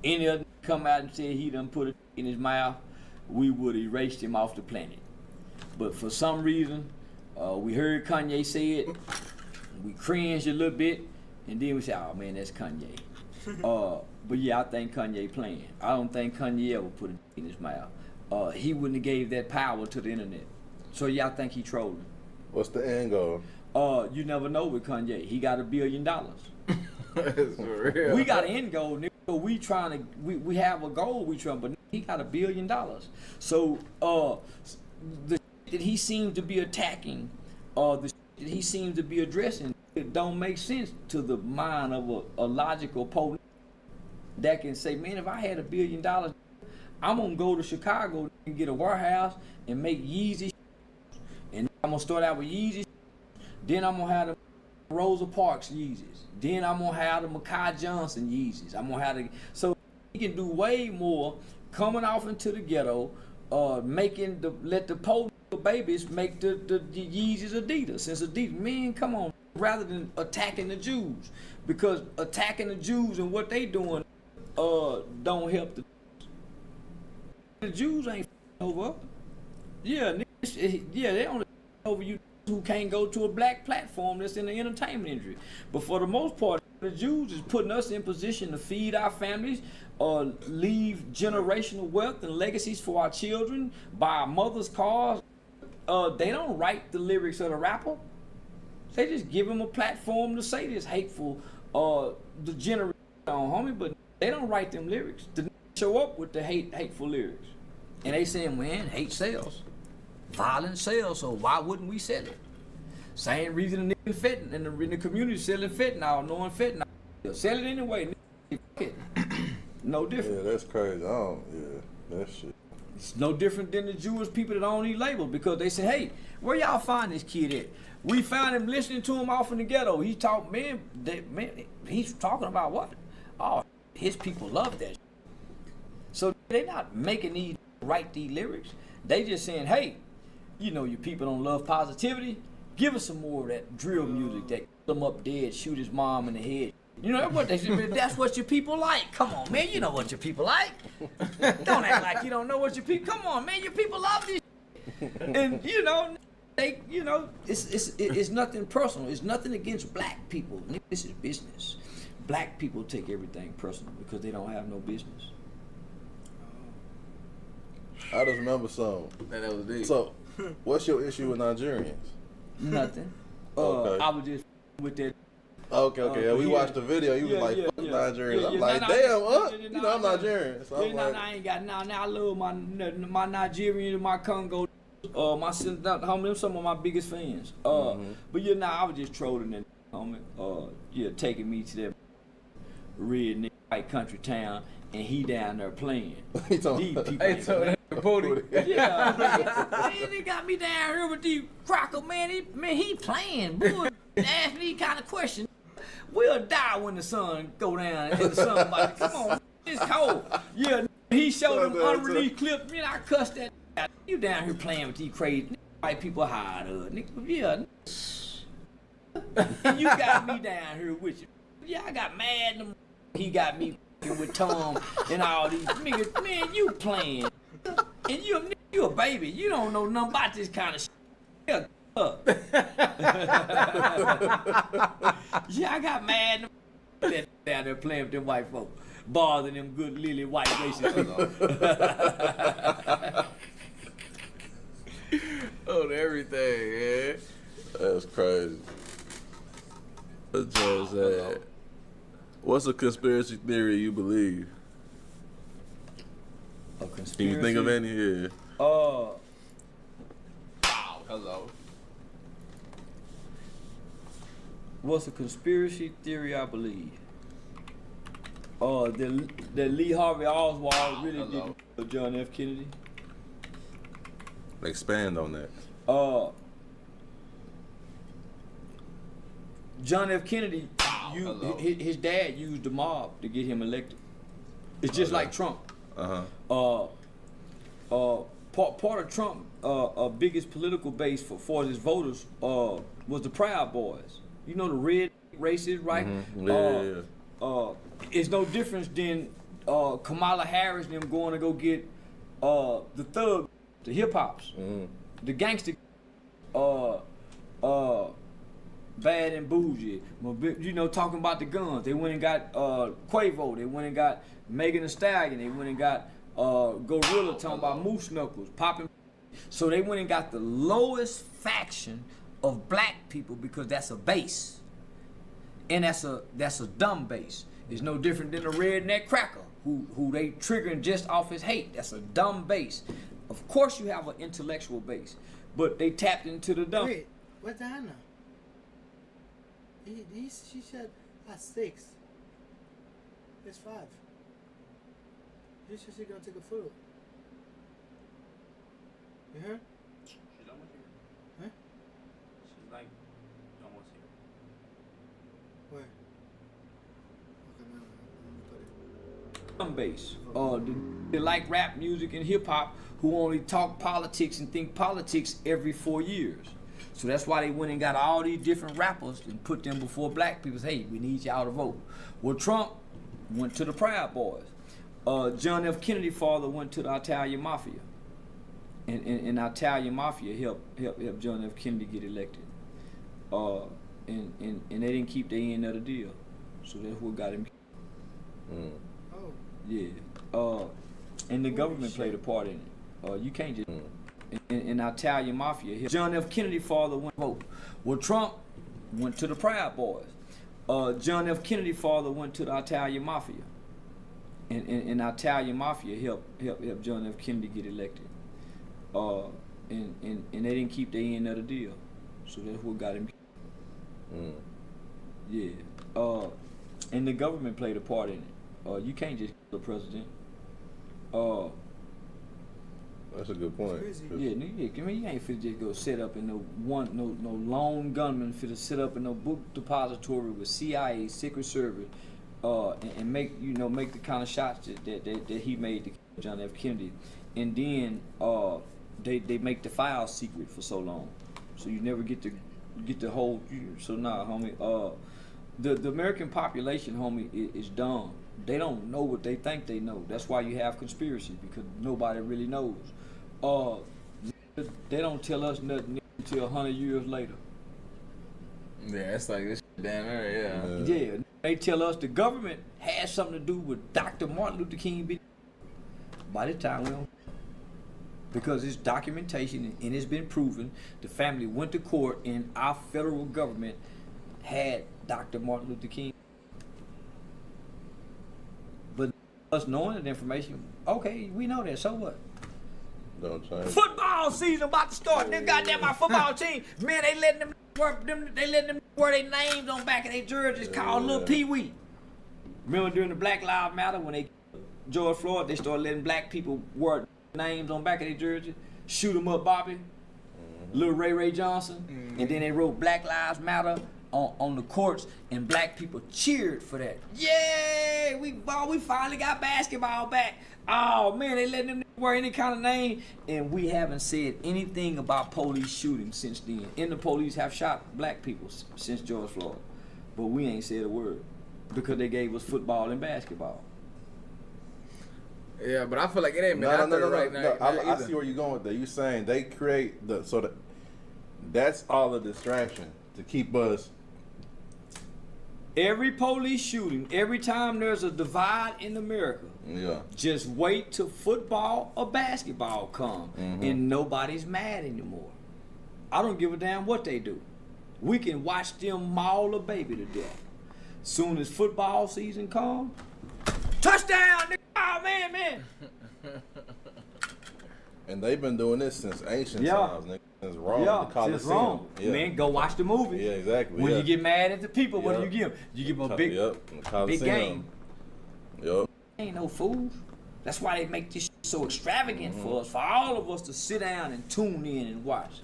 Any other come out and say he done put it in his mouth, we would have erased him off the planet. But for some reason, we heard Kanye say it, we cringed a little bit, and then we said, oh man, that's Kanye. But yeah, I think Kanye playing. I don't think Kanye ever put it in his mouth. He wouldn't have gave that power to the internet. So yeah, I think he trolling. What's the end goal? You never know with Kanye. He got $1 billion. That's for real. We got an end goal, nigga. we trying to we have a goal we trying, but he got $1 billion. So the that he seems to be attacking, the that he seems to be addressing, it don't make sense to the mind of a logical poet that can say, man, if I had $1 billion, I'm gonna go to Chicago and get a warehouse and make Yeezy, and I'm gonna start out with Yeezy. Then I'm gonna have the Rosa Parks Yeezys. Then I'm gonna have the Makai Johnson Yeezys. I'm gonna have the so he can do way more coming off into the ghetto, making let the poor babies make the Yeezys Adidas. Since Adidas, man, come on, rather than attacking the Jews, because attacking the Jews and what they doing don't help the Jews ain't over. Yeah, they only over you who can't go to a black platform that's in the entertainment industry. But for the most part, the Jews is putting us in position to feed our families, leave generational wealth and legacies for our children, buy our mother's cars. They don't write the lyrics of the rapper. They just give him a platform to say this hateful, the generation on, homie, but they don't write them lyrics. They show up with the hateful lyrics. And they saying, man, hate sells. Violence sells, so why wouldn't we sell it? Same reason the niggas in the community selling fentanyl, knowing fentanyl. They'll sell it anyway. No different. Yeah, that's crazy. That shit. It's no different than the Jewish people that don't need labels, because they say, hey, where y'all find this kid at? We found him listening to him off in the ghetto. He talked, man, he's talking about what? Oh, his people love that. So they're not making these write these lyrics. They just saying, hey, you know your people don't love positivity. Give us some more of that drill music that kill him up dead, shoot his mom in the head. You know what they say, that's what your people like. Come on, man, you know what your people like. Don't act like you don't know what your people. Come on, man, your people love this. And you know, it's nothing personal. It's nothing against black people. This is business. Black people take everything personal because they don't have no business. I just remember something. That was deep. So, what's your issue with Nigerians? Nothing. Okay. I was just with that. Okay. Yeah, we watched the video. You was like, fuck Nigerians. I'm like, damn, you know I'm Nigerian. So I'm like, I ain't got now. I love my Nigerian and my Congo. My homie, some of my biggest fans. But I was just trolling that homie. Taking me to that redneck white country town, and he down there playing. These people. Yeah, man, they got me down here with these cracker, man. He playing. Boy, ask me kind of question. We'll die when the sun go down and the sun. Come on, it's cold. Yeah, he showed them unreleased clips. I cussed that. You down here playing with these crazy white people hide Yeah. You got me down here with you. Yeah, I got mad. He got me with Tom and all these niggas. Man, you playing. And you a baby. You don't know nothing about this kind of shit. Yeah, I got mad down there playing with them white folk, bothering them good lily white racist people. On everything, yeah. That's crazy. What Joe said. What's a conspiracy theory you believe? A conspiracy? Can you think of any here? Hello. What's a conspiracy theory I believe? That Lee Harvey Oswald really did kill John F. Kennedy. Expand on that. John F. Kennedy, his dad used the mob to get him elected. It's just like Trump. Part of Trump, biggest political base for his voters was the Proud Boys. You know, the red racist, right? It's no difference than Kamala Harris and them going to go get the thug, the hip hops, the gangster, bad and bougie. You know, talking about the guns. They went and got Quavo. They went and got Megan Thee Stallion. They went and got Gorilla, talking about Moose Knuckles, popping. So they went and got the lowest faction of black people because that's a base, and that's a dumb base. It's no different than a redneck cracker who they triggering just off his hate. That's a dumb base. Of course you have an intellectual base, but they tapped into the dumb. Wait, where's Diana? She said at 6. It's 5. She said she's gonna take a photo. You heard? She's almost here. Huh? She's like almost here. Where? Base. They like rap music and hip hop who only talk politics and think politics every 4 years. So that's why they went and got all these different rappers and put them before black people. Hey, we need y'all to vote. Well, Trump went to the Proud Boys. John F. Kennedy father went to the Italian Mafia. And the Italian Mafia helped John F. Kennedy get elected. And they didn't keep their end of the deal. So that's what got him. Mm. Oh. Yeah. And the government played a part in it. You can't just. In the Italian Mafia, John F. Kennedy father went to vote. Well, Trump went to the Proud Boys. John F. Kennedy father went to the Italian Mafia. And the Italian Mafia helped John F. Kennedy get elected. And they didn't keep their end of the deal. So that's what got him. Mm. Yeah. And the government played a part in it. You can't just kill the president. That's a good point. Yeah, I mean, you ain't fit just go set up in no lone gunman fit to sit up in no book depository with CIA, Secret Service, and make the kind of shots that he made to John F. Kennedy, and then they make the file secret for so long, so you never get the whole. So nah, homie. The American population, homie, is dumb. They don't know what they think they know. That's why you have conspiracy, because nobody really knows. They don't tell us nothing until 100 years later. Yeah, it's like this shit down there, Yeah, they tell us the government has something to do with Dr. Martin Luther King. By the time we don't, because it's documentation and it's been proven, the family went to court and our federal government had Dr. Martin Luther King. But us knowing that information, okay, we know that, so what? Don't change. Football season about to start. Them goddamn my football team, man, they letting them wear their names on back of their jerseys called Little Pee Wee. Remember during the Black Lives Matter when they George Floyd, they started letting black people wear names on back of their jerseys. Shoot 'em up, Bobby. Little Ray Johnson, and then they wrote Black Lives Matter on the courts, and black people cheered for that. Yay! We finally got basketball back. Oh man, they letting them wear any kind of name, and we haven't said anything about police shootings since then. And the police have shot black people since George Floyd, but we ain't said a word because they gave us football and basketball. Yeah, but I feel like it ain't been out there right now. I see where you're going with that. You're saying they create that's all a distraction to keep us. Every police shooting, every time there's a divide in America, just wait till football or basketball come, and nobody's mad anymore. I don't give a damn what they do. We can watch them maul a baby to death. Soon as football season comes, touchdown! Nigga. Oh man. And they've been doing this since ancient times, nigga. Since Rome, the Colosseum. Since Rome. Man, go watch the movie. Yeah, exactly. When you get mad at the people, what do you give them? You give them a big game. Ain't no fools. That's why they make this so extravagant for us, for all of us to sit down and tune in and watch.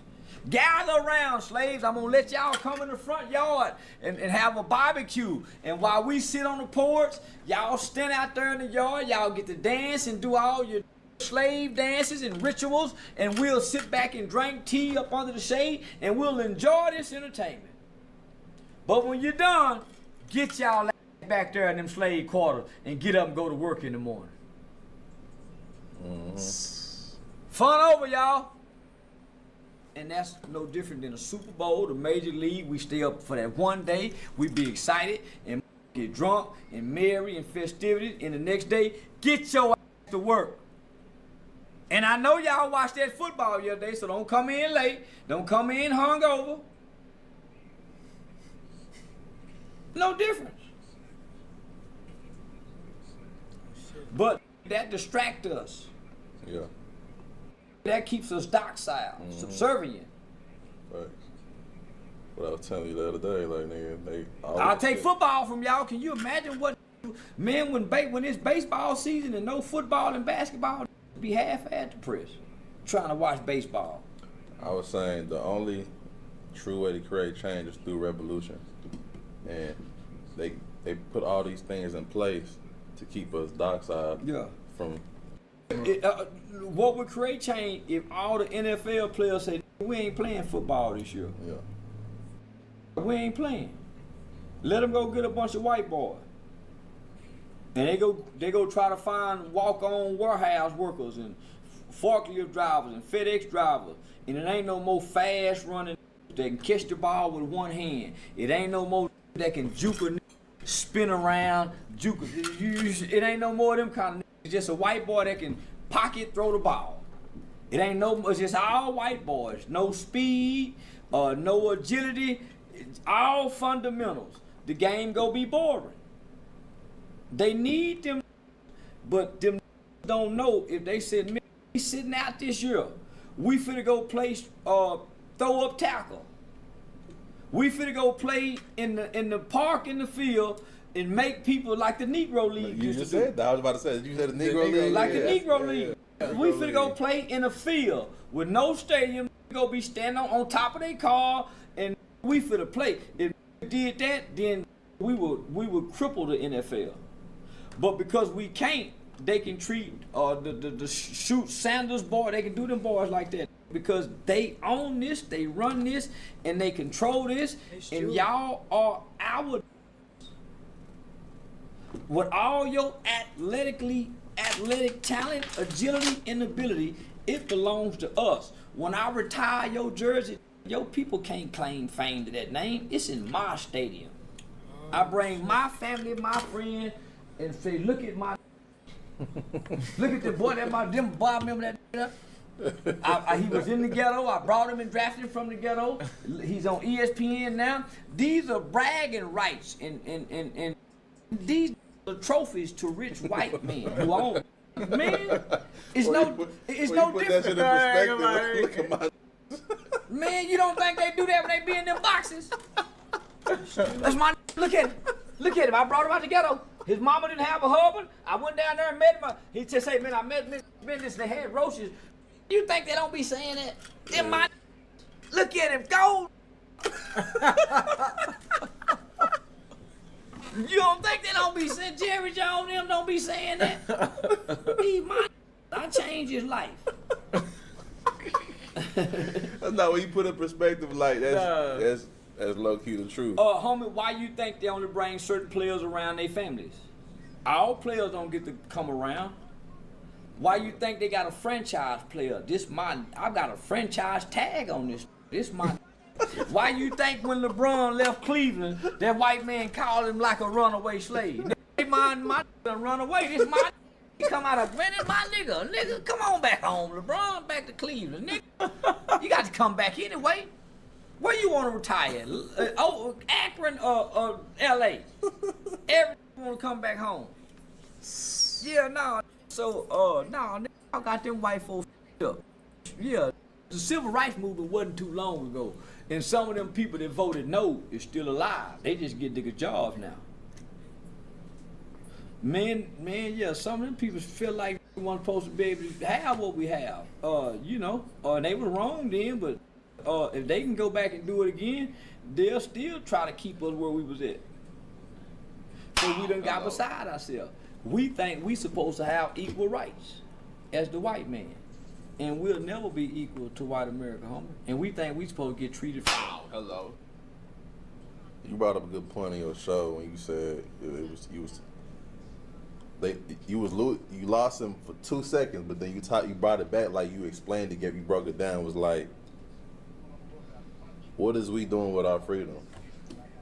Gather around, slaves. I'm gonna let y'all come in the front yard and have a barbecue. And while we sit on the porch, y'all stand out there in the yard. Y'all get to dance and do all your slave dances and rituals, and we'll sit back and drink tea up under the shade, and we'll enjoy this entertainment. But when you're done, get y'all back there in them slave quarters and get up and go to work in the morning. Fun over, y'all. And that's no different than a Super Bowl, the Major League. We stay up for that one day. We be excited and get drunk and merry and festivities. And the next day, get your ass to work. And I know y'all watched that football yesterday, so don't come in late. Don't come in hungover. No difference. But that distracts us. Yeah. That keeps us docile, subservient. Right. What I was telling you the other day, like nigga, I'll take football from y'all. Can you imagine what, man, when it's baseball season and no football and basketball, be half-ass depressed trying to watch baseball. I was saying the only true way to create change is through revolution, and they put all these things in place to keep us docile. Yeah. From what would create change if all the NFL players say we ain't playing football this year? Yeah. We ain't playing. Let them go get a bunch of white boys, and they go try to find walk-on warehouse workers and forklift drivers and FedEx drivers, and it ain't no more fast running that can catch the ball with one hand. It ain't no more that can juke a spin around, juke. It ain't no more of them kind of. It's just a white boy that can pocket throw the ball. It ain't no. It's just all white boys. No speed, no agility. It's all fundamentals. The game go be boring. They need them, but them don't know if they said, man, we sitting out this year. We finna go play throw up tackle. We finna go play in the park in the field and make people like the Negro League you used just to do. said that. I was about to say, you said the Negro League. Like the Negro League. We finna go play in a field with no stadium. We go be standing on top of their car and we finna play. If we did that, then we would cripple the NFL. But because we can't, they can treat the shoot Sanders boy. They can do them boys like that because they own this, they run this, and they control this. And y'all are our. With all your athletic talent, agility, and ability, it belongs to us. When I retire your jersey, your people can't claim fame to that name. It's in my stadium. I bring my family, my friend, and say, look at my, look at the boy, them boy, remember that? He was in the ghetto. I brought him and drafted him from the ghetto. He's on ESPN now. These are bragging rights, and these are trophies to rich white men who own. Man, it's no different. Look at my. Man, you don't think they do that when they be in them boxes? That's my. Look at him. I brought him out the ghetto. His mama didn't have a husband. I went down there and met him. He just say, man, I met Business. They had roaches. You think they don't be saying that? Them my. Look at him, go. You don't think they don't be saying Jerry Jones? Them don't be saying that. He my. I changed his life. That's not what you put in perspective. Like that's low key the truth. Homie, why you think they only bring certain players around their families? All players don't get to come around. Why you think they got a franchise player? I got a franchise tag on this. This my. Why you think when LeBron left Cleveland, that white man called him like a runaway slave? My run away. This my. He come out of, man, it's my nigga, come on back home, LeBron, back to Cleveland, nigga. You got to come back anyway. Where you want to retire? Akron or L.A.? Everyone want to come back home. Yeah, no. So, no, I got them white folks up. Yeah, the civil rights movement wasn't too long ago, and some of them people that voted no is still alive. They just get nigga jobs now. Man, yeah, some of them people feel like we weren't supposed to be able to have what we have. And they were wrong then, but if they can go back and do it again, they'll still try to keep us where we was at. So we done got beside ourselves. We think we supposed to have equal rights as the white man. And we'll never be equal to white America, homie. And we think we supposed to get treated fair. Hello. You brought up a good point in your show when you said you lost him for 2 seconds, but then you brought it back like you explained it, you broke it down. It was like, what is we doing with our freedom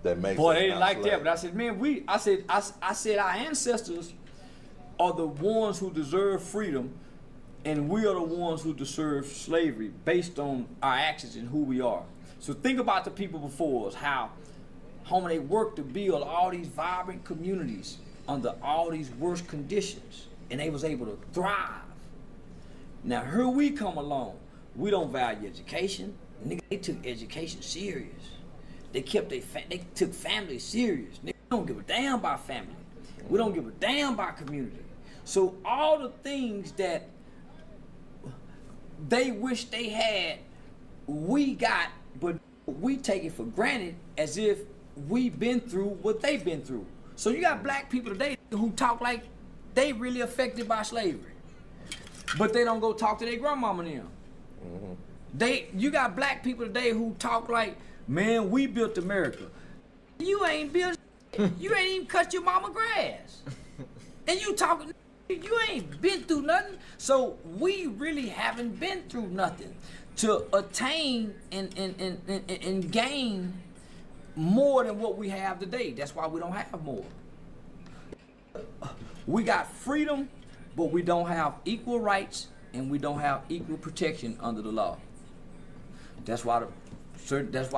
that makes? Boy, they didn't like that, but I said, man, I said our ancestors are the ones who deserve freedom, and we are the ones who deserve slavery based on our actions and who we are. So think about the people before us, how they worked to build all these vibrant communities under all these worst conditions. and they was able to thrive. Now here we come along. We don't value education. Nigga, they took education serious. They kept they took family serious. Nigga, we don't give a damn about family. We don't give a damn about community. So all the things that they wish they had, we got, but we take it for granted as if we've been through what they've been through. So you got black people today who talk like they really affected by slavery, but they don't go talk to their grandmama and them. You got black people today who talk like, man, we built America. You ain't built, you ain't even cut your mama grass. And you talking, you ain't been through nothing. So we really haven't been through nothing to attain and gain more than what we have today. That's why we don't have more. We got freedom, but we don't have equal rights and we don't have equal protection under the law. That's why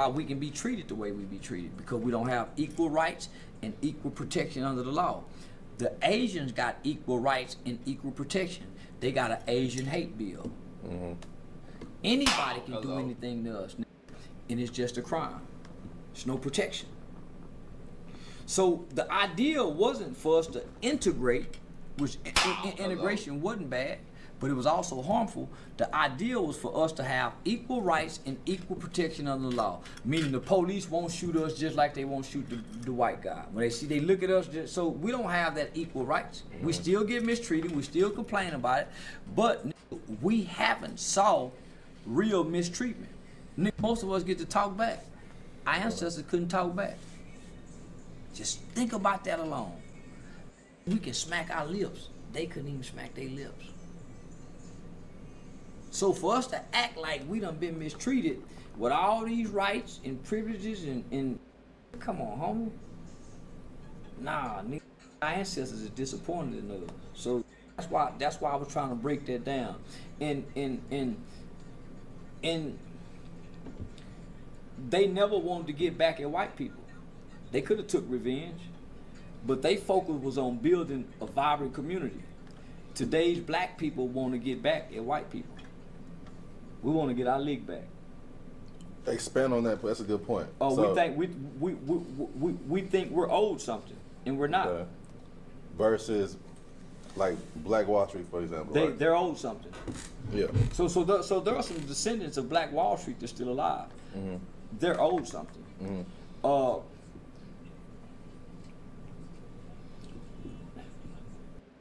we can be treated the way we be treated, because we don't have equal rights and equal protection under the law. The Asians got equal rights and equal protection. They got an Asian hate bill. Anybody can do anything to us, and it's just a crime. There's no protection. So the idea wasn't for us to integrate, which integration wasn't bad, but it was also harmful. The idea was for us to have equal rights and equal protection under the law, meaning the police won't shoot us just like they won't shoot the white guy. When they look at us, so we don't have that equal rights. We still get mistreated, we still complain about it, but we haven't saw real mistreatment. Most of us get to talk back. Our ancestors couldn't talk back. Just think about that alone. We can smack our lips. They couldn't even smack their lips. So for us to act like we done been mistreated with all these rights and privileges and come on, homie. Nah, our ancestors are disappointed in us. So that's why I was trying to break that down. And they never wanted to get back at white people. They could have took revenge, but they focus was on building a vibrant community. Today's black people want to get back at white people. We want to get our league back. Expand on that. That's a good point. Oh, so, we think we're owed something, and we're not. Versus, like Black Wall Street, for example. They're owed something. Yeah. So there are some descendants of Black Wall Street that's still alive. They're owed something.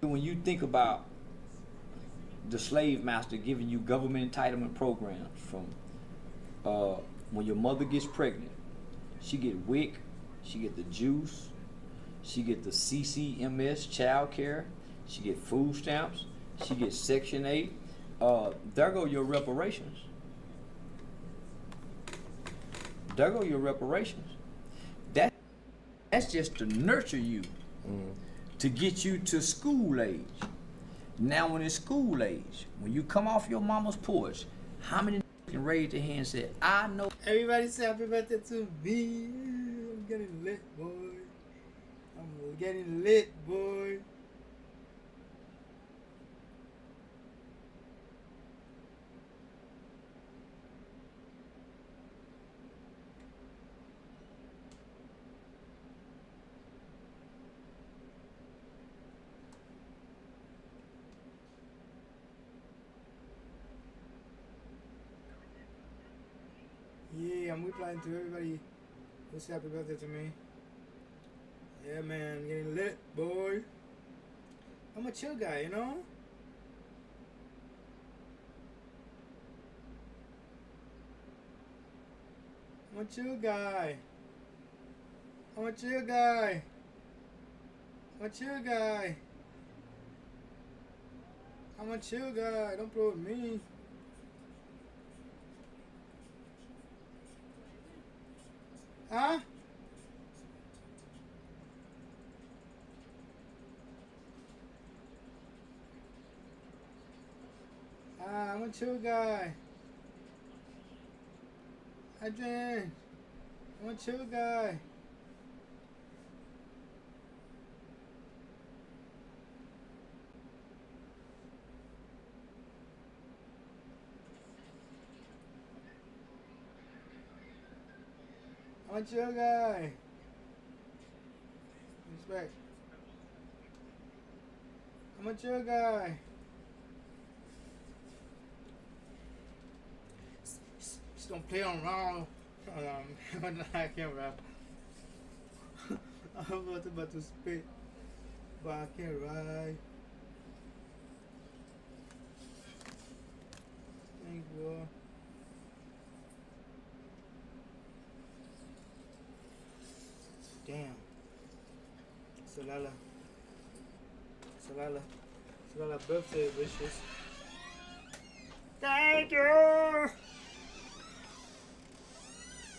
When you think about the slave master giving you government entitlement programs, from when your mother gets pregnant, she get WIC, she get the juice, she get the CCMS child care, she get food stamps, she gets Section 8. There go your reparations. There go your reparations. That's just to nurture you, to get you to school age. Now when it's school age, when you come off your mama's porch, how many can raise their hand and say, I know. Everybody say happy birthday to me. I'm getting lit, boy. I'm getting lit, boy. Yeah, I'm replying to everybody who said happy birthday to me. Yeah, man, I'm getting lit, boy. I'm a chill guy, you know? I'm a chill guy. I'm a chill guy. I'm a chill guy. I'm a chill guy. Don't play with me. Huh? I'm a chill guy. I'm a chill guy. I'm a chill guy. Respect. I'm a chill guy. Just don't play on wrong. I can't rap. I'm about to spit, but I can't ride. Thank you. Damn. Salala. Salala birthday wishes. Thank you!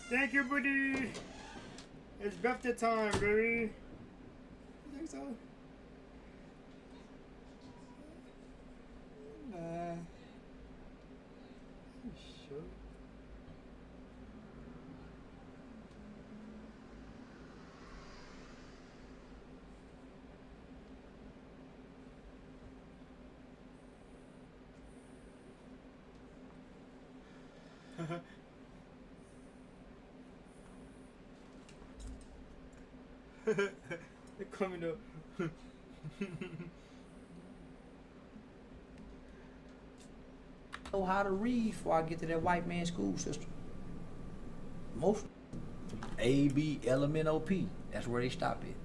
Thank you, buddy! It's birthday time, baby! I think so. Nah. You sure? They call me the know how to read before I get to that white man school system. Most A, B, L, M, N, O, P. That's where they stop at.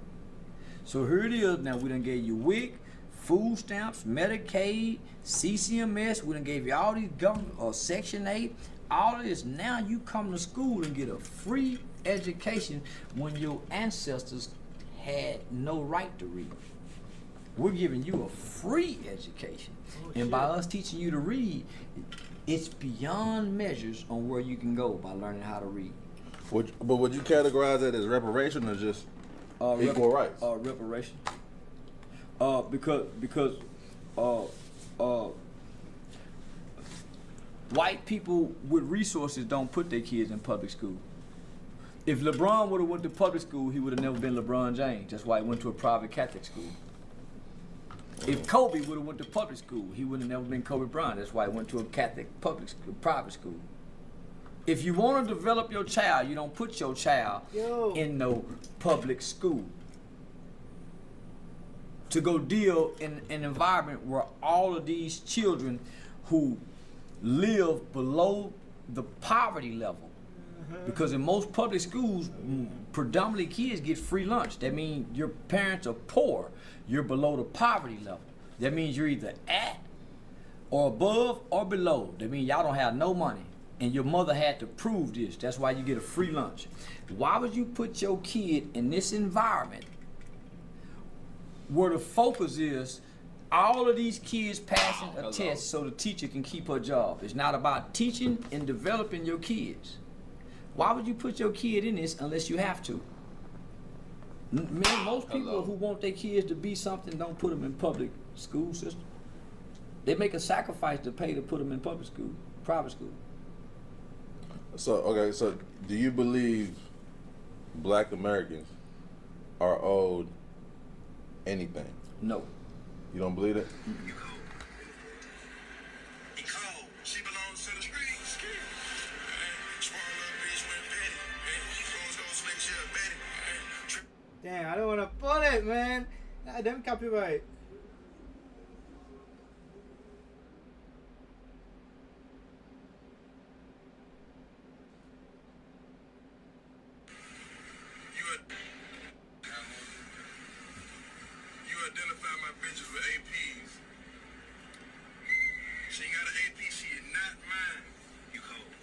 So here it is. Now we done gave you WIC, food stamps, Medicaid, CCMS. We done gave you all these government Section 8. All of this. Now you come to school and get a free education when your ancestors had no right to read. We're giving you a free education. And by us teaching you to read, it's beyond measures on where you can go by learning how to read. But would you categorize that as reparation or just equal rights? Reparation. Because white people with resources don't put their kids in public school. If LeBron would have went to public school, he would have never been LeBron James. That's why he went to a private Catholic school. If Kobe would have went to public school, he would have never been Kobe Bryant. That's why he went to a Catholic public school, private school. If you want to develop your child, you don't put your child in no public school. To go deal in an environment where all of these children who live below the poverty level, because in most public schools, predominantly kids get free lunch. That means your parents are poor. You're below the poverty level. That means you're either at or above or below. That means y'all don't have no money. And your mother had to prove this. That's why you get a free lunch. Why would you put your kid in this environment where the focus is all of these kids passing a test so the teacher can keep her job? It's not about teaching and developing your kids. Why would you put your kid in this unless you have to? Man, most people who want their kids to be something don't put them in public school system. They make a sacrifice to pay to put them in public school, private school. So do you believe Black Americans are owed anything? No. You don't believe it? Damn, I don't want to pull it, man. Them copyright. You identify my bitches with APs. She ain't got an AP, she is not mine. You cold.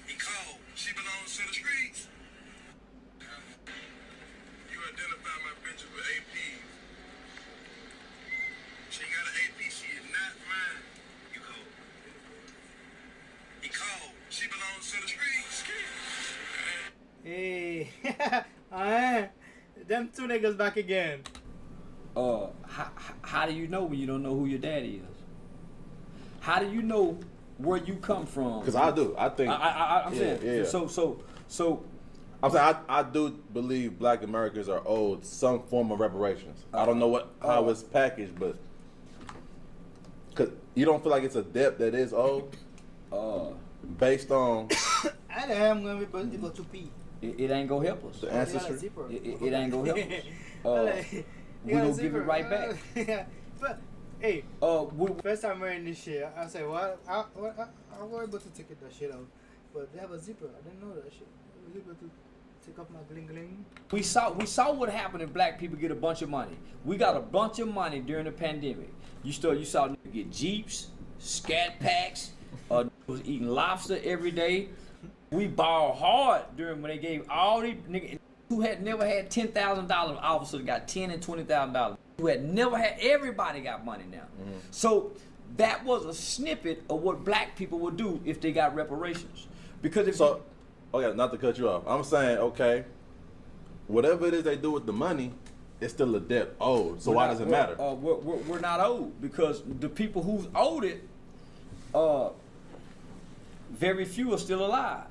He cold. She belongs to the streets. You identify my bitches with APs. She ain't got an AP, she is not mine. You cold. He cold. She belongs to the streets. Hey, them two niggas back again. How do you know when you don't know who your daddy is? How do you know where you come from? Because I do. I think. I'm saying. Yeah. So. I'm saying I do believe Black Americans are owed some form of reparations. I don't know how it's packaged, but because you don't feel like it's a debt that is owed, based on. I the hell am I going to be able to pee? It ain't gonna help us. The ancestry. It ain't gonna help us. We gonna give it right back. But hey, first time wearing this shit, I say, what? I was able to take that shit out, but they have a zipper. I didn't know that shit. I was able to take off my bling bling. We saw what happened if black people get a bunch of money. We got a bunch of money during the pandemic. You saw niggas get Jeeps, Scat Packs, was eating lobster every day. We balled hard during when they gave all these niggas who had never had $10,000 officers got $10,000 and $20,000. Who had never had, everybody got money now. So that was a snippet of what black people would do if they got reparations. Because if okay, not to cut you off. I'm saying, okay, whatever it is they do with the money, it's still a debt owed. So why does it matter? We're not owed because the people who's owed it, very few are still alive.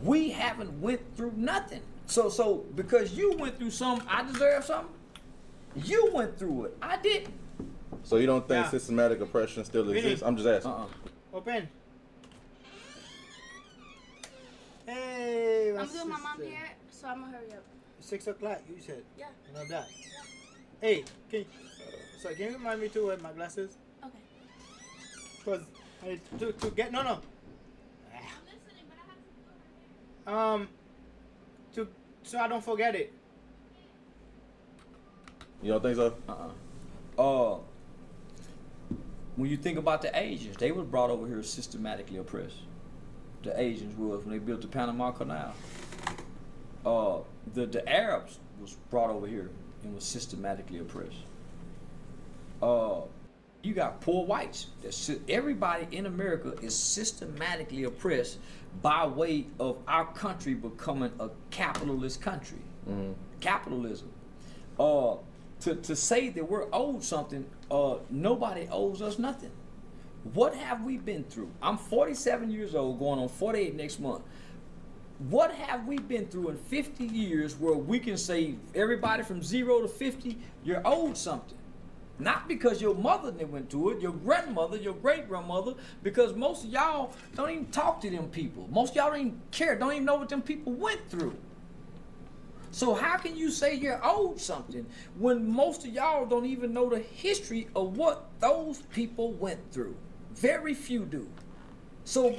We haven't went through nothing. So because you went through something, I deserve something. You went through it. I didn't. So you don't think systematic oppression still exists? I'm just asking. Open. Hey, I'm doing my mom here, so I'm gonna hurry up. 6 o'clock, you said? Yeah. Not that. Yeah. Hey, can you remind me to wear my glasses? Okay. Because to get no. I'm listening, but I have to do it. So I don't forget it. You don't think so? When you think about the Asians, they was brought over here systematically oppressed. The Asians was when they built the Panama Canal. The Arabs was brought over here and was systematically oppressed. You got poor whites. Everybody in America is systematically oppressed by way of our country becoming a capitalist country. Capitalism. To say that we're owed something, nobody owes us nothing. What have we been through? I'm 47 years old, going on 48 next month. What have we been through in 50 years where we can say everybody from 0 to 50, you're owed something? Not because your mother went through it, your grandmother, your great-grandmother, because most of y'all don't even talk to them people. Most of y'all don't even care, don't even know what them people went through. So how can you say you're owed something when most of y'all don't even know the history of what those people went through? Very few do. So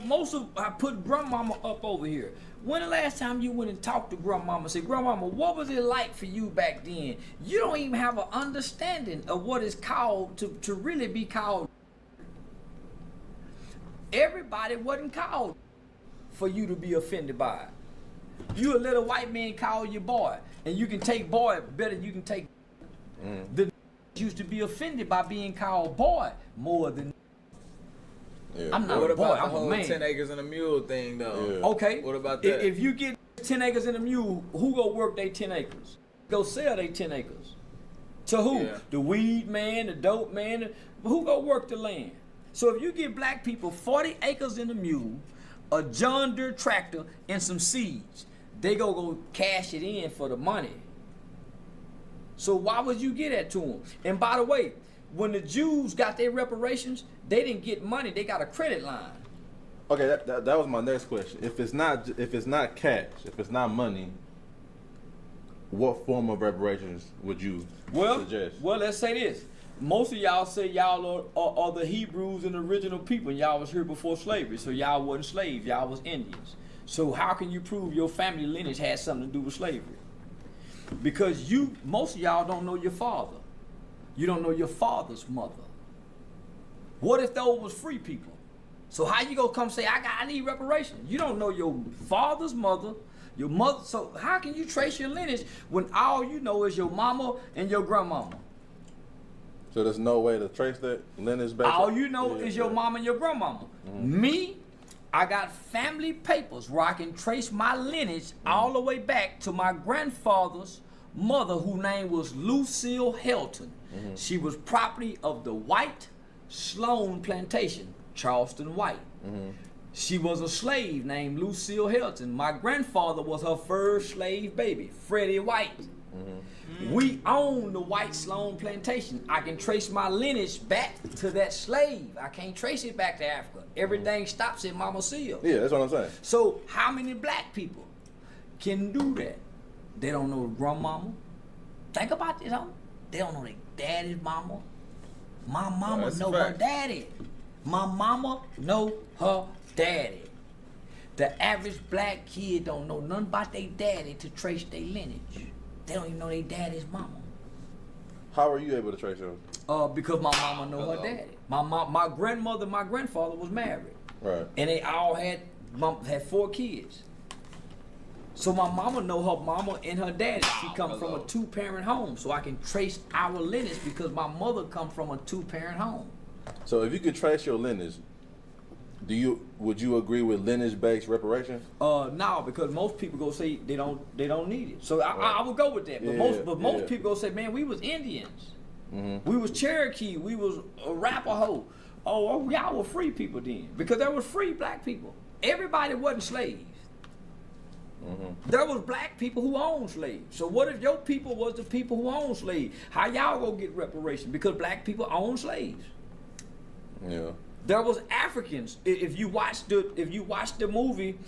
I put grandmama up over here. When the last time you went and talked to grandmama, say, grandmama, what was it like for you back then? You don't even have an understanding of what is called to really be called. Everybody wasn't called for you to be offended by it. You a little white man call you boy, and you can take boy better than you can take. The used to be offended by being called boy more than. Yeah. I'm not what a boy, about the I'm whole a man. 10 acres and a mule thing, though? Yeah. Okay. What about that? If you get 10 acres and a mule, who go work they 10 acres? Go sell they 10 acres. To who? Yeah. The weed man, the dope man. Who go work the land? So if you give black people 40 acres and a mule, a John Deere tractor, and some seeds, they go cash it in for the money. So why would you get that to them? And by the way, when the Jews got their reparations, they didn't get money, they got a credit line. Okay, that was my next question. If it's not cash, if it's not money, what form of reparations would you suggest? Well, let's say this. Most of y'all say y'all are the Hebrews and the original people, and y'all was here before slavery, so y'all wasn't slaves, y'all was Indians. So how can you prove your family lineage had something to do with slavery? Because most of y'all don't know your father. You don't know your father's mother. What if those was free people? So how you gonna come say, I need reparations? You don't know your father's mother, your mother. So how can you trace your lineage when all you know is your mama and your grandmama? So there's no way to trace that lineage back? All you know is your mama and your grandmama. Me, I got family papers where I can trace my lineage all the way back to my grandfather's mother, whose name was Lucille Helton. She was property of the White Sloan Plantation, Charleston White. She was a slave named Lucille Helton. My grandfather was her first slave baby, Freddie White. We own the White Sloan plantation. I can trace my lineage back to that slave. I can't trace it back to Africa. Everything stops at Mama Seal. Yeah, that's what I'm saying. So how many black people can do that? They don't know grandmama. Think about this, homie. They don't know their daddy's mama. My mama know her daddy. My mama know her daddy. The average black kid don't know nothing about their daddy to trace their lineage. They don't even know their daddy's mama. How are you able to trace yours? Because my mama know her daddy. My grandmother, my grandfather was married. Right. And they all had 4 kids. So my mama know her mama and her daddy. She come from a 2-parent home. So I can trace our lineage because my mother come from a 2-parent home. So if you could trace your lineage, would you agree with lineage-based reparations? No, because most people go say they don't need it. So I would go with that. But most people go say, man, we was Indians. We was Cherokee. We was Arapaho. Oh, y'all were free people then. Because there was free black people. Everybody wasn't slaves. There was black people who owned slaves. So what if your people was the people who owned slaves? How y'all gonna get reparations? Because black people own slaves. Yeah. There was Africans. If you watch the movie,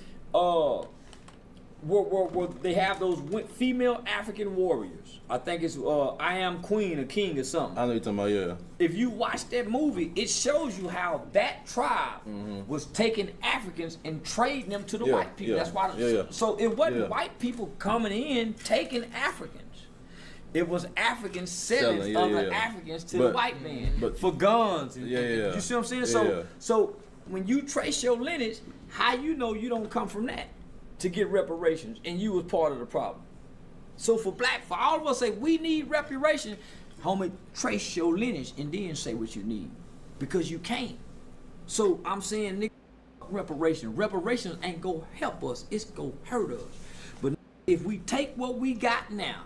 where they have those female African warriors. I think it's I Am Queen or King or something. I know you're talking about, yeah. If you watch that movie, it shows you how that tribe was taking Africans and trading them to the white people. That's why. So it wasn't white people coming in taking Africans. It was Africans selling other Africans to the white man for guns. And, you see what I'm saying? So when you trace your lineage, how you know you don't come from that to get reparations and you was part of the problem? So for all of us say we need reparations, homie, trace your lineage and then say what you need, because you can't. So I'm saying, nigga, reparations. Reparations ain't gonna help us. It's gonna hurt us. But if we take what we got now,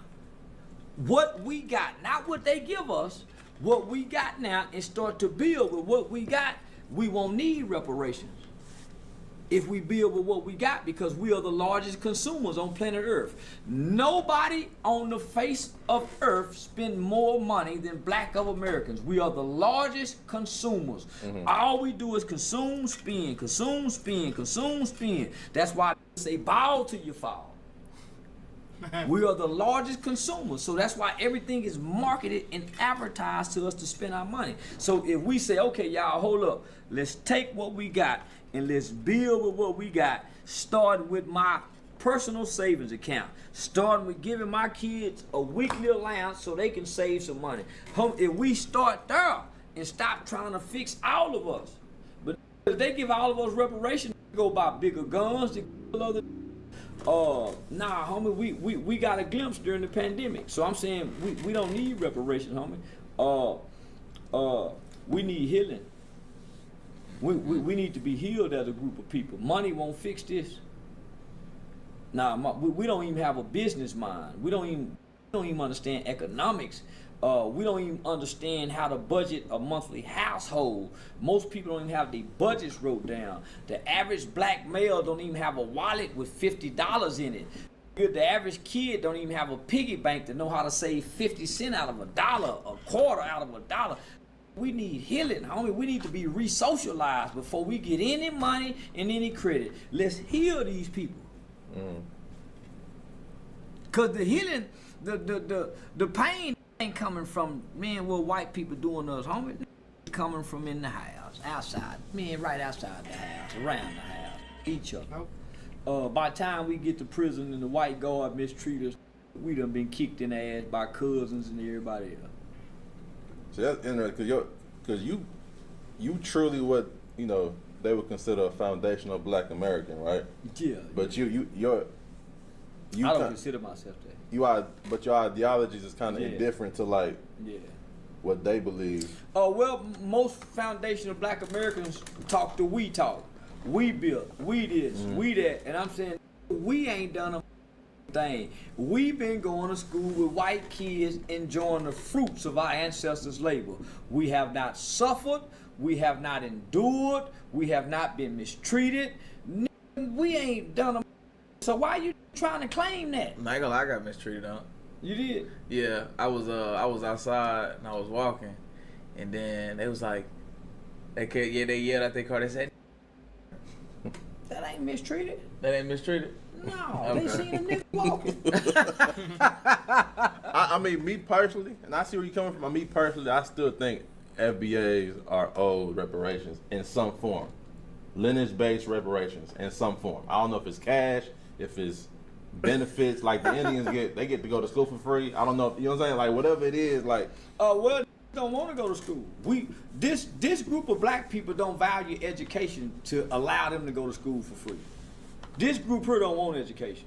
what we got, not what they give us, what we got now, and start to build with what we got, we won't need reparations. If we build with what we got, because we are the largest consumers on planet Earth. Nobody on the face of Earth spend more money than black Americans. We are the largest consumers. All we do is consume, spend, consume, spend, consume, spend. That's why they say bow till you fall. We are the largest consumers, so that's why everything is marketed and advertised to us to spend our money. So if we say, okay, y'all, hold up, let's take what we got and let's build with what we got, starting with my personal savings account, starting with giving my kids a weekly allowance so they can save some money. If we start there and stop trying to fix all of us, but if they give all of us reparations, they go buy bigger guns, they kill other. Nah, homie, we got a glimpse during the pandemic. So I'm saying we don't need reparations, homie. We need healing. We need to be healed as a group of people. Money won't fix this. Nah, we don't even have a business mind. We don't even understand economics. We don't even understand how to budget a monthly household. Most people don't even have their budgets wrote down. The average black male don't even have a wallet with $50 in it. The average kid don't even have a piggy bank to know how to save 50 cents out of $1, a quarter out of $1. We need healing, homie. We need to be re-socialized before we get any money and any credit. Let's heal these people. Cause the healing, the pain ain't coming from, man, what white people doing to us, homie. It's coming from in the house, outside, man, right outside the house, around the house, each other. By the time we get to prison and the white guard mistreat us, we done been kicked in the ass by cousins and everybody else. So that's interesting, because you truly what they would consider a foundational black American, right? Yeah. But you I don't consider myself that. You are, but your ideologies is kind of indifferent to what they believe. Well, most foundational black Americans talk the we talk. We built, we this, we that, and I'm saying we ain't done a thing. We've been going to school with white kids enjoying the fruits of our ancestors' labor. We have not suffered, we have not endured, we have not been mistreated. We ain't done a. So why are you trying to claim that? I'm not gonna lie, I got mistreated on. You did? Yeah, I was outside and I was walking, and then they was like, they yelled at their car. They said, "That ain't mistreated." That ain't mistreated. No, they seen a nigga walking. I mean, me personally, and I see where you're coming from. Me personally, I still think FBAs are owed reparations in some form, lineage-based reparations in some form. I don't know if it's cash, if it's benefits, like the Indians they get to go to school for free. I don't know, you know what I'm saying? Like whatever it is, like. Well, don't want to go to school. This group of black people don't value education to allow them to go to school for free. This group here don't want education.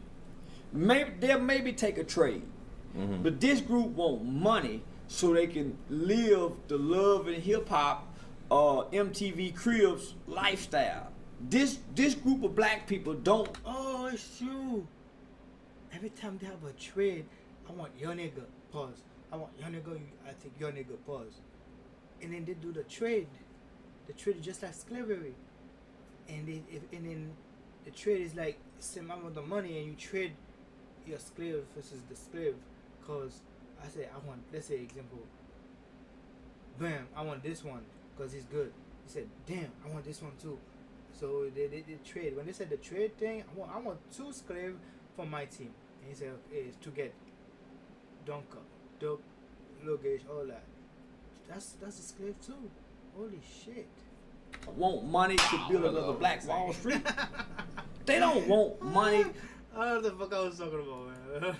They'll maybe take a trade, but this group want money so they can live the love and hip hop, MTV Cribs lifestyle. This group of black people don't. Oh, it's true. Every time they have a trade, I want your nigga, pause. I want your nigga, I take your nigga, pause. And then they do the trade. The trade is just like slavery. And then the trade is like same amount of the money, and you trade your slave versus the slave. Cause I say I want, let's say example, bam, I want this one because he's good. He said, damn, I want this one too. So they trade. When they said the trade thing, I want 2 slaves for my team. And he said, okay, it's to get Dunker, dope, luggage, all that. That's a slave too. Holy shit. Want money to build another Black Wall Street. They don't want money. I don't know what the fuck I was talking about, man.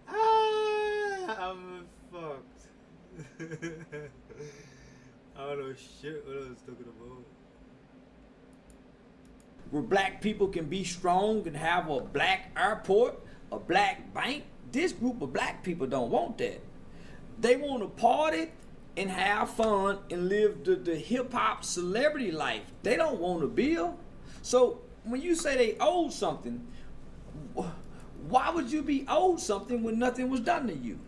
I'm fucked. I don't know shit what I was talking about. Where black people can be strong and have a black airport, a black bank. This group of black people don't want that. They want to party and have fun and live the hip-hop celebrity life. They don't want to build. So when you say they owe something, why would you be owed something when nothing was done to you?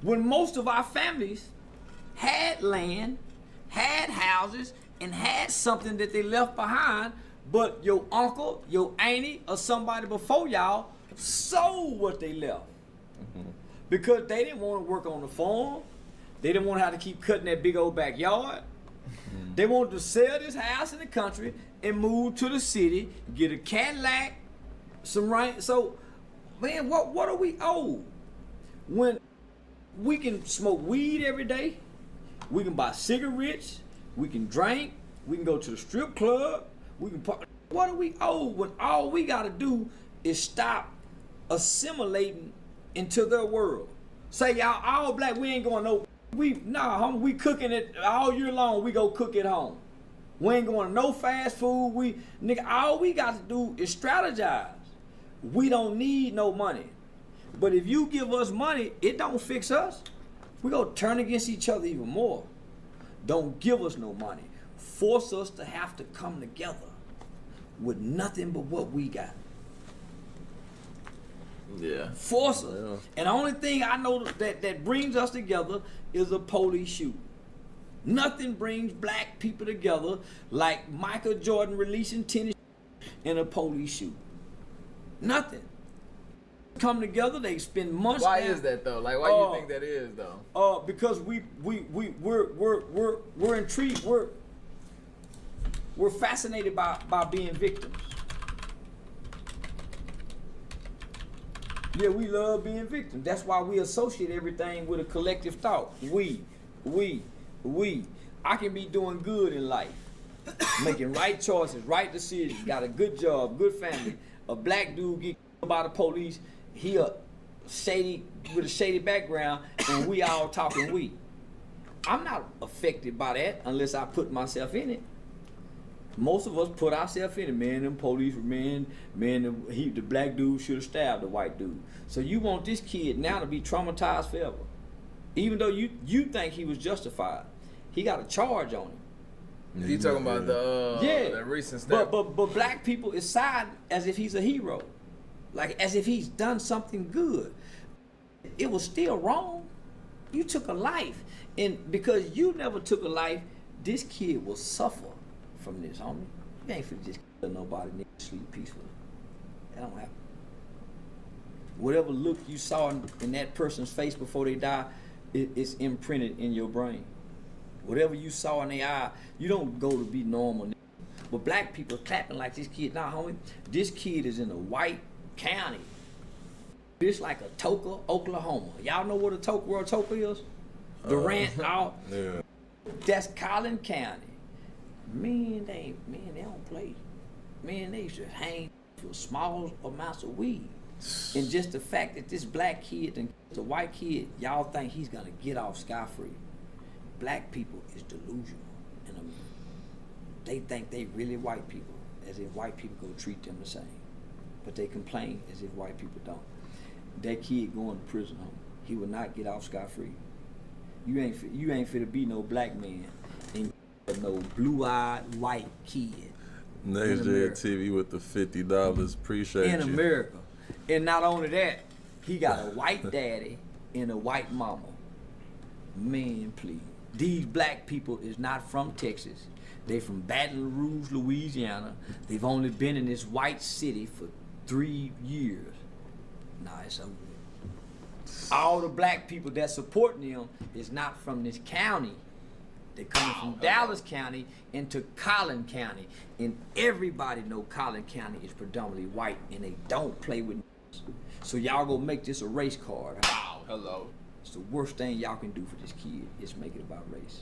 When most of our families had land, had houses, and had something that they left behind, but your uncle, your auntie, or somebody before y'all sold what they left. Because they didn't want to work on the farm. They didn't want to have to keep cutting that big old backyard. They wanted to sell this house in the country and move to the city, get a Cadillac, some right. So, man, what are we owed? When we can smoke weed every day, we can buy cigarettes, we can drink, we can go to the strip club, we can park. What are we owed when all we got to do is stop assimilating into their world? Say y'all all black, we ain't going no. We cooking it all year long. We go cook at home. We ain't going to no fast food. All we got to do is strategize. We don't need no money. But if you give us money, it don't fix us. We gonna turn against each other even more. Don't give us no money. Force us to have to come together with nothing but what we got. Yeah. Force us. Yeah. And the only thing I know that brings us together is a police shoot. Nothing brings black people together like Michael Jordan releasing tennis and a police shoot. Nothing. Come together, they spend months. Why is that though? Like, why do you think that is though? Because we're intrigued. We're fascinated by being victims. Yeah, we love being victims. That's why we associate everything with a collective thought. We. I can be doing good in life, making right choices, right decisions, got a good job, good family. A black dude get killed by the police. He a shady with a shady background, and we all talking we. I'm not affected by that unless I put myself in it. Most of us put ourselves in it. Man, them police, the black dude should have stabbed the white dude. So you want this kid now to be traumatized forever. Even though you think he was justified. He got a charge on him. You talking about the recent step? But black people is siding as if he's a hero. Like as if he's done something good. It was still wrong. You took a life. And because you never took a life, this kid will suffer from this, homie. You ain't finna just kill nobody and sleep peacefully. That don't happen. Whatever look you saw in that person's face before they die, it's imprinted in your brain. Whatever you saw in their eye, you don't go to be normal. But black people clapping like this kid. Nah, homie, this kid is in a white county. It's like a Toka, Oklahoma. Y'all know what a Toka, where a Toka is? Durant, all. Yeah. That's Collin County. Man, they don't play. Man, they should hang for small amounts of weed. And just the fact that this black kid and the white kid, y'all think he's gonna get off scot-free. Black people is delusional in America. They think they really white people, as if white people go treat them the same. But they complain as if white people don't. That kid going to prison, home. He will not get off scot-free. You ain't fit to be no black man and no blue-eyed white kid. Next Gen TV with the $50. Appreciate you. In America. And not only that, he got a white daddy and a white mama. Man, please. These black people is not from Texas. They from Baton Rouge, Louisiana. They've only been in this white city for 3 years. Nah, it's over. All the black people that supporting them is not from this county. They coming from Dallas County into Collin County. And everybody know Collin County is predominantly white and they don't play with. So y'all go make this a race card. Wow, hello. It's the worst thing y'all can do for this kid is make it about race.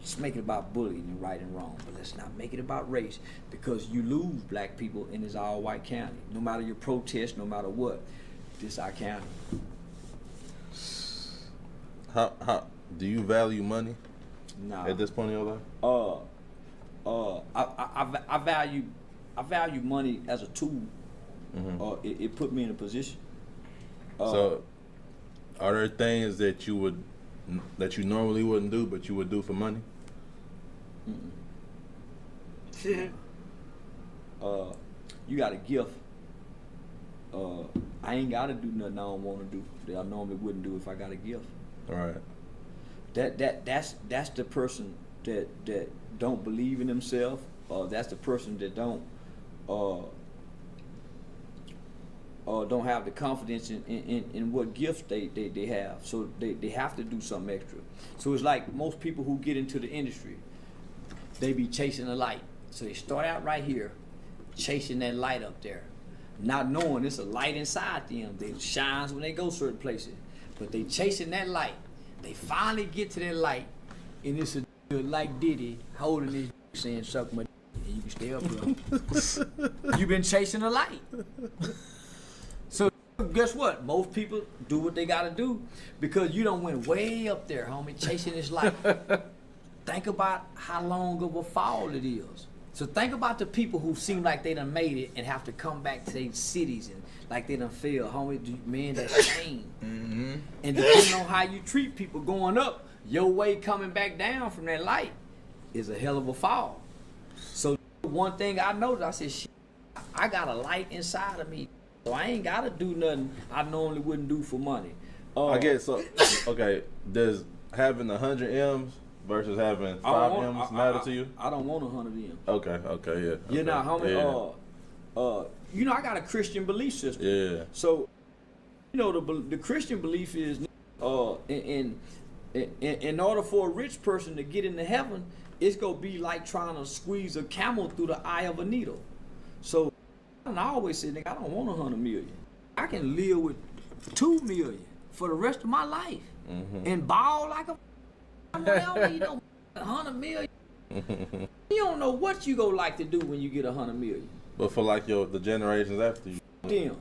Just make it about bullying and right and wrong, but let's not make it about race because you lose black people in this all white county. No matter your protest, no matter what, this our county. How do you value money? Nah. At this point in your life? I value money as a tool. Mm-hmm. It put me in a position. So, are there things that you normally wouldn't do, but you would do for money? You got a gift. I ain't gotta do nothing I don't want to do that I normally wouldn't do if I got a gift. All right. That's the person that don't believe in themselves. That's the person that don't have the confidence in what gifts they have. So they have to do something extra. So it's like most people who get into the industry, they be chasing a light. So they start out right here, chasing that light up there, not knowing it's a light inside them. It shines when they go certain places, but they chasing that light. They finally get to that light, and it's a like Diddy holding his saying suck my and you can stay up there. You've been chasing a light. So guess what? Most people do what they gotta do because you don't went way up there, homie, chasing this light. Think about how long of a fall it is. So think about the people who seem like they done made it and have to come back to their cities and like they done failed. Homie, man, that's shame. Mm-hmm. And depending on how you treat people going up, your way coming back down from that light is a hell of a fall. So one thing I noticed, I said, shit, I got a light inside of me. So I ain't gotta do nothing I normally wouldn't do for money. I guess so. Okay, does having 100 M's versus having 5 M's matter to you? I don't want 100 M's. Okay, yeah. Okay. You know, homie, you know, I got a Christian belief system. Yeah. So, you know, the Christian belief is, in order for a rich person to get into heaven, it's gonna be like trying to squeeze a camel through the eye of a needle. So, and I always say, nigga, I don't want 100 million. I can live with 2 million for the rest of my life and ball like a. You know, 100 million. You don't know what you go like to do when you get 100 million. But for like the generations after you. Damn.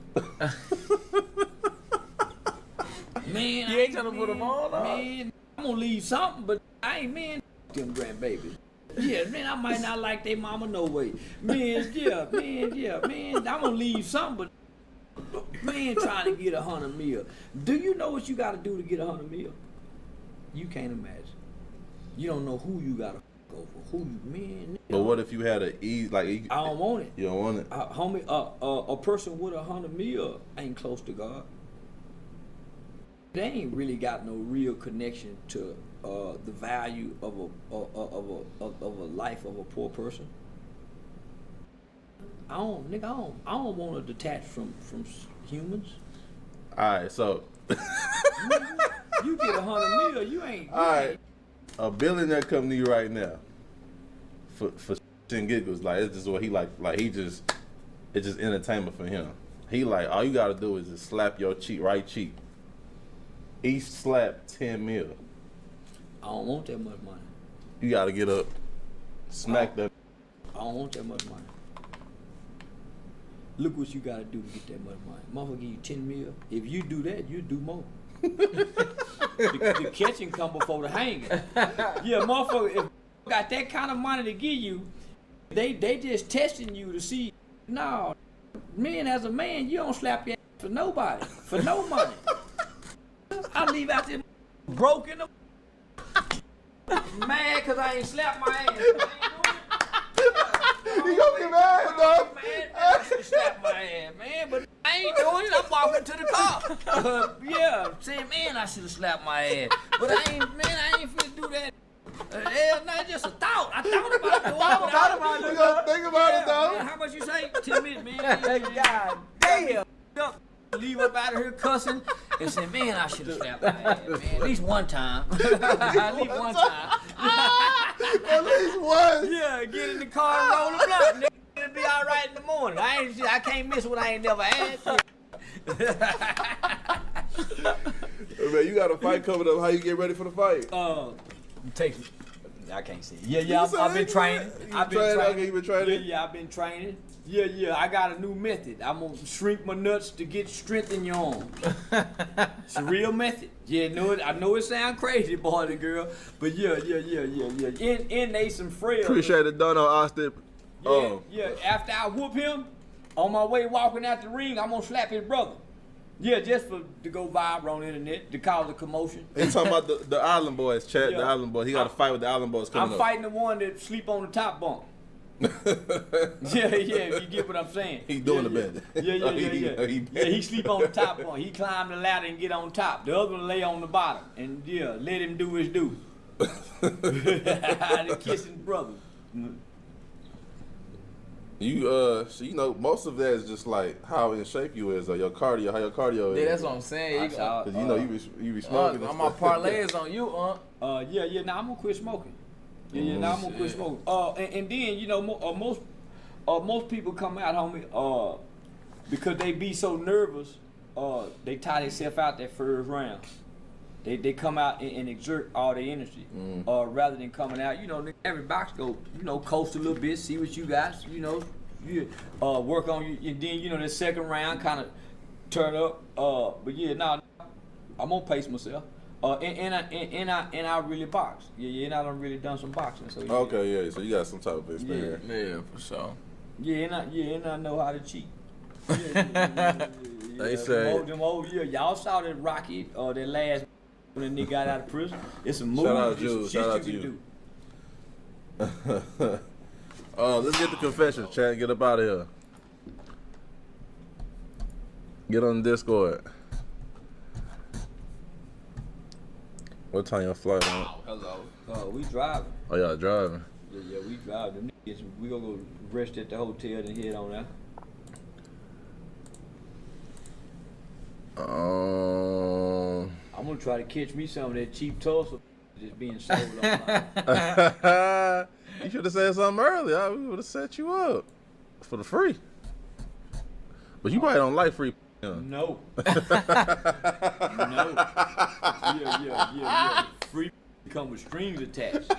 Man, you ain't trying to put them on. Man, I'm gonna leave something, but I ain't them grandbabies. Yeah, man, I might not like their mama no way. Man, I'm gonna leave something, but man, trying to get 100 mil. Do you know what you gotta do to get 100 mil? You can't imagine. You don't know who you gotta go for. Who you, man. But what if you had an ease like? I don't want it. You don't want it, homie. A person with 100 mil ain't close to God. They ain't really got no real connection to the value of a life of a poor person. I don't want to detach from humans. All right, so You get 100 mil, you ain't. all right, a billionaire coming to you right now for and giggles. Like it's just what he like. Like it's just entertainment for him. He like all you gotta do is just slap your right cheek. Each slap 10 mil. I don't want that much money. You gotta get up, smack that. I don't want that much money. Look what you gotta do to get that much money. Motherfucker give you 10 mil. If you do that, you do more. the catching come before the hanging. Yeah, motherfucker, if got that kind of money to give you, they just testing you to see. No, man, as a man, you don't slap your ass for nobody, for no money. I leave out there broke in the mad because I ain't slapped my ass. You gonna get mad, dog? I should slap my ass, man, but I ain't doing it. I'm walking to the car. Yeah, saying, man, I should have slapped my ass, but I ain't finna do that. Hell, not just a thought. I thought about doing it. Thought about it. You gonna think about it, though? Man, how much you say? 10 minutes, man. God damn. Leave up out of here cussing and say, man, I should have slapped my ass, man. At least one time. At least one time. At least once. Yeah, get in the car and roll the blunt. It'll be all right in the morning. I can't miss what I ain't never had. Man, you got a fight coming up. How you get ready for the fight? Take me. I can't see. Yeah, I've been training. Okay, you been training? Yeah, I've been training. Yeah, I got a new method. I'm gonna shrink my nuts to get strength in your arms. It's a real method. Yeah, I know it sound crazy, boy and girl, but yeah. And they some frail. Appreciate it, Dono Austin. Yeah, after I whoop him, on my way walking out the ring, I'm gonna slap his brother. Yeah, just to go viral on the internet, to cause a commotion. He talking about the Island Boys, chat. Yeah. The Island Boys. He got to fight with the Island Boys coming I'm fighting the one that sleep on the top bunk. Yeah, if you get what I'm saying. He doing the bed. Yeah, he sleep on the top bunk. He climb the ladder and get on top. The other one lay on the bottom. And yeah, let him do his due. The kissing brother. You so you know most of that is just like how in shape you is or your cardio, how your cardio is. Yeah, that's what I'm saying. Cause you know you be smoking. My parlay is on you, Yeah. Now I'm gonna quit smoking. Now I'm gonna quit smoking. And then you know most people come out, homie, because they be so nervous. They tie themselves out that first round. They come out and exert all their energy, rather than coming out. You know, every box go, coast a little bit, see what you got. Work on you, and then the second round kind of turn up. But yeah, now I'm gonna pace myself. And I really box. Yeah, and I done really done some boxing. So okay, so you got some type of experience. Yeah, for sure. Yeah, and I know how to cheat. They say y'all saw that Rocky that last when the nigga got out of prison. It's a movie. Shout out Jules. Shout out to you. Let's get the confessions, chat. Get up out of here. Get on the Discord. What time your flight on? Hello. We driving. Oh, y'all driving? Yeah, we driving. We gonna go rest at the hotel and head on out. I'm gonna try to catch me some of that cheap Tulsa just being sold online. You should have said something earlier. We would have set you up for the free. But you probably don't like free. No. Yeah. Free come with strings attached.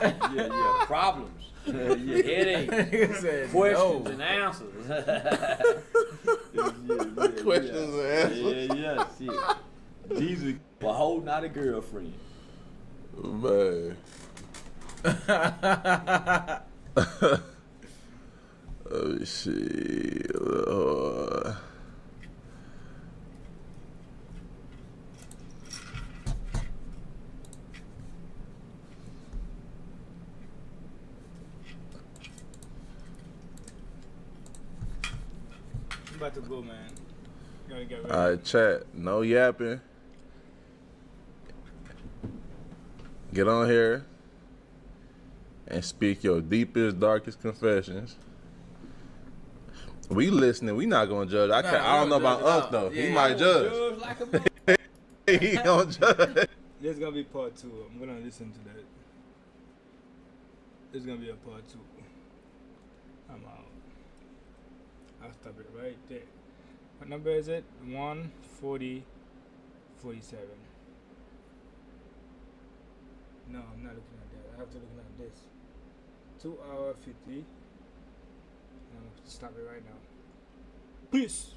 Yeah. Problems. Headaches. Questions and answers. Questions and answers. Yeah. These are for holding out a girlfriend. Man. Let me see. I'm about to go, man. Gotta get ready. All right, chat. No yapping. Get on here and speak your deepest, darkest confessions. We listening. We not gonna judge. I don't know about us though. Yeah, he might judge. He gonna judge. There's gonna be part 2. I'm gonna listen to that. There's gonna be a part 2. I'm out. I'll stop it right there. What number is it? 1:40:47. No, I'm not looking at that. I have to look at this. 2 hours 50. I'm gonna stop it right now. Peace.